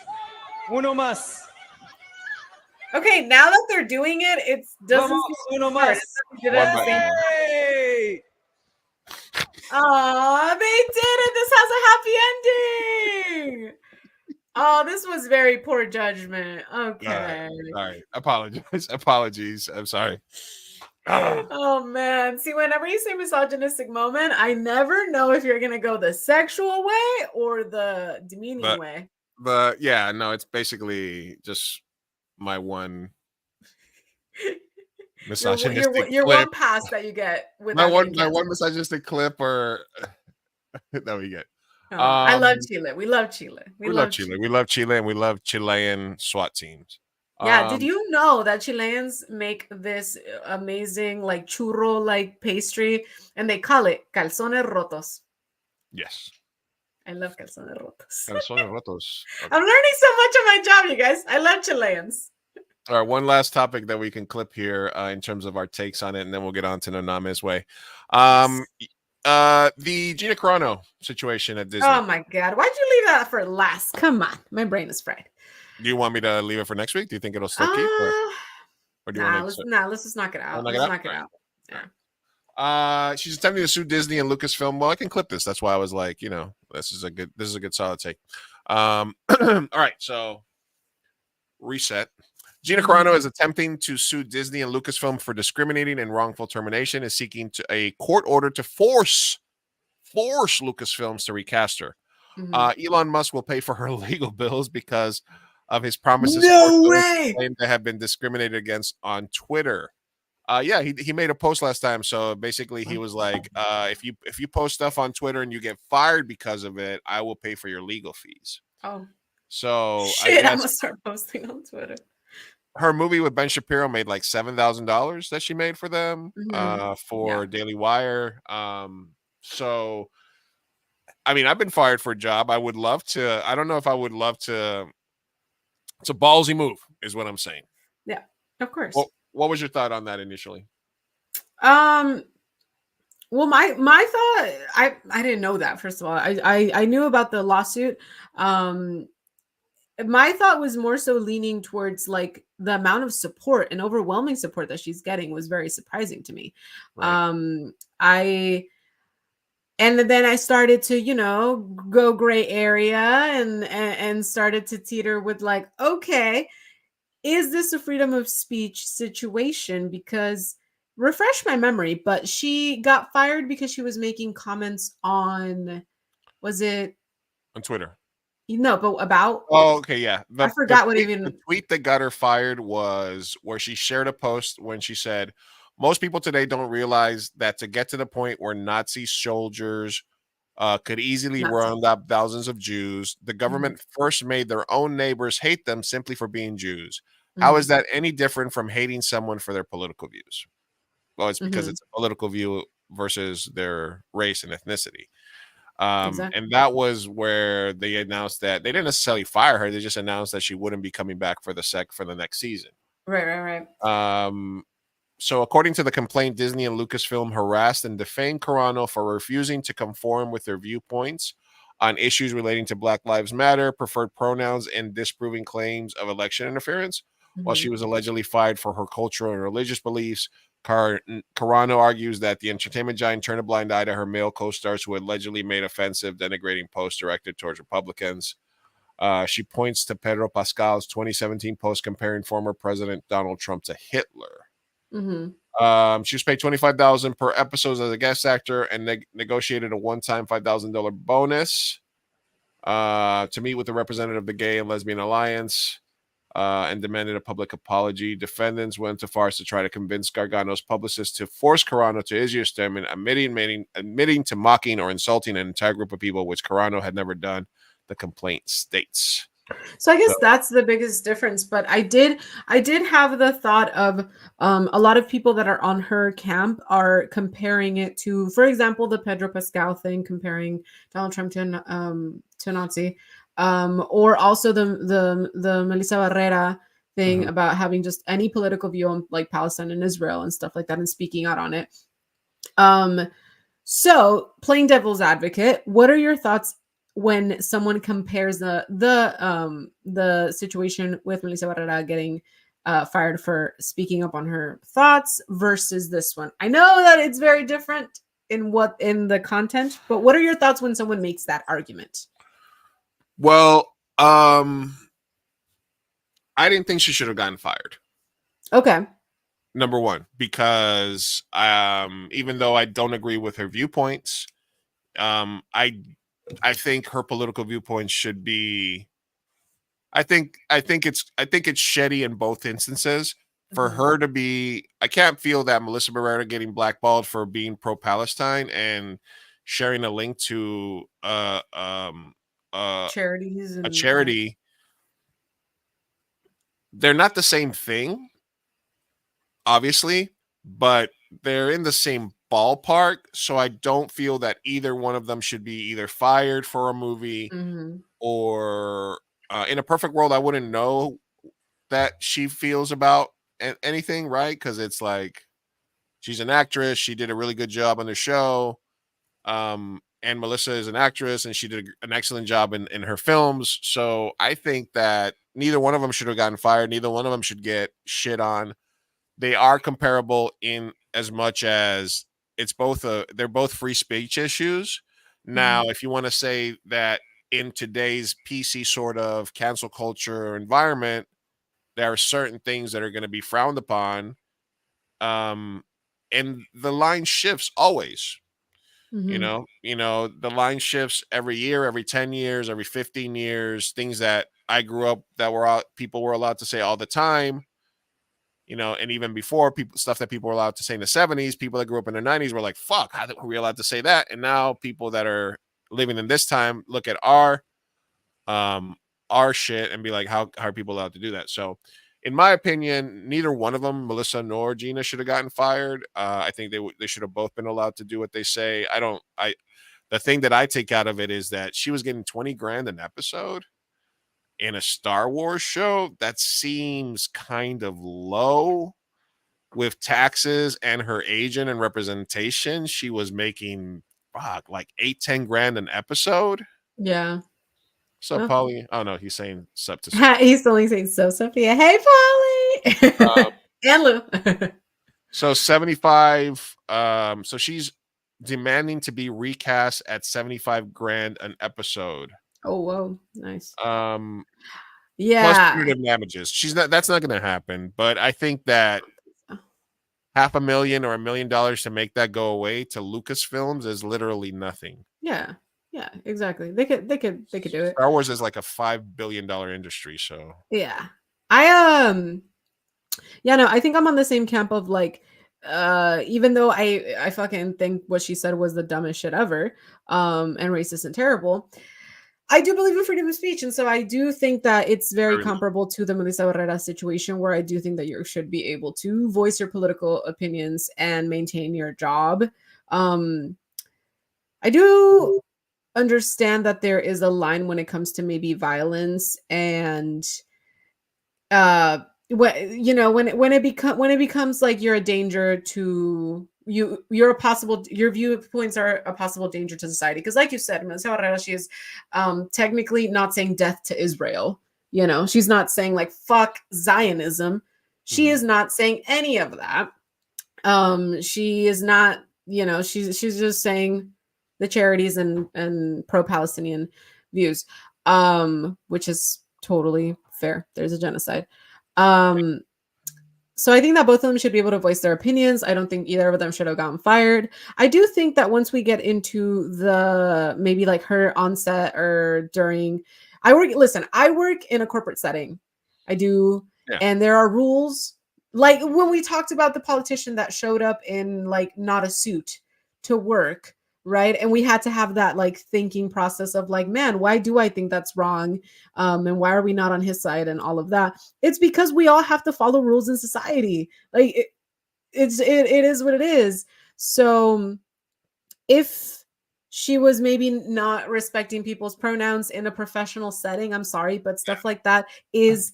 Uno más. Okay, now that they're doing it, it doesn't. Uno más. Hey! Oh, they did it! This has a happy ending. Oh, this was very poor judgment. Okay. All right. Apologies. I'm sorry. Oh man. See, whenever you say misogynistic moment, I never know if you're gonna go the sexual way or the demeaning way. It's basically just my one misogynistic your clip. one pass that you get with my one misogynistic clip or that we get. I love Chile. We love Chile. We love Chile. We love Chile, and we love Chilean SWAT teams. Yeah, did you know that Chileans make this amazing like churro like pastry and they call it calzones rotos? Yes. I love calzones rotos. Calzones rotos. I'm learning so much on my job, you guys. I love Chileans. All right, one last topic that we can clip here in terms of our takes on it, and then we'll get on to Naname's way. The Gina Carano situation at Disney. Oh my God. Why'd you leave that for last? Come on. My brain is fried. Do you want me to leave it for next week? Do you think it'll still keep? Or do you want to? Let's just knock it out. Let's knock it out. Yeah. She's attempting to sue Disney and Lucasfilm. Well, I can clip this. That's why I was like, this is a good solid take. All right, so reset. Gina Carano is attempting to sue Disney and Lucasfilm for discriminating and wrongful termination, is seeking a court order to force Lucasfilms to recast her. Elon Musk will pay for her legal bills because of his promises. No way! Claimed to have been discriminated against on Twitter. Yeah, he made a post last time. So basically, he was like, if you post stuff on Twitter and you get fired because of it, I will pay for your legal fees. Oh, so shit! I'm gonna start posting on Twitter. Her movie with Ben Shapiro made like $7,000 that she made for them for Daily Wire. So, I mean, I've been fired for a job. I would love to. I don't know if I would love to. It's a ballsy move, is what I'm saying. Yeah, of course. Well, what was your thought on that initially? Well, my thought, I didn't know that. First of all, I knew about the lawsuit. My thought was more so leaning towards like the amount of support and overwhelming support that she's getting was very surprising to me. Right. And then I started to, go gray area and started to teeter with like, okay, is this a freedom of speech situation? Because refresh my memory, but she got fired because she was making comments on, was it on Twitter? No, but about. Oh, okay, yeah. I forgot what even. The tweet that got her fired was where she shared a post when she said, "Most people today don't realize that to get to the point where Nazi soldiers could easily round up thousands of Jews, the government first made their own neighbors hate them simply for being Jews. How is that any different from hating someone for their political views?" Well, it's because it's a political view versus their race and ethnicity. Exactly. And that was where they announced that they didn't necessarily fire her. They just announced that she wouldn't be coming back for the next season. Right. So according to the complaint, Disney and Lucasfilm harassed and defamed Carano for refusing to conform with their viewpoints on issues relating to Black Lives Matter, preferred pronouns, and disproving claims of election interference. While she was allegedly fired for her cultural and religious beliefs, Carano argues that the entertainment giant turned a blind eye to her male co-stars who allegedly made offensive, denigrating posts directed towards Republicans. She points to Pedro Pascal's 2017 post comparing former President Donald Trump to Hitler. She was paid $25,000 per episode as a guest actor and negotiated a one-time $5,000 bonus to meet with the representative of the Gay and Lesbian Alliance. And demanded a public apology. Defendants went too far as to try to convince Gargano's publicist to force Carano to issue a statement, admitting to mocking or insulting an entire group of people, which Carano had never done, the complaint states. So I guess that's the biggest difference. But I did have the thought of a lot of people that are on her camp are comparing it to, for example, the Pedro Pascal thing, comparing Donald Trump to Nazi. Or also the Melissa Barrera thing about having just any political view on like Palestine and Israel and stuff like that and speaking out on it. So playing devil's advocate, what are your thoughts when someone compares the situation with Melissa Barrera getting fired for speaking up on her thoughts versus this one? I know that it's very different in the content, but what are your thoughts when someone makes that argument? Well, I didn't think she should have gotten fired. Okay. Number one, because even though I don't agree with her viewpoints, I think her political viewpoints should be. I think it's shitty in both instances for her to be. I can't feel that Melissa Barrera getting blackballed for being pro-Palestine and sharing a link to charities and a charity. They're not the same thing, obviously, but they're in the same ballpark. So I don't feel that either one of them should be either fired for a movie or in a perfect world, I wouldn't know that she feels about anything, right? Because it's like she's an actress. She did a really good job on the show. And Melissa is an actress, and she did an excellent job in her films. So I think that neither one of them should have gotten fired. Neither one of them should get shit on. They are comparable in as much as they're both free speech issues. Now, if you want to say that in today's PC sort of cancel culture environment, there are certain things that are going to be frowned upon. And the line shifts always. You know, the line shifts every year, every 10 years, every 15 years, things that I grew up that were out, people were allowed to say all the time. You know, and even before, people stuff that people were allowed to say in the 70s, people that grew up in the 90s were like, fuck, how were we allowed to say that? And now people that are living in this time look at our shit and be like, how are people allowed to do that? So in my opinion, neither one of them, Melissa nor Gina, should have gotten fired. I think they should have both been allowed to do what they say. The thing that I take out of it is that she was getting 20 grand an episode in a Star Wars show. That seems kind of low with taxes and her agent and representation. She was making like 8-10 grand an episode. Yeah. So Polly, oh no, he's saying sup to he's only saying so, Sophia. Hey, Polly. And Lou. So 75. So she's demanding to be recast at 75 grand an episode. Oh, whoa, nice. Yeah. Plus punitive damages. That's not going to happen. But I think that $500,000 or $1 million to make that go away to Lucasfilms is literally nothing. Yeah. Yeah, exactly. They could do it. Star Wars is like a $5 billion industry, so yeah. Yeah, no, I think I'm on the same camp of like, even though I fucking think what she said was the dumbest shit ever, and racist and terrible, I do believe in freedom of speech, and so I do think that it's very comparable to the Melissa Barrera situation, where I do think that you should be able to voice your political opinions and maintain your job. I do understand that there is a line when it comes to maybe violence and when it becomes like you're a danger to your viewpoints are a possible danger to society, because like you said, Melissa Barrera, she is technically not saying death to Israel. You know, she's not saying like fuck Zionism. She is not saying any of that. She is not, she's just saying the charities and pro-Palestinian views, which is totally fair. There's a genocide. So I think that both of them should be able to voice their opinions. I don't think either of them should have gotten fired. I do think that once we get into the maybe like her onset or during, I work in a corporate setting. I do. Yeah. And there are rules. Like when we talked about the politician that showed up in like not a suit to work, right? And we had to have that like thinking process of like, man, why do I think that's wrong? And why are we not on his side and all of that? It's because we all have to follow rules in society. Like it is what it is. So if she was maybe not respecting people's pronouns in a professional setting, I'm sorry, but stuff like that is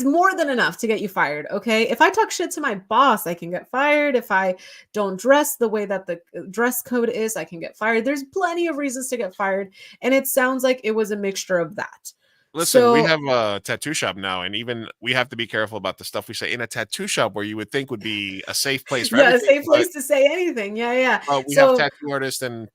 more than enough to get you fired. Okay. If I talk shit to my boss, I can get fired. If I don't dress the way that the dress code is, I can get fired. There's plenty of reasons to get fired. And it sounds like it was a mixture of that. Listen, we have a tattoo shop now, and even we have to be careful about the stuff we say in a tattoo shop where you would think would be a safe place for everything. A safe place to say anything. Yeah. We have tattoo artists and,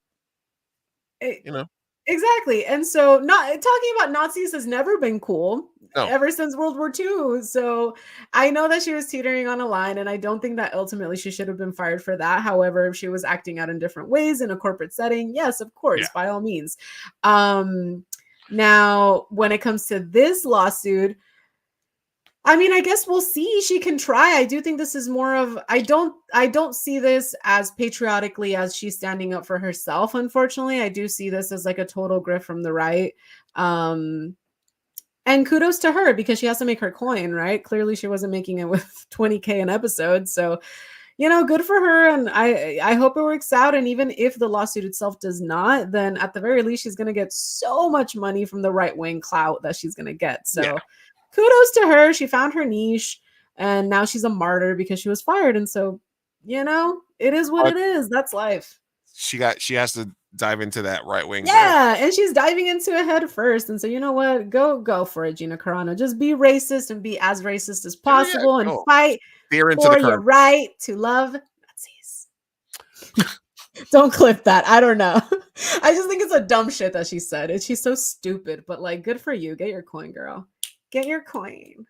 Exactly. And so not talking about Nazis has never been cool ever since World War II. So I know that she was teetering on a line, and I don't think that ultimately she should have been fired for that. However, if she was acting out in different ways in a corporate setting, yes, of course, by all means. Now, when it comes to this lawsuit, I mean, I guess we'll see. She can try. I do think this is more of, I don't see this as patriotically as she's standing up for herself. Unfortunately, I do see this as like a total grift from the right. And kudos to her, because she has to make her coin, right? Clearly she wasn't making it with 20K an episode. So, good for her. And I hope it works out. And even if the lawsuit itself does not, then at the very least, she's going to get so much money from the right wing clout that she's going to get. So kudos to her. She found her niche, and now she's a martyr because she was fired. And so, it is what it is. That's life. She has to dive into that right wing. Yeah, and she's diving into it head first. And so, you know what? Go for it, Gina Carano. Just be racist and be as racist as possible and fight for your right to love Nazis. Don't clip that. I don't know. I just think it's a dumb shit that she said. And she's so stupid, but like, good for you. Get your coin, girl. Get your coin.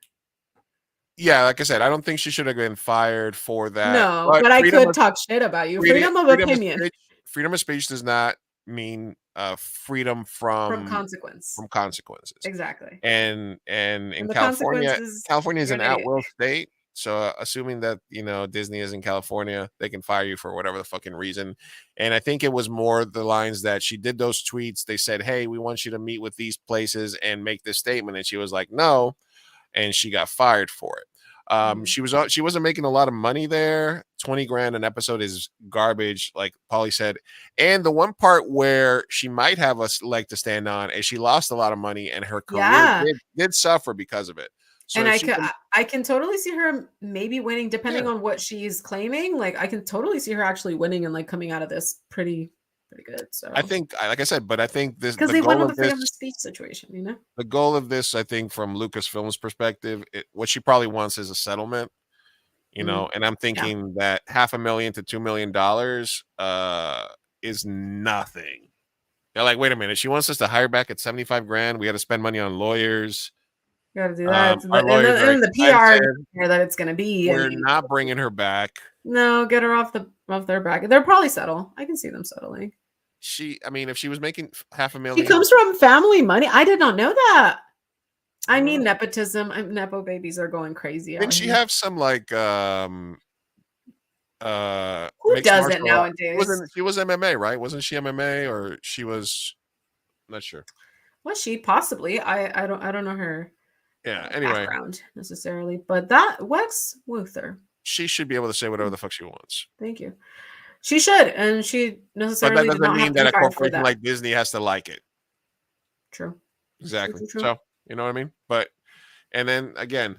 Yeah, like I said, I don't think she should have been fired for that. No, but I could talk shit about you. Freedom of opinion. Freedom of speech does not mean freedom from consequence. From consequences. Exactly. And in California is an at-will state. So assuming that, Disney is in California, they can fire you for whatever the fucking reason. And I think it was more the lines that she did those tweets. They said, hey, we want you to meet with these places and make this statement. And she was like, no. And she got fired for it. She wasn't making a lot of money there. 20 grand an episode is garbage, like Paulie said. And the one part where she might have a leg to stand on is she lost a lot of money and her career did suffer because of it. So and I can totally see her maybe winning, depending on what she's claiming. Like, I can totally see her actually winning and like coming out of this pretty good. So I think, like I said, but I think this because they went with the freedom of speech situation, The goal of this, I think, from Lucasfilm's perspective, what she probably wants is a settlement, and I'm thinking that $500,000 to $2 million is nothing. They're like, wait a minute, she wants us to hire back at 75 grand. We got to spend money on lawyers. You got to do that. And the PR that it's going to be. We're not bringing her back. No, get her off their back. They'll probably settle. I can see them settling. If she was making $500,000, she comes from family money. I did not know that. I mean, nepotism. Nepo babies are going crazy. Didn't she have some like who does it nowadays? She was MMA, right? Wasn't she MMA or she was? I'm not sure. Was she possibly? I don't know her. Yeah. Anyway, background necessarily, but that Wex Luther. She should be able to say whatever the fuck she wants. Thank you. She should, and she necessarily. But that doesn't mean that a corporation like Disney has to like it. True. Exactly. True. So you know what I mean. And then again,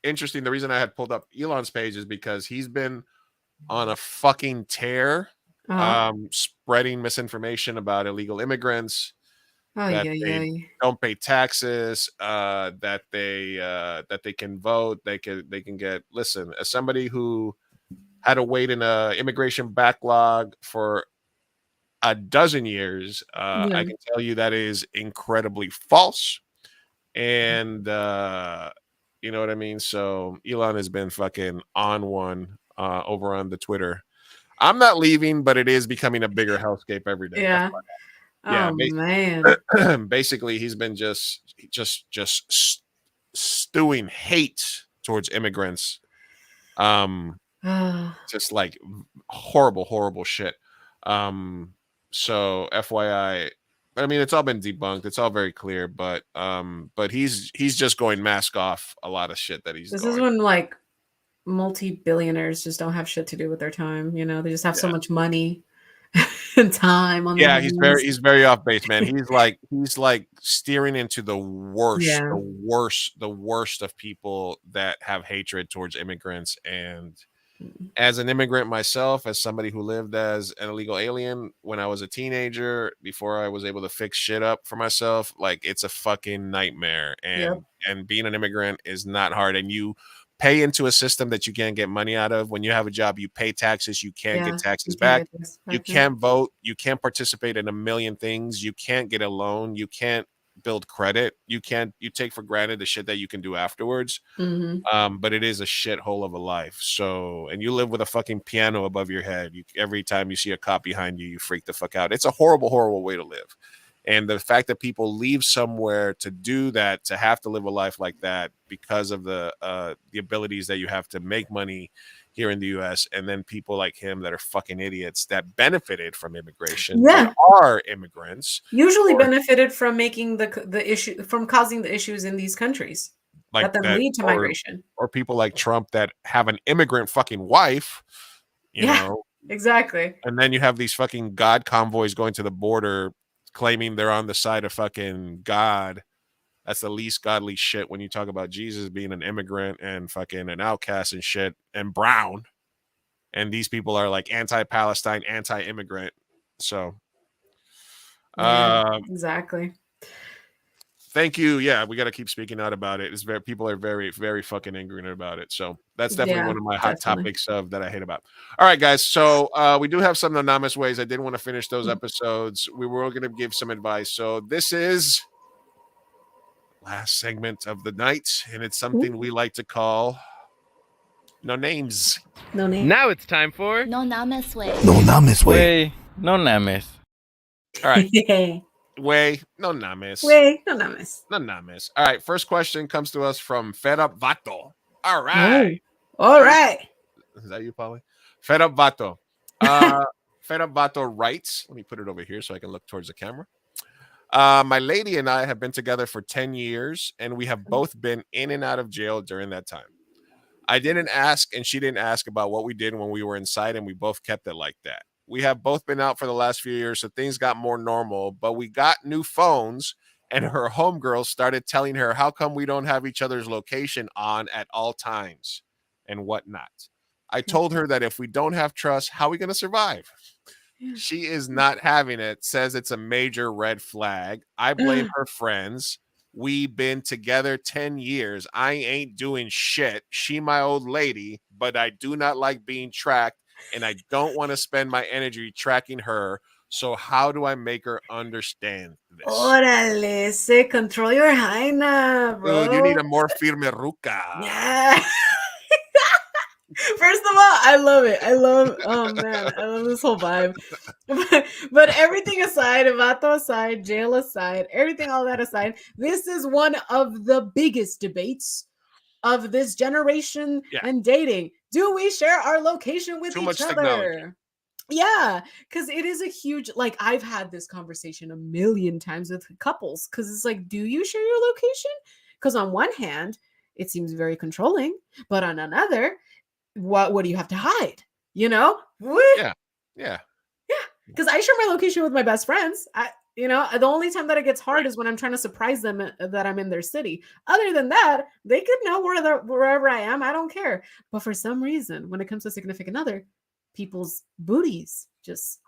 interesting. The reason I had pulled up Elon's page is because he's been on a fucking tear, spreading misinformation about illegal immigrants. They don't pay taxes, that they can vote, they can get. Listen, as somebody who had to wait in a immigration backlog for a dozen years, I can tell you that is incredibly false. And you know what I mean? So Elon has been fucking on one over on the Twitter. I'm not leaving, but it is becoming a bigger hellscape every day. Yeah. Yeah, man. Basically, he's been just stewing hate towards immigrants. Just like horrible shit. So FYI, I mean, it's all been debunked. It's all very clear, but he's just going mask off a lot of shit that he's. This is when like multi-billionaires just don't have shit to do with their time. They just have so much money. Time on he's very off base, man. He's like steering into the worst of people that have hatred towards immigrants. And as an immigrant myself, as somebody who lived as an illegal alien when I was a teenager, before I was able to fix shit up for myself, like, it's a fucking nightmare. And being an immigrant is not hard. And you pay into a system that you can't get money out of. When you have a job, you pay taxes, you can't get taxes back. You can't vote, you can't participate in a million things, you can't get a loan, you can't build credit, you take for granted the shit that you can do afterwards. But it is a shithole of a life. So, and you live with a fucking piano above your head. Every time you see a cop behind you, you freak the fuck out. It's a horrible way to live. And the fact that people leave somewhere to do that, to have to live a life like that because of the abilities that you have to make money here in the U.S., and then people like him that are fucking idiots that benefited from immigration, that are immigrants, usually benefited from making the issue, from causing the issues in these countries that then lead to migration, or people like Trump that have an immigrant fucking wife, you know, exactly. And then you have these fucking God convoys going to the border, claiming they're on the side of fucking God, That's the least godly shit when you talk about Jesus being an immigrant and fucking an outcast and shit and brown. And these people are like anti-Palestine, anti-immigrant. So, exactly. Thank you. Yeah, we got to keep speaking out about it. It's very people are very, very fucking angry about it. So that's definitely one of my hot topics that I hate about. All right, guys. So we do have some anonymous ways. I did want to finish those episodes. We were going to give some advice. So this is last segment of the night, and it's something we like to call no names. No names. Now it's time for No names way. No names way. No names. All right. Way, no names. Way, no names. No names. All right. First question comes to us from Fed Up Vato. All right. All right. Is that you, Polly? Fed Up Vato. Fed Up Vato writes, let me put it over here so I can look towards the camera. My lady and I have been together for 10 years, and we have both been in and out of jail during that time. I didn't ask, and she didn't ask about what we did when we were inside, and we both kept it like that. We have both been out for the last few years, so things got more normal, but we got new phones, and her homegirl started telling her, how come we don't have each other's location on at all times and whatnot. I told her that if we don't have trust, how are we going to survive? She is not having it, says it's a major red flag. I blame her friends. We've been together 10 years. I ain't doing shit. She my old lady, but I do not like being tracked, and I don't want to spend my energy tracking her. So how do I make her understand this? Órale, say control your hyena, bro. Dude, you need a more firme ruca. Yeah. First of all, I love it. I love this whole vibe. But everything aside, Vato aside, jail aside, everything, all that aside, this is one of the biggest debates of this generation and dating. Do we share our location with each other? Technology. Yeah, because it is a huge, like, I've had this conversation a million times with couples, because it's like, do you share your location? Because on one hand, it seems very controlling, but on another, what do you have to hide? You know? Yeah. Because I share my location with my best friends. The only time that it gets hard is when I'm trying to surprise them that I'm in their city. Other than that, they could know wherever I am. I don't care. But for some reason, when it comes to significant other, people's booties just,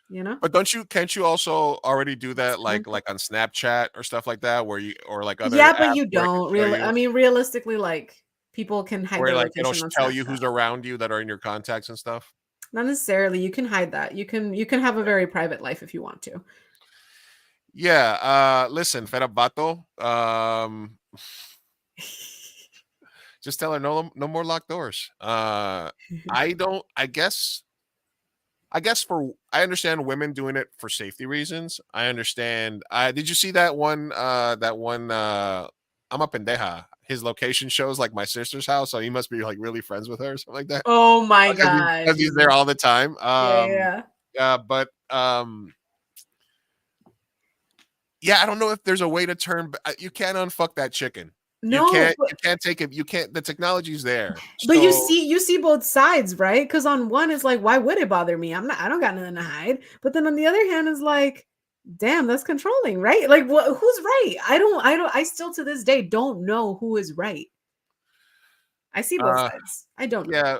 But can't you also already do that like on Snapchat or stuff like that, where you or like other but you don't really. I mean, realistically, like, people can hide where their like location it'll on tell Snapchat. you who's around you that are in your contacts and stuff. Not necessarily. You can hide that. You can have a very private life if you want to. Yeah. Listen, Fed Up Vato. Just tell her no more locked doors. I guess I understand women doing it for safety reasons. I understand. Did you see that one? I'm a pendeja. His location shows like my sister's house, so he must be like really friends with her or something like that. Oh my god! Because he's there all the time. Yeah. But yeah, I don't know if there's a way to turn. You can't unfuck that chicken. No, you can't take it. You can't. The technology's there. But you see both sides, right? Because on one, it's like, why would it bother me? I don't got nothing to hide. But then on the other hand, is like, damn, that's controlling, right? Like, who's right? I still to this day don't know who is right. I see both sides. I don't know.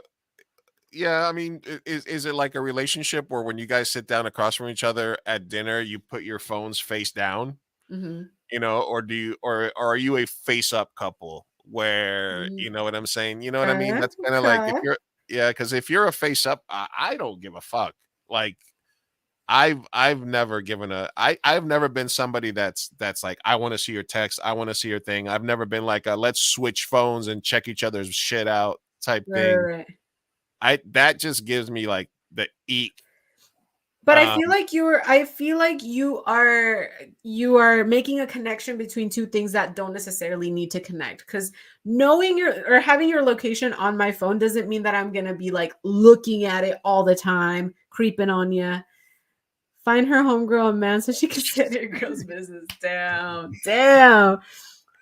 Yeah. I mean, is it like a relationship where when you guys sit down across from each other at dinner, you put your phones face down? Mm-hmm. Or are you a face up couple where you know what I'm saying? You know what I mean? That's kind of like because if you're a face up, I don't give a fuck. Like I've never been somebody that's like, I want to see your text, I want to see your thing. I've never been like let's switch phones and check each other's shit out type thing. Right. That just gives me like the eek. But I feel like you are making a connection between two things that don't necessarily need to connect. Because knowing or having your location on my phone doesn't mean that I'm gonna be like looking at it all the time, creeping on you. Find her homegirl, man, so she can get her girl's business down. Damn.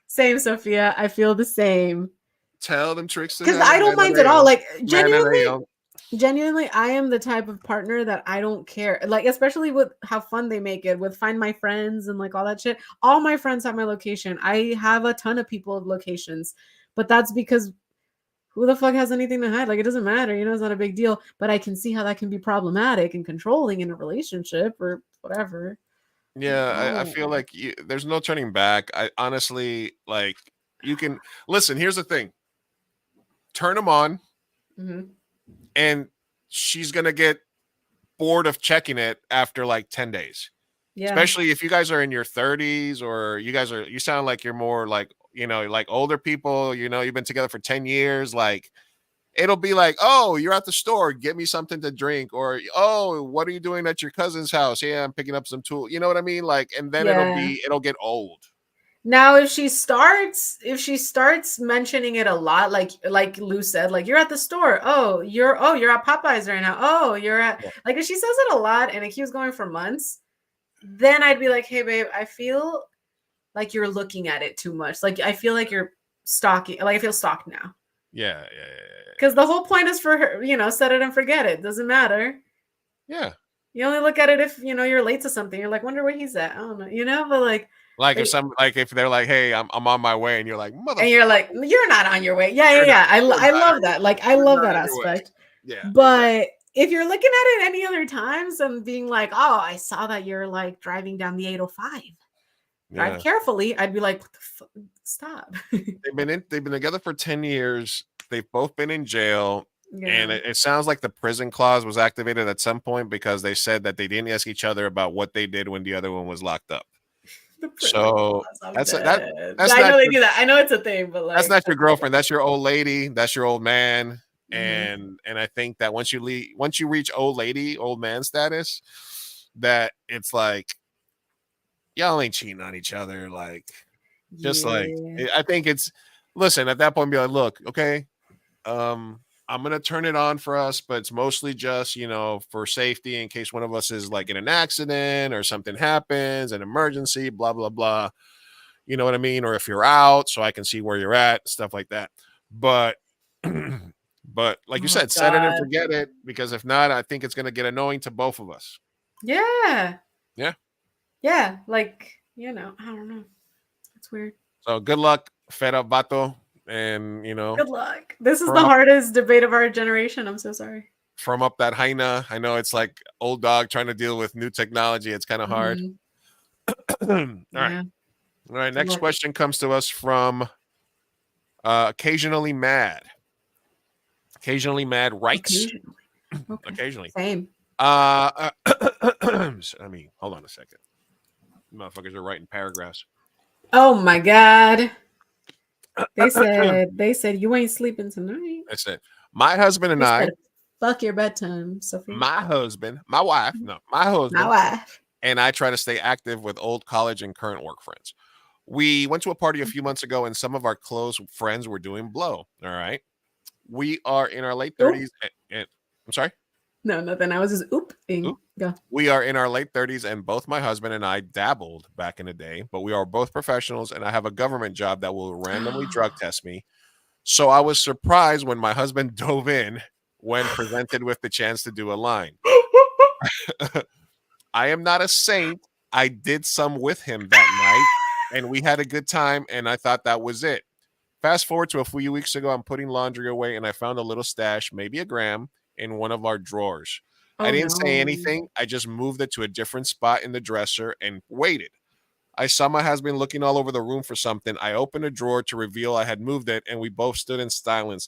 Same, Sophia. I feel the same. Tell them tricks because I don't mind at all. Like genuinely. Genuinely, I am the type of partner that I don't care. Like, especially with how fun they make it with Find My Friends and like all that shit. All my friends have my location. I have a ton of people of locations, but that's because who the fuck has anything to hide? Like, it doesn't matter, you know, it's not a big deal. But I can see how that can be problematic and controlling in a relationship or whatever. Yeah, I feel Oh. like there's no turning back. I honestly like you can listen. Here's the thing: turn them on, Mhm. and she's gonna get bored of checking it after like 10 days. Yeah. Especially if you guys are in your 30s or you sound like you're more like, like older people, you've been together for 10 years. Like it'll be like, oh, you're at the store, get me something to drink, or oh, what are you doing at your cousin's house? Yeah, I'm picking up some tools. You know what I mean? Like, and then Yeah. it'll get old. Now, if she starts mentioning it a lot, like Lou said, like you're at the store, you're at Popeyes right now, you're at like if she says it a lot and it keeps going for months, then I'd be like, hey babe, I feel like you're looking at it too much. Like I feel like you're stalking. Like I feel stalked now. Yeah. Because the whole point is for her, set it and forget it. Doesn't matter. Yeah. You only look at it if you're late to something. You're like, wonder where he's at. I don't know, but like if they're like, hey, I'm on my way, and you're like, mother, and you're like, you're not on your way. Yeah. I love that. Like I love that aspect. Yeah. But if you're looking at it any other times and being like, oh, I saw that you're like driving down the 805. Drive carefully. I'd be like, what the fuck? Stop. They've been together for 10 years. They've both been in jail. Yeah. And it sounds like the prison clause was activated at some point because they said that they didn't ask each other about what they did when the other one was locked up. So that's I not know they do that. I know it's a thing, but like that's not your girlfriend. That's your old lady. That's your old man. And I think that once you reach old lady, old man status, that it's like y'all ain't cheating on each other. Like just like I think it's listen at that point. Be like, look, okay, I'm gonna turn it on for us, but it's mostly just for safety in case one of us is like in an accident or something happens, an emergency, blah blah blah. You know what I mean? Or if you're out, so I can see where you're at, stuff like that. But but like you said, set it and forget it, because if not, I think it's gonna get annoying to both of us. Yeah. Yeah. Yeah. Like, I don't know. It's weird. So good luck, fed up vato. And good luck. This is the hardest debate of our generation. I'm so sorry. Firm up that hyena. I know it's like old dog trying to deal with new technology. It's kind of hard. All right. Next question comes to us from Occasionally Mad. Occasionally Mad writes. Occasionally. Same. I mean, hold on a second. Motherfuckers are writing paragraphs. Oh my God. They said you ain't sleeping tonight. I said my husband and I fuck your bedtime, Sophie. My husband and I try to stay active with old college and current work friends. We went to a party a few months ago and some of our close friends were doing blow. All right. We are in our late 30s. And I'm sorry. No, nothing. I was just ooping. Go. We are in our late 30s and both my husband and I dabbled back in the day, but we are both professionals and I have a government job that will randomly drug test me. So I was surprised when my husband dove in when presented with the chance to do a line. I am not a saint. I did some with him that night and we had a good time and I thought that was it. Fast forward to a few weeks ago, I'm putting laundry away and I found a little stash, maybe a gram, in one of our drawers. I didn't say anything. I just moved it to a different spot in the dresser and waited. I saw my husband looking all over the room for something. I opened a drawer to reveal I had moved it, and we both stood in silence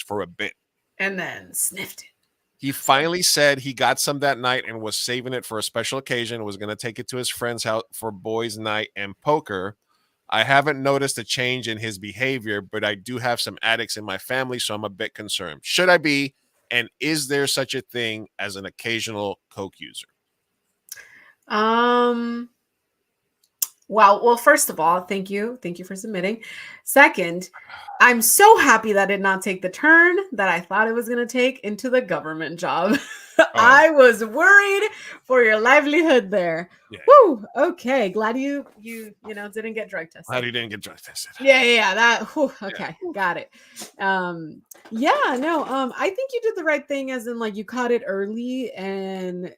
for a bit. And then sniffed it. He finally said he got some that night and was saving it for a special occasion, was going to take it to his friend's house for boys' night and poker. I haven't noticed a change in his behavior, but I do have some addicts in my family, so I'm a bit concerned. Should I be? And is there such a thing as an occasional coke user? Well, first of all, thank you for submitting. Second, I'm so happy that did not take the turn that I thought it was going to take into the government job. I was worried for your livelihood there. Yeah. Woo. Okay. Glad you didn't get drug tested. Glad he didn't get drug tested. Yeah. That. Okay. Got it. Yeah. No. I think you did the right thing, as in like you caught it early, and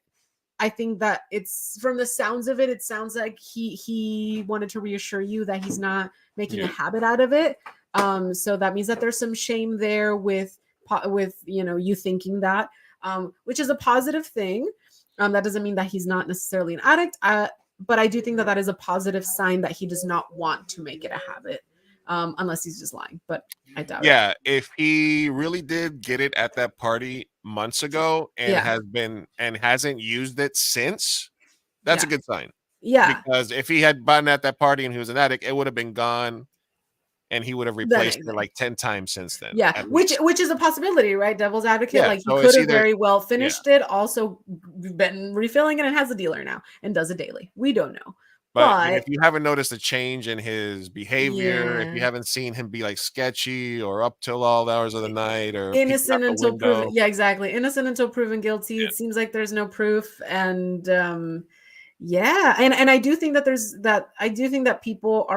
I think that it's from the sounds of it. It sounds like he wanted to reassure you that he's not making a habit out of it. So that means that there's some shame there with you thinking that. Which is a positive thing. That doesn't mean that he's not necessarily an addict, but I do think that is a positive sign that he does not want to make it a habit, unless he's just lying. But I doubt it. Yeah, if he really did get it at that party months ago and hasn't used it since, that's a good sign. Yeah, because if he had bought it at that party and he was an addict, it would have been gone. And he would have replaced it like 10 times since then. Yeah, which is a possibility, right? Devil's advocate. Yeah, like so he it's could have either- very well finished it, also been refilling it, and has a dealer now and does it daily. We don't know. But if you haven't noticed a change in his behavior, if you Yeah. haven't seen him be like sketchy or up till all hours of the night or peeking Innocent out the until window, proven. Yeah, exactly. Innocent until proven guilty. It seems like there's no proof, and yeah, and I do think that I do think that people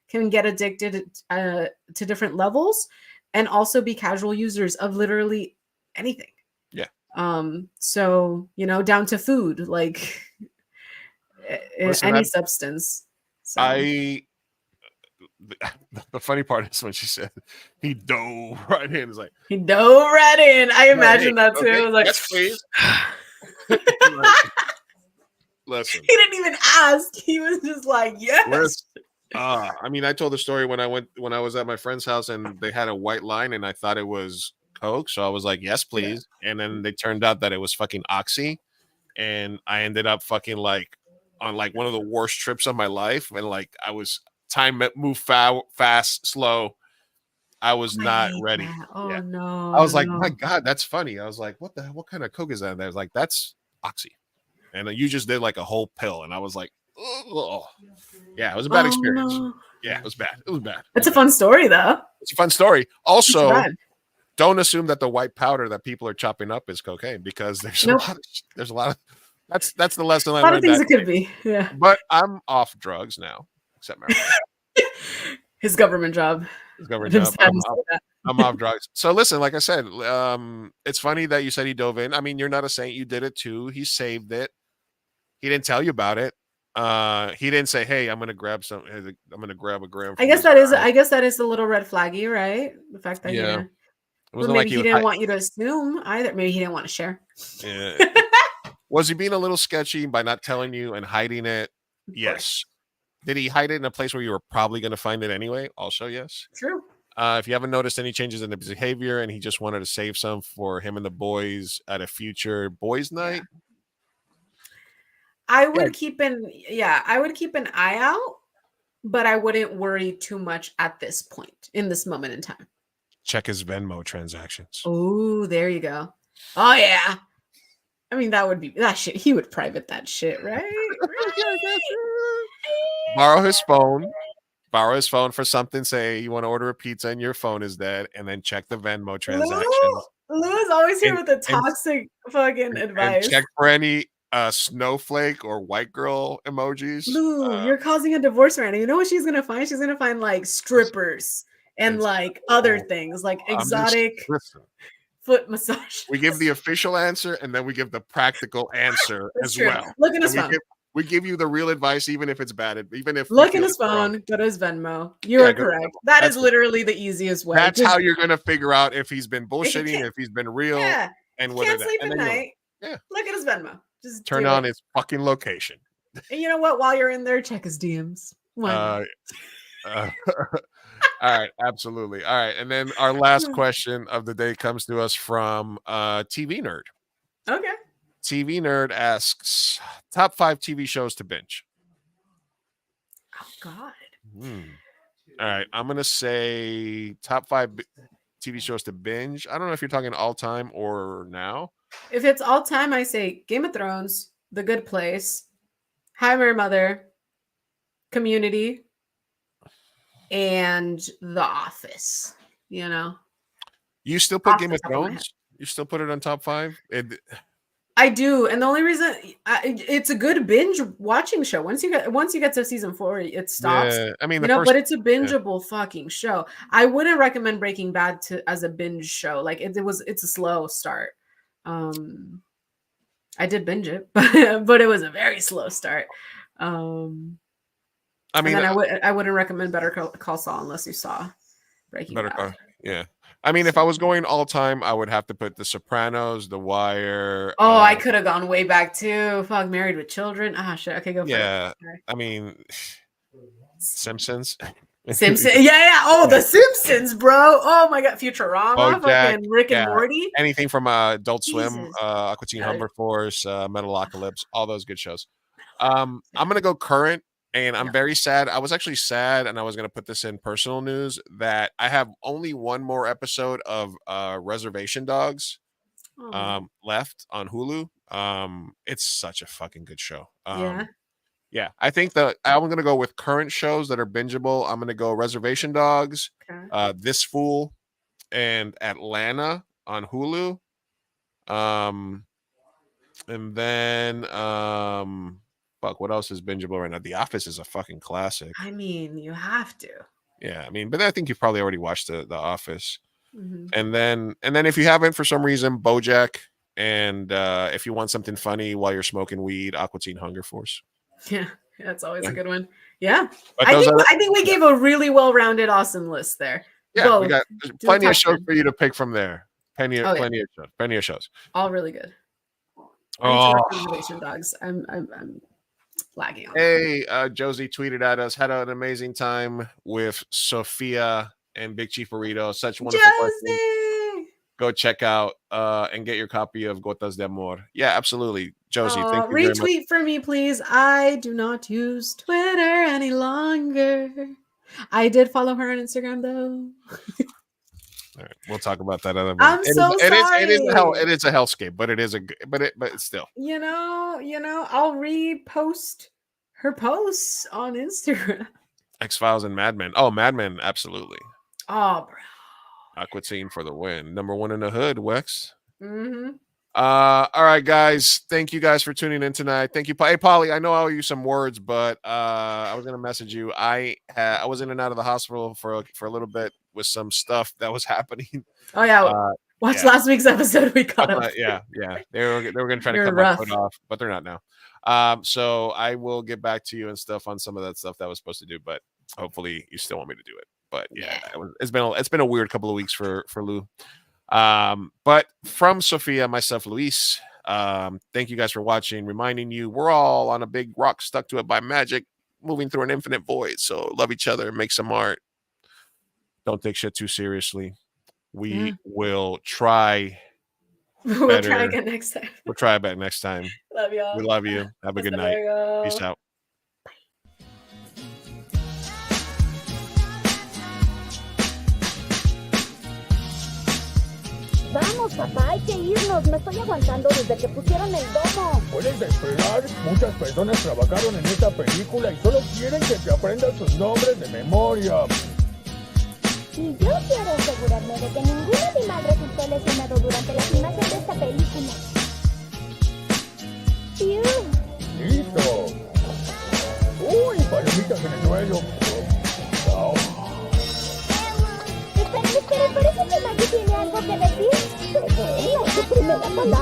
can get addicted to different levels, and also be casual users of literally anything. Yeah. So down to food, like Listen, any substance. So. the funny part is when she said he dove right in. It's like he dove right in. I imagine that too. Okay, I was like, yes, please. Listen. He didn't even ask. He was just like, yes. I mean, I told the story when I was at my friend's house and they had a white line and I thought it was Coke. So I was like, yes, please. Yeah. And then they turned out that it was fucking Oxy. And I ended up fucking like on like one of the worst trips of my life. And like time moved fast, slow. I was not ready. That. Oh no. I was like, my God, that's funny. I was like, what kind of Coke is that? And I was like, that's Oxy. And you just did like a whole pill. And I was like, oh. Yeah, it was a bad experience. No. Yeah, it was bad. It was bad. It's a fun story, though. It's a fun story. Also, don't assume that the white powder that people are chopping up is cocaine, because there's a lot of that's the lesson I learned. A lot of things it could be. Yeah. But I'm off drugs now, except marijuana. His government job. I'm off drugs. So listen, like I said, it's funny that you said he dove in. I mean, you're not a saint. You did it too. He saved it. He didn't tell you about it. He didn't say, "Hey, I'm gonna grab a gram." I guess that is a little red flaggy, right? The fact that it wasn't like he didn't want you to assume either. Maybe he didn't want to share. Yeah. Was he being a little sketchy by not telling you and hiding it? Yes. Did he hide it in a place where you were probably going to find it anyway? Also, yes. True. If you haven't noticed any changes in his behavior and he just wanted to save some for him and the boys at a future boys' night. I would keep an eye out, but I wouldn't worry too much at this point, in this moment in time. Check his Venmo transactions. Oh, there you go. Oh yeah. I mean, that would be that shit. He would private that shit, right? Borrow his phone for something. Say you want to order a pizza and your phone is dead, and then check the Venmo transactions. Lou is always here with the toxic fucking advice. And check for any snowflake or white girl emojis. Lou, you're causing a divorce right now. You know what she's gonna find? She's gonna find like strippers and like other things, like exotic foot massage. We give the official answer and then we give the practical answer as true. well. Look in his phone. We give you the real advice, even if it's bad. Even if look in his phone, go to his Venmo. You're correct. That is literally the easiest way. That's how you're gonna figure out if he's been bullshitting, if he's been real, and what. Can't sleep at night. Yeah, look at his Venmo. Just turn on his fucking location. And you know what? While you're in there, check his DMs. All right, absolutely. All right, and then our last question of the day comes to us from TV Nerd. Okay. TV Nerd asks, top 5 TV shows to binge. Oh God. All right, I'm gonna say top 5 TV shows to binge. I don't know if you're talking all time or now. If it's all time, I say Game of Thrones, The Good Place, How I Met Your Mother, Community, and The Office. You know. You still put Game of Thrones? You still put it on top 5? I do, and the only reason it's a good binge watching show. Once you get to season 4, it stops. Yeah, I mean, but it's a bingeable fucking show. I wouldn't recommend Breaking Bad as a binge show. Like it's a slow start. I did binge it, but it was a very slow start. I mean, I wouldn't recommend Better Call Saul unless you saw Breaking Bad. Yeah. I mean, if I was going all time, I would have to put The Sopranos, The Wire. Oh, I could have gone way back too. Fuck, Married with Children. Ah, shit. Okay, go for it. Yeah. I mean, Simpsons. Yeah. Oh, The Simpsons, bro. Oh my god, Futurama, fucking Rick and Morty. Anything from Adult Swim, Aqua Teen Hunger Force, Metalocalypse, all those good shows. I'm gonna go current. And I'm very sad. I was actually sad, and I was going to put this in personal news, that I have only one more episode of Reservation Dogs left on Hulu. It's such a fucking good show. Yeah. I think that I'm going to go with current shows that are bingeable. I'm going to go Reservation Dogs, This Fool, and Atlanta on Hulu. And then fuck, what else is bingeable right now? The Office is a fucking classic. I mean, you have to. Yeah, I mean, but I think you've probably already watched the Office. And then if you haven't for some reason, BoJack, and if you want something funny while you're smoking weed, Aqua Teen Hunger Force. Yeah, that's always a good one. Yeah, I think we gave a really well-rounded, awesome list there. Yeah, we got plenty of shows for you to pick from there. Plenty of shows. All really good. Reservation Dogs. I'm lagging on. Hey, Josie tweeted at us, had an amazing time with Sophia and Big Chief Burrito. Such wonderful questions. Go check out and get your copy of Gotas de Amor. Yeah, absolutely. Josie, thank you very much. Retweet for me, please. I do not use Twitter any longer. I did follow her on Instagram, though. All right, we'll talk about that other. I'm so sorry. It is a hellscape, but it's still. You know, I'll repost her posts on Instagram. X-Files and Mad Men. Oh, Mad Men, absolutely. Oh, bro. Aqua Teen for the win. Number 1 in the hood, Wex. All right, guys. Thank you guys for tuning in tonight. Thank you. Hey, Polly, I know I owe you some words, but I was gonna message you. I was in and out of the hospital for a little bit with some stuff that was happening. Oh yeah. Watch last week's episode. We cut up. Yeah. They were gonna try to cut my foot off, but they're not now. So I will get back to you and stuff on some of that stuff that I was supposed to do, but hopefully you still want me to do it. But yeah, it's been a weird couple of weeks for Lou. But from Sophia, myself, Luis, thank you guys for watching, reminding you we're all on a big rock stuck to it by magic, moving through an infinite void. So love each other, make some art. Don't take shit too seriously. We will try. We'll try again next time. We'll try back next time. Love y'all. We love you. Have a good night. Peace out. Vamos, papá, hay que irnos. Me estoy aguantando desde que pusieron el domo. Puedes esperar. Muchas personas trabajaron en esta película y solo quieren que te aprendas sus nombres de memoria. Y yo quiero asegurarme de que ningún animal resultó lesionado durante la filmación de esta película. ¡Listo! ¡Uy, palomitas en el suelo! Oh. Espera, parece que Maggie tiene algo que decir. Pero es su primera palabra.